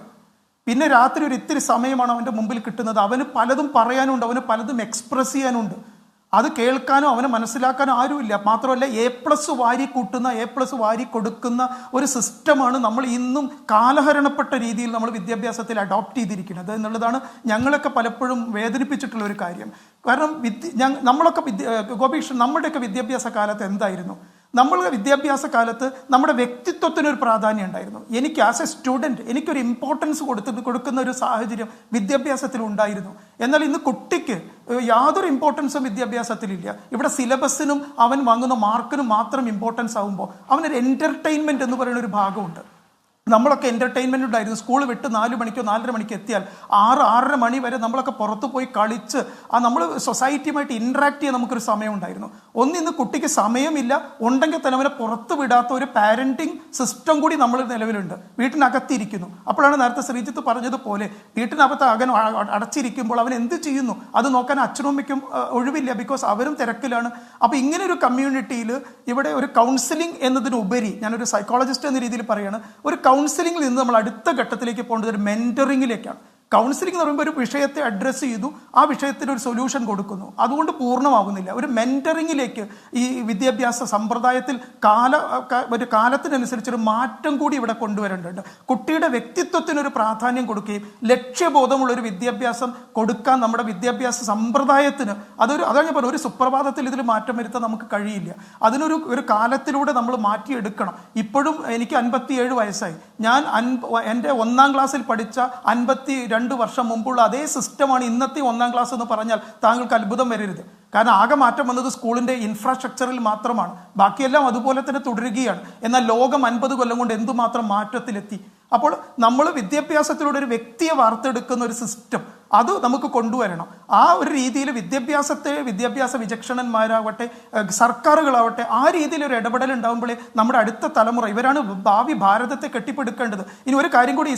പിന്നെ രാത്രി ഒരു ഇത്തിരി സമയമാണ് അവൻ്റെ മുമ്പിൽ കിട്ടുന്നത്. അവന് പലതും പറയാനുണ്ട്, അവന് പലതും എക്സ്പ്രസ് ചെയ്യാനുണ്ട്. അത് കേൾക്കാനോ അവനെ മനസ്സിലാക്കാനോ ആരുമില്ല. മാത്രമല്ല, A+ വാരി കൂട്ടുന്ന, A+ വാരി കൊടുക്കുന്ന ഒരു സിസ്റ്റമാണ് നമ്മൾ ഇന്നും കാലഹരണപ്പെട്ട രീതിയിൽ നമ്മൾ വിദ്യാഭ്യാസത്തിൽ അഡോപ്റ്റ് ചെയ്തിരിക്കുന്നത് എന്നുള്ളതാണ് ഞങ്ങളൊക്കെ പലപ്പോഴും വേദനിപ്പിച്ചിട്ടുള്ള ഒരു കാര്യം. കാരണം നമ്മളൊക്കെ ഗോപീഷ്, നമ്മുടെയൊക്കെ വിദ്യാഭ്യാസ കാലത്ത് എന്തായിരുന്നു? നമ്മളുടെ വിദ്യാഭ്യാസ കാലത്ത് നമ്മുടെ വ്യക്തിത്വത്തിനൊരു പ്രാധാന്യം ഉണ്ടായിരുന്നു. എനിക്ക് ആസ് എ സ്റ്റുഡൻറ്റ് എനിക്കൊരു ഇമ്പോർട്ടൻസ് കൊടുക്കുന്ന ഒരു സാഹചര്യം വിദ്യാഭ്യാസത്തിൽ ഉണ്ടായിരുന്നു. എന്നാൽ ഇന്ന് കുട്ടിക്ക് യാതൊരു ഇമ്പോർട്ടൻസും വിദ്യാഭ്യാസത്തിലില്ല. ഇവിടെ സിലബസിനും അവൻ വാങ്ങുന്ന മാർക്കിനും മാത്രം ഇമ്പോർട്ടൻസ് ആകുമ്പോൾ അവനൊരു എൻ്റർടൈൻമെൻറ്റ് എന്ന് പറയുന്ന ഒരു ഭാഗമുണ്ട്. നമ്മളൊക്കെ എൻ്റർടൈൻമെൻ്റ് ഉണ്ടായിരുന്നു. സ്കൂൾ വിട്ട് 4 മണിക്കോ 4:30 മണിക്ക് എത്തിയാൽ 6-6:30 മണി വരെ നമ്മളൊക്കെ പുറത്ത് പോയി കളിച്ച് നമ്മൾ സൊസൈറ്റിയുമായിട്ട് ഇൻട്രാക്ട് ചെയ്യാൻ നമുക്കൊരു സമയം ഉണ്ടായിരുന്നു. ഇന്ന് കുട്ടിക്ക് സമയമില്ല, ഉണ്ടെങ്കിൽ തന്നെ അവനെ പുറത്ത് വിടാത്ത ഒരു പാരൻറ്റിങ് സിസ്റ്റം കൂടി നമ്മൾ നിലവിലുണ്ട്. വീട്ടിനകത്തിരിക്കുന്നു. അപ്പോഴാണ് നേരത്തെ ശ്രീജിത്ത് പറഞ്ഞതുപോലെ വീട്ടിനകത്ത് അടച്ചിരിക്കുമ്പോൾ അവൻ എന്ത് ചെയ്യുന്നു അത് നോക്കാൻ അച്ഛനും അമ്മയ്ക്കും ഒഴിവില്ല. ബിക്കോസ് അവരും തിരക്കിലാണ്. അപ്പോൾ ഇങ്ങനെ ഒരു കമ്മ്യൂണിറ്റിയിൽ ഇവിടെ ഒരു കൗൺസിലിംഗ് എന്നതിനുപരി, ഞാനൊരു സൈക്കോളജിസ്റ്റ് എന്ന രീതിയിൽ പറയുകയാണ്, ഒരു കൗൺസിലിംഗിൽ നിന്ന് നമ്മൾ അടുത്ത ഘട്ടത്തിലേക്ക് പോകേണ്ടത് ഒരു മെൻറ്ററിങ്ങിലേക്കാണ്. കൗൺസിലിംഗ് എന്ന് പറയുമ്പോൾ ഒരു വിഷയത്തെ അഡ്രസ്സ് ചെയ്യുന്നു, ആ വിഷയത്തിന് ഒരു സൊല്യൂഷൻ കൊടുക്കുന്നു, അതുകൊണ്ട് പൂർണ്ണമാകുന്നില്ല. ഒരു മെന്ററിങ്ങിലേക്ക് ഈ വിദ്യാഭ്യാസ സമ്പ്രദായത്തിൽ ഒരു കാലത്തിനനുസരിച്ചൊരു മാറ്റം കൂടി ഇവിടെ കൊണ്ടുവരേണ്ടതുണ്ട്. കുട്ടിയുടെ വ്യക്തിത്വത്തിനൊരു പ്രാധാന്യം കൊടുക്കുകയും ലക്ഷ്യബോധമുള്ള ഒരു വിദ്യാഭ്യാസം കൊടുക്കാൻ നമ്മുടെ വിദ്യാഭ്യാസ സമ്പ്രദായത്തിന് അതാണ് ഞാൻ പറഞ്ഞത്, ഒരു സുപ്രഭാതത്തിൽ ഇതിൽ മാറ്റം വരുത്താൻ നമുക്ക് കഴിയില്ല. ഒരു കാലത്തിലൂടെ നമ്മൾ മാറ്റിയെടുക്കണം. ഇപ്പോഴും എനിക്ക് 57 വയസ്സായി. ഞാൻ എൻ്റെ 1ാം ക്ലാസ്സിൽ പഠിച്ച 52 വർഷം മുമ്പുള്ള അതേ സിസ്റ്റമാണ് ഇന്നത്തെ 1ാം ക്ലാസ് എന്ന് പറഞ്ഞാൽ താങ്കൾക്ക് അത്ഭുതം വരരുത്. കാരണം ആകെ മാറ്റം വന്നത് സ്കൂളിന്റെ ഇൻഫ്രാസ്ട്രക്ചറിൽ മാത്രമാണ്, ബാക്കിയെല്ലാം അതുപോലെ തന്നെ തുടരുകയാണ്. എന്നാൽ ലോകം 50 കൊല്ലം കൊണ്ട് എന്തുമാത്രം മാറ്റത്തിലെത്തി. അപ്പോൾ നമ്മൾ വിദ്യാഭ്യാസത്തിലൂടെ ഒരു വ്യക്തിയെ വാർത്തെടുക്കുന്ന ഒരു സിസ്റ്റം അത് നമുക്ക് കൊണ്ടുവരണം. ആ ഒരു രീതിയിൽ വിദ്യാഭ്യാസ വിചക്ഷണന്മാരാവട്ടെ, സർക്കാരുകളാവട്ടെ, ആ രീതിയിൽ ഒരു ഇടപെടൽ ഉണ്ടാകുമ്പോഴേ നമ്മുടെ അടുത്ത തലമുറ, ഇവരാണ് ഭാവി ഭാരതത്തെ കെട്ടിപ്പടുക്കേണ്ടത്. ഇനി ഒരു കാര്യം കൂടി,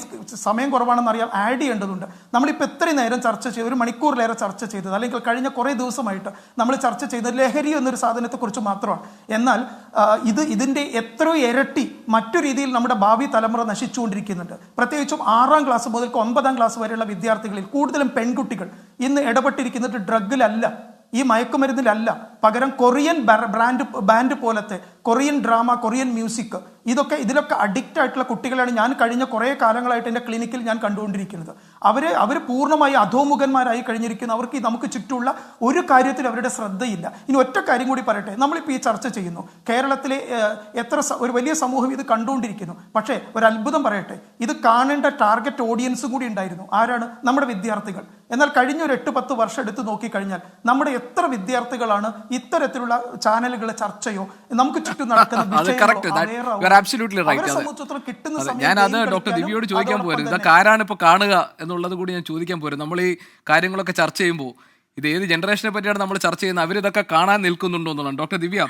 സമയം കുറവാണെന്ന് അറിയാം, ആഡ് ചെയ്യേണ്ടതുണ്ട്. നമ്മളിപ്പോൾ എത്രയും നേരം ചർച്ച ചെയ്ത്, ഒരു മണിക്കൂറിലേറെ ചർച്ച ചെയ്തത്, അല്ലെങ്കിൽ കഴിഞ്ഞ കുറേ ദിവസമായിട്ട് നമ്മൾ ചർച്ച ചെയ്തത് ലഹരി എന്നൊരു സാധനത്തെക്കുറിച്ച് മാത്രമാണ്. എന്നാൽ ഇതിൻ്റെ എത്രയോ ഇരട്ടി മറ്റു രീതിയിൽ നമ്മുടെ ഭാവി തലമുറ നശിച്ചുകൊണ്ടിരിക്കുന്നുണ്ട്. പ്രത്യേകിച്ചും 6ാം ക്ലാസ് മുതൽ 9ാം ക്ലാസ് വരെയുള്ള വിദ്യാർത്ഥികളിൽ കൂടുതലും പെൺകുട്ടികൾ ഇന്ന് ഇടപെട്ടിരിക്കുന്നത് ഡ്രഗിലല്ല, ഈ മയക്കുമരുന്നിലല്ല, പകരം കൊറിയൻ ബാൻഡ് പോലത്തെ കൊറിയൻ ഡ്രാമ, കൊറിയൻ മ്യൂസിക്, ഇതിലൊക്കെ അഡിക്റ്റ് ആയിട്ടുള്ള കുട്ടികളാണ് ഞാൻ കഴിഞ്ഞ കുറേ കാലങ്ങളായിട്ട് എൻ്റെ ക്ലിനിക്കിൽ ഞാൻ കണ്ടുകൊണ്ടിരിക്കുന്നത്. അവർ പൂർണ്ണമായി അധോമുഖന്മാരായി കഴിഞ്ഞിരിക്കുന്നു. അവർക്ക് നമുക്ക് ചുറ്റുമുള്ള ഒരു കാര്യത്തിൽ അവരുടെ ശ്രദ്ധയില്ല. ഇനി ഒറ്റ കാര്യം കൂടി പറയട്ടെ, നമ്മളിപ്പോൾ ഈ ചർച്ച ചെയ്യുന്നു, കേരളത്തിലെ ഒരു വലിയ സമൂഹം ഇത് കണ്ടുകൊണ്ടിരിക്കുന്നു. പക്ഷേ ഒരു അത്ഭുതം പറയട്ടെ, ഇത് കാണേണ്ട ടാർഗറ്റ് ഓഡിയൻസും കൂടി ഉണ്ടായിരുന്നു. ആരാണ്? നമ്മുടെ വിദ്യാർത്ഥികൾ. എന്നാൽ കഴിഞ്ഞ ഒരു 8-10 വർഷം എടുത്ത് നോക്കിക്കഴിഞ്ഞാൽ നമ്മുടെ എത്ര വിദ്യാർത്ഥികളാണ് ഇത്തരത്തിലുള്ള ചാനലുകളെ ചർച്ചയോ നമുക്ക് ചുറ്റും നടക്കുന്ന ഞാനത് ഡോക്ടർ ദിവ്യയോട് ചോദിക്കാൻ പോരുന്നത്, ഇതൊക്കെ ആരാണ് ഇപ്പൊ കാണുക എന്നുള്ളത് കൂടി ഞാൻ ചോദിക്കാൻ പോരുന്നത്. നമ്മൾ ഈ കാര്യങ്ങളൊക്കെ ചർച്ച ചെയ്യുമ്പോൾ ഇത് ഏത് ജനറേഷനെ പറ്റിയാണ് നമ്മൾ ചർച്ച ചെയ്യുന്നത്, അവരിതൊക്കെ കാണാൻ നിൽക്കുന്നുണ്ടോ എന്നുള്ളതാണ്. ഡോക്ടർ ദിവ്യ,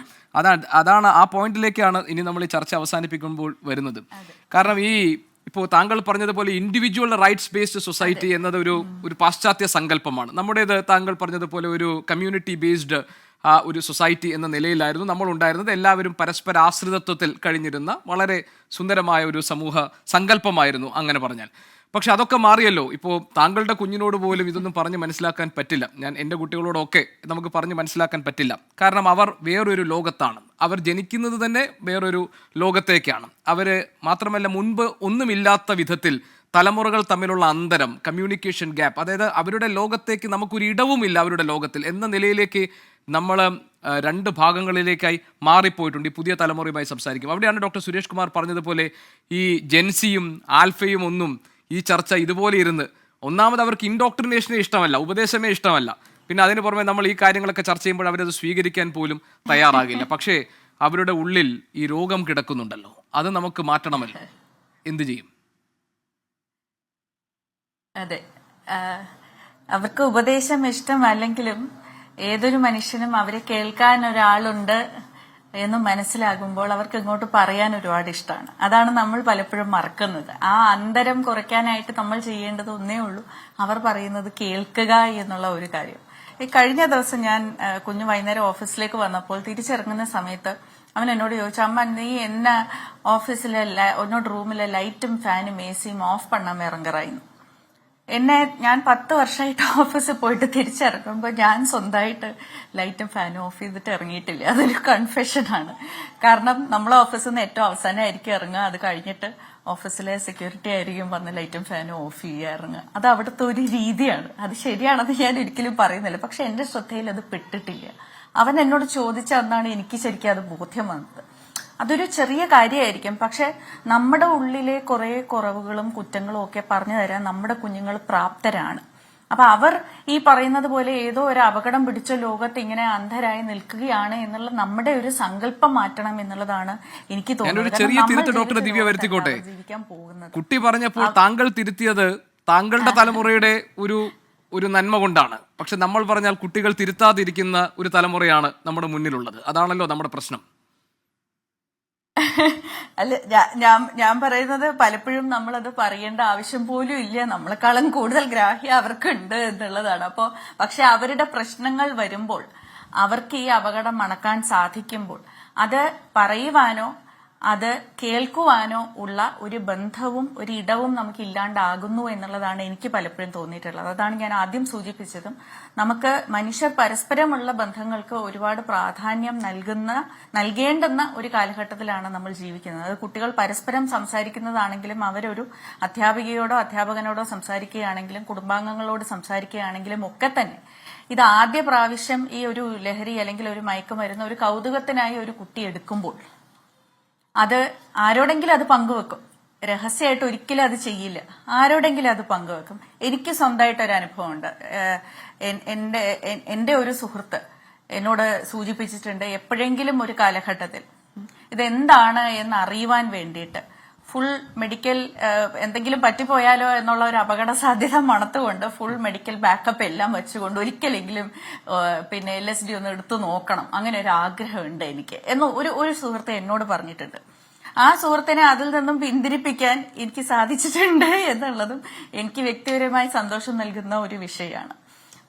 അതാണ് ആ പോയിന്റിലേക്കാണ് ഇനി നമ്മൾ ഈ ചർച്ച അവസാനിപ്പിക്കുമ്പോൾ വരുന്നത്. കാരണം ഇപ്പോൾ താങ്കൾ പറഞ്ഞതുപോലെ ഇൻഡിവിജ്വൽ റൈറ്റ്സ് ബേസ്ഡ് സൊസൈറ്റി എന്നത് ഒരു പാശ്ചാത്യ സങ്കല്പമാണ്. നമ്മുടേത് താങ്കൾ പറഞ്ഞതുപോലെ ഒരു കമ്മ്യൂണിറ്റി ബേസ്ഡ് ഒരു സൊസൈറ്റി എന്ന നിലയിലായിരുന്നു നമ്മൾ ഉണ്ടായിരുന്നത്. എല്ലാവരും പരസ്പര ആശ്രിതത്വത്തിൽ കഴിഞ്ഞിരുന്ന വളരെ സുന്ദരമായ ഒരു സമൂഹ സങ്കല്പമായിരുന്നു അങ്ങനെ പറഞ്ഞാൽ. പക്ഷെ അതൊക്കെ മാറിയല്ലോ. ഇപ്പോൾ താങ്കളുടെ കുഞ്ഞിനോട് പോലും ഇതൊന്നും പറഞ്ഞ് മനസ്സിലാക്കാൻ പറ്റില്ല. ഞാൻ എൻ്റെ കുട്ടികളോടൊക്കെ നമുക്ക് പറഞ്ഞ് മനസ്സിലാക്കാൻ പറ്റില്ല. കാരണം അവർ വേറൊരു ലോകത്താണ്. അവർ ജനിക്കുന്നത് തന്നെ വേറൊരു ലോകത്തേക്കാണ്. അവർ മാത്രമല്ല, മുൻപ് ഒന്നുമില്ലാത്ത വിധത്തിൽ തലമുറകൾ തമ്മിലുള്ള അന്തരം, കമ്മ്യൂണിക്കേഷൻ ഗ്യാപ്പ്, അതായത് അവരുടെ ലോകത്തേക്ക് നമുക്കൊരു ഇടവുമില്ല അവരുടെ ലോകത്തിൽ എന്ന നിലയിലേക്ക് നമ്മൾ 2 ഭാഗങ്ങളിലേക്കായി മാറിപ്പോയിട്ടുണ്ട്. ഈ പുതിയ തലമുറയുമായി സംസാരിക്കും. അവിടെയാണ് ഡോക്ടർ സുരേഷ് കുമാർ പറഞ്ഞതുപോലെ ഈ ജെൻസിയും ആൽഫയും ഒന്നും ഈ ചർച്ച ഇതുപോലെ ഇരുന്ന്, ഒന്നാമത് അവർക്ക് ഇൻഡോക്ട്രിനേഷനെ ഇഷ്ടമല്ല, ഉപദേശമേ ഇഷ്ടമല്ല. പിന്നെ അതിന് പുറമെ നമ്മൾ ഈ കാര്യങ്ങളൊക്കെ ചർച്ച ചെയ്യുമ്പോൾ അവരത് സ്വീകരിക്കാൻ പോലും തയ്യാറാകില്ല. പക്ഷേ അവരുടെ ഉള്ളിൽ ഈ രോഗം കിടക്കുന്നുണ്ടല്ലോ, അത് നമുക്ക് മാറ്റണമല്ലോ. എന്ത് ചെയ്യും? അതെ, അവർക്ക് ഉപദേശം ഇഷ്ടമല്ലെങ്കിലും ഏതൊരു മനുഷ്യനും അവരെ കേൾക്കാൻ ഒരാളുണ്ട് എന്ന് മനസ്സിലാകുമ്പോൾ അവർക്ക് ഇങ്ങോട്ട് പറയാൻ ഒരുപാട് ഇഷ്ടമാണ്. അതാണ് നമ്മൾ പലപ്പോഴും മറക്കുന്നത്. ആ അന്തരം കുറയ്ക്കാനായിട്ട് നമ്മൾ ചെയ്യേണ്ടത് ഒന്നേ ഉള്ളൂ, അവർ പറയുന്നത് കേൾക്കുക എന്നുള്ള ഒരു കാര്യം. ഈ കഴിഞ്ഞ ദിവസം ഞാൻ കുഞ്ഞു വൈകുന്നേരം ഓഫീസിലേക്ക് വന്നപ്പോൾ തിരിച്ചിറങ്ങുന്ന സമയത്ത് അവൻ എന്നോട് ചോദിച്ചു, അമ്മ നീ എന്ന ഓഫീസിലെ ഒന്നോട് റൂമിലെ ലൈറ്റും ഫാനും AC-യും ഓഫ് പണ്ണാൻ ഇറങ്ങറായിരുന്നു. ഞാൻ 10 വർഷമായിട്ട് ഓഫീസിൽ പോയിട്ട് തിരിച്ചിറങ്ങുമ്പോൾ ഞാൻ സ്വന്തമായിട്ട് ലൈറ്റും ഫാനും ഓഫ് ചെയ്തിട്ട് ഇറങ്ങിയിട്ടില്ല. അതൊരു കൺഫെഷനാണ്. കാരണം നമ്മളെ ഓഫീസിൽ നിന്ന് ഏറ്റവും അവസാനമായിരിക്കും ഇറങ്ങുക. അത് കഴിഞ്ഞിട്ട് ഓഫീസിലെ സെക്യൂരിറ്റി ആയിരിക്കും വന്ന് ലൈറ്റും ഫാനും ഓഫ് ചെയ്യുക, ഇറങ്ങുക. അത് അവിടുത്തെ ഒരു രീതിയാണ്. അത് ശരിയാണെന്ന് ഞാൻ ഒരിക്കലും പറയുന്നില്ല. പക്ഷെ എന്റെ ശ്രദ്ധയിൽ അത് പെട്ടിട്ടില്ല. അവൻ എന്നോട് ചോദിച്ച അന്നാണ് എനിക്ക് ശരിക്കും അത് ബോധ്യം വന്നത്. അതൊരു ചെറിയ കാര്യമായിരിക്കും, പക്ഷെ നമ്മുടെ ഉള്ളിലെ കുറെ കുറവുകളും കുറ്റങ്ങളും ഒക്കെ പറഞ്ഞു തരാൻ നമ്മുടെ കുഞ്ഞുങ്ങൾ പ്രാപ്തരാണ്. അപ്പൊ അവർ ഈ പറയുന്നത് പോലെ ഏതോ ഒരു അപകടം പിടിച്ച ലോകത്ത് ഇങ്ങനെ അന്ധരായി നിൽക്കുകയാണ് എന്നുള്ള നമ്മുടെ ഒരു സങ്കല്പം മാറ്റണം എന്നുള്ളതാണ് എനിക്ക് തോന്നുന്നത്. ജീവിക്കാൻ പോകുന്നത് കുട്ടി പറഞ്ഞപ്പോൾ താങ്കൾ തിരുത്തിയത് താങ്കളുടെ തലമുറയുടെ ഒരു നന്മ കൊണ്ടാണ്. പക്ഷെ നമ്മൾ പറഞ്ഞാൽ കുട്ടികൾ തിരുത്താതിരിക്കുന്ന ഒരു തലമുറയാണ് നമ്മുടെ മുന്നിലുള്ളത്. അതാണല്ലോ നമ്മുടെ പ്രശ്നം. അല്ല, ഞാൻ പറയുന്നത് പലപ്പോഴും നമ്മളത് പറയേണ്ട ആവശ്യം പോലും ഇല്ല. നമ്മളെക്കാളും കൂടുതൽ ഗ്രാഹ്യം അവർക്കുണ്ട് എന്നുള്ളതാണ്. പക്ഷെ അവരുടെ പ്രശ്നങ്ങൾ വരുമ്പോൾ, അവർക്ക് ഈ അപകടം മണക്കാൻ സാധിക്കുമ്പോൾ അത് പറയുവാനോ അത് കേൾക്കുവാനോ ഉള്ള ഒരു ബന്ധവും ഒരു ഇടവും നമുക്ക് ഇല്ലാണ്ടാകുന്നു എന്നുള്ളതാണ് എനിക്ക് പലപ്പോഴും തോന്നിയിട്ടുള്ളത്. അതാണ് ഞാൻ ആദ്യം സൂചിപ്പിച്ചതും. നമുക്ക് മനുഷ്യർ പരസ്പരമുള്ള ബന്ധങ്ങൾക്ക് ഒരുപാട് പ്രാധാന്യം നൽകേണ്ടുന്ന ഒരു കാലഘട്ടത്തിലാണ് നമ്മൾ ജീവിക്കുന്നത്. അത് കുട്ടികൾ പരസ്പരം സംസാരിക്കുന്നതാണെങ്കിലും, അവരൊരു അധ്യാപികയോടോ അധ്യാപകനോടോ സംസാരിക്കുകയാണെങ്കിലും, കുടുംബാംഗങ്ങളോട് സംസാരിക്കുകയാണെങ്കിലും ഒക്കെ തന്നെ ഇത് ആദ്യ പ്രാവശ്യം ഈ ഒരു ലഹരി അല്ലെങ്കിൽ ഒരു മയക്കുമരുന്ന് ഒരു കൗതുകത്തിനായി ഒരു കുട്ടി എടുക്കുമ്പോൾ അത് ആരോടെങ്കിലും അത് പങ്കുവെക്കും. രഹസ്യമായിട്ട് ഒരിക്കലും അത് ചെയ്യില്ല. ആരോടെങ്കിലും അത് പങ്കുവെക്കും. എനിക്ക് സ്വന്തമായിട്ടൊരു അനുഭവമുണ്ട്. എന്റെ ഒരു സുഹൃത്ത് എന്നോട് സൂചിപ്പിച്ചിട്ടുണ്ട്, എപ്പോഴെങ്കിലും ഒരു കാലഘട്ടത്തിൽ ഇതെന്താണ് എന്ന് അറിയുവാൻ വേണ്ടിയിട്ട് ഫുൾ മെഡിക്കൽ എന്തെങ്കിലും പറ്റിപ്പോയാലോ എന്നുള്ള ഒരു അപകട സാധ്യത മണത്തുകൊണ്ട് ഫുൾ മെഡിക്കൽ ബാക്കപ്പ് എല്ലാം വെച്ചുകൊണ്ട് ഒരിക്കലെങ്കിലും പിന്നെ LSD ഒന്ന് എടുത്തു നോക്കണം, അങ്ങനെ ഒരു ആഗ്രഹമുണ്ട് എനിക്ക് എന്ന് ഒരു സുഹൃത്ത് എന്നോട് പറഞ്ഞിട്ടുണ്ട്. ആ സുഹൃത്തിനെ അതിൽ നിന്നും പിന്തിരിപ്പിക്കാൻ എനിക്ക് സാധിച്ചിട്ടുണ്ട് എന്നുള്ളതും എനിക്ക് വ്യക്തിപരമായി സന്തോഷം നൽകുന്ന ഒരു വിഷയമാണ്.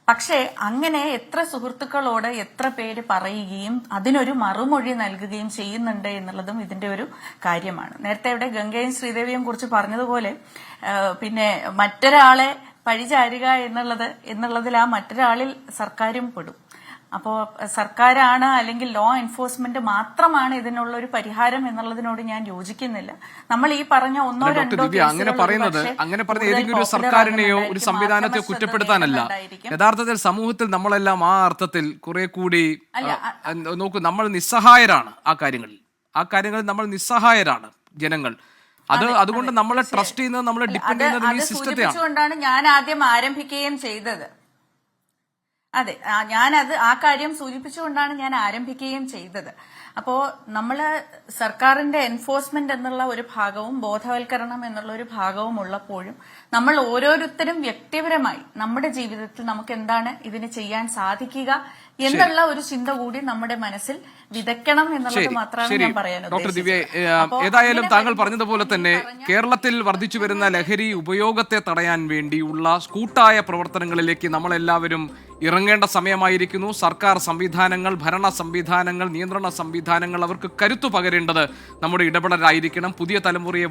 പക്ഷേ അങ്ങനെ എത്ര സുഹൃത്തുക്കളോട് എത്ര പേര് പറയുകയും അതിനൊരു മറുമൊഴി നൽകുകയും ചെയ്യുന്നുണ്ട് എന്നുള്ളതും ഇതിന്റെ ഒരു കാര്യമാണ്. നേരത്തെ ഇവിടെ ഗംഗയും ശ്രീദേവിയും കുറിച്ച് പറഞ്ഞതുപോലെ പിന്നെ മറ്റൊരാളെ പഴിചാരുക എന്നുള്ളതിൽ ആ മറ്റൊരാളിൽ സർക്കാരും പെടും. അപ്പോ സർക്കാരാണ് അല്ലെങ്കിൽ ലോ എൻഫോഴ്സ്മെന്റ് മാത്രമാണ് ഇതിനുള്ള ഒരു പരിഹാരം എന്നുള്ളതിനോട് ഞാൻ യോജിക്കുന്നില്ല. നമ്മൾ ഈ പറഞ്ഞ ഒന്നോ രണ്ടോ അങ്ങനെ പറഞ്ഞ ഏതെങ്കിലും ഒരു സർക്കാരിനെയോ ഒരു സംവിധാനത്തെയോ കുറ്റപ്പെടുത്താനല്ല. യഥാർത്ഥത്തിൽ സമൂഹത്തിൽ നമ്മളെല്ലാം ആ അർത്ഥത്തിൽ കുറെ കൂടി നോക്കൂ, നമ്മൾ നിസ്സഹായരാണ് ആ കാര്യങ്ങളിൽ നമ്മൾ നിസ്സഹായരാണ് ജനങ്ങൾ. അതുകൊണ്ട് നമ്മളെ ട്രസ്റ്റ് ചെയ്യുന്നത്, നമ്മളെ ഡിപ്പെൻഡ് ചെയ്യുന്നത് ഈ സിസ്റ്റത്തെയാണ്. ഞാൻ ആദ്യം ആരംഭിക്കുകയും ചെയ്തത്. അതെ, ആ കാര്യം സൂചിപ്പിച്ചുകൊണ്ടാണ് ഞാൻ ആരംഭിക്കുകയും ചെയ്തത്. അപ്പോ നമ്മള് സർക്കാരിന്റെ എൻഫോഴ്സ്മെന്റ് എന്നുള്ള ഒരു ഭാഗവും ബോധവൽക്കരണം എന്നുള്ള ഒരു ഭാഗവും ഉള്ളപ്പോഴും നമ്മൾ ഓരോരുത്തരും വ്യക്തിപരമായി നമ്മുടെ ജീവിതത്തിൽ നമുക്ക് എന്താണ് ഇതിന് ചെയ്യാൻ സാധിക്കുക എന്നുള്ള ഒരു ചിന്ത കൂടി നമ്മുടെ മനസ്സിൽ വിതയ്ക്കണം എന്നുള്ളത് മാത്രമാണ് ഞാൻ പറയാൻ ഡോക്ടർ ദിവ്യ, ഏതായാലും താങ്കൾ പറഞ്ഞതുപോലെ തന്നെ കേരളത്തിൽ വർദ്ധിച്ചു വരുന്ന ലഹരി ഉപയോഗത്തെ തടയാൻ വേണ്ടിയുള്ള കൂട്ടായ പ്രവർത്തനങ്ങളിലേക്ക് നമ്മളെല്ലാവരും ഇറങ്ങേണ്ട സമയമായിരിക്കുന്നു. സർക്കാർ സംവിധാനങ്ങൾ, ഭരണ സംവിധാനങ്ങൾ, നിയന്ത്രണ സംവിധാനങ്ങൾ അവർക്ക് കരുത്തു പകരേണ്ടത് നമ്മുടെ ഇടപെടലായിരിക്കണം. പുതിയ തലമുറയെ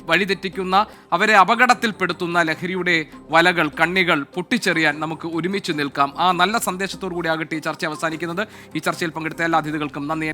വഴിതെറ്റിക്കുന്ന, അവരെ അപകടത്തിൽപ്പെടുത്തുന്ന ലഹരിയുടെ വലകൾ, കണ്ണികൾ പൊട്ടിച്ചെറിയാൻ നമുക്ക് ഒരുമിച്ച് നിൽക്കാം. ആ നല്ല സന്ദേശത്തോടു കൂടി ആകട്ടെ ഈ ചർച്ച അവസാനിക്കുന്നത്. ഈ ചർച്ചയിൽ പങ്കെടുത്ത എല്ലാ അതിഥികൾക്കും നന്ദി.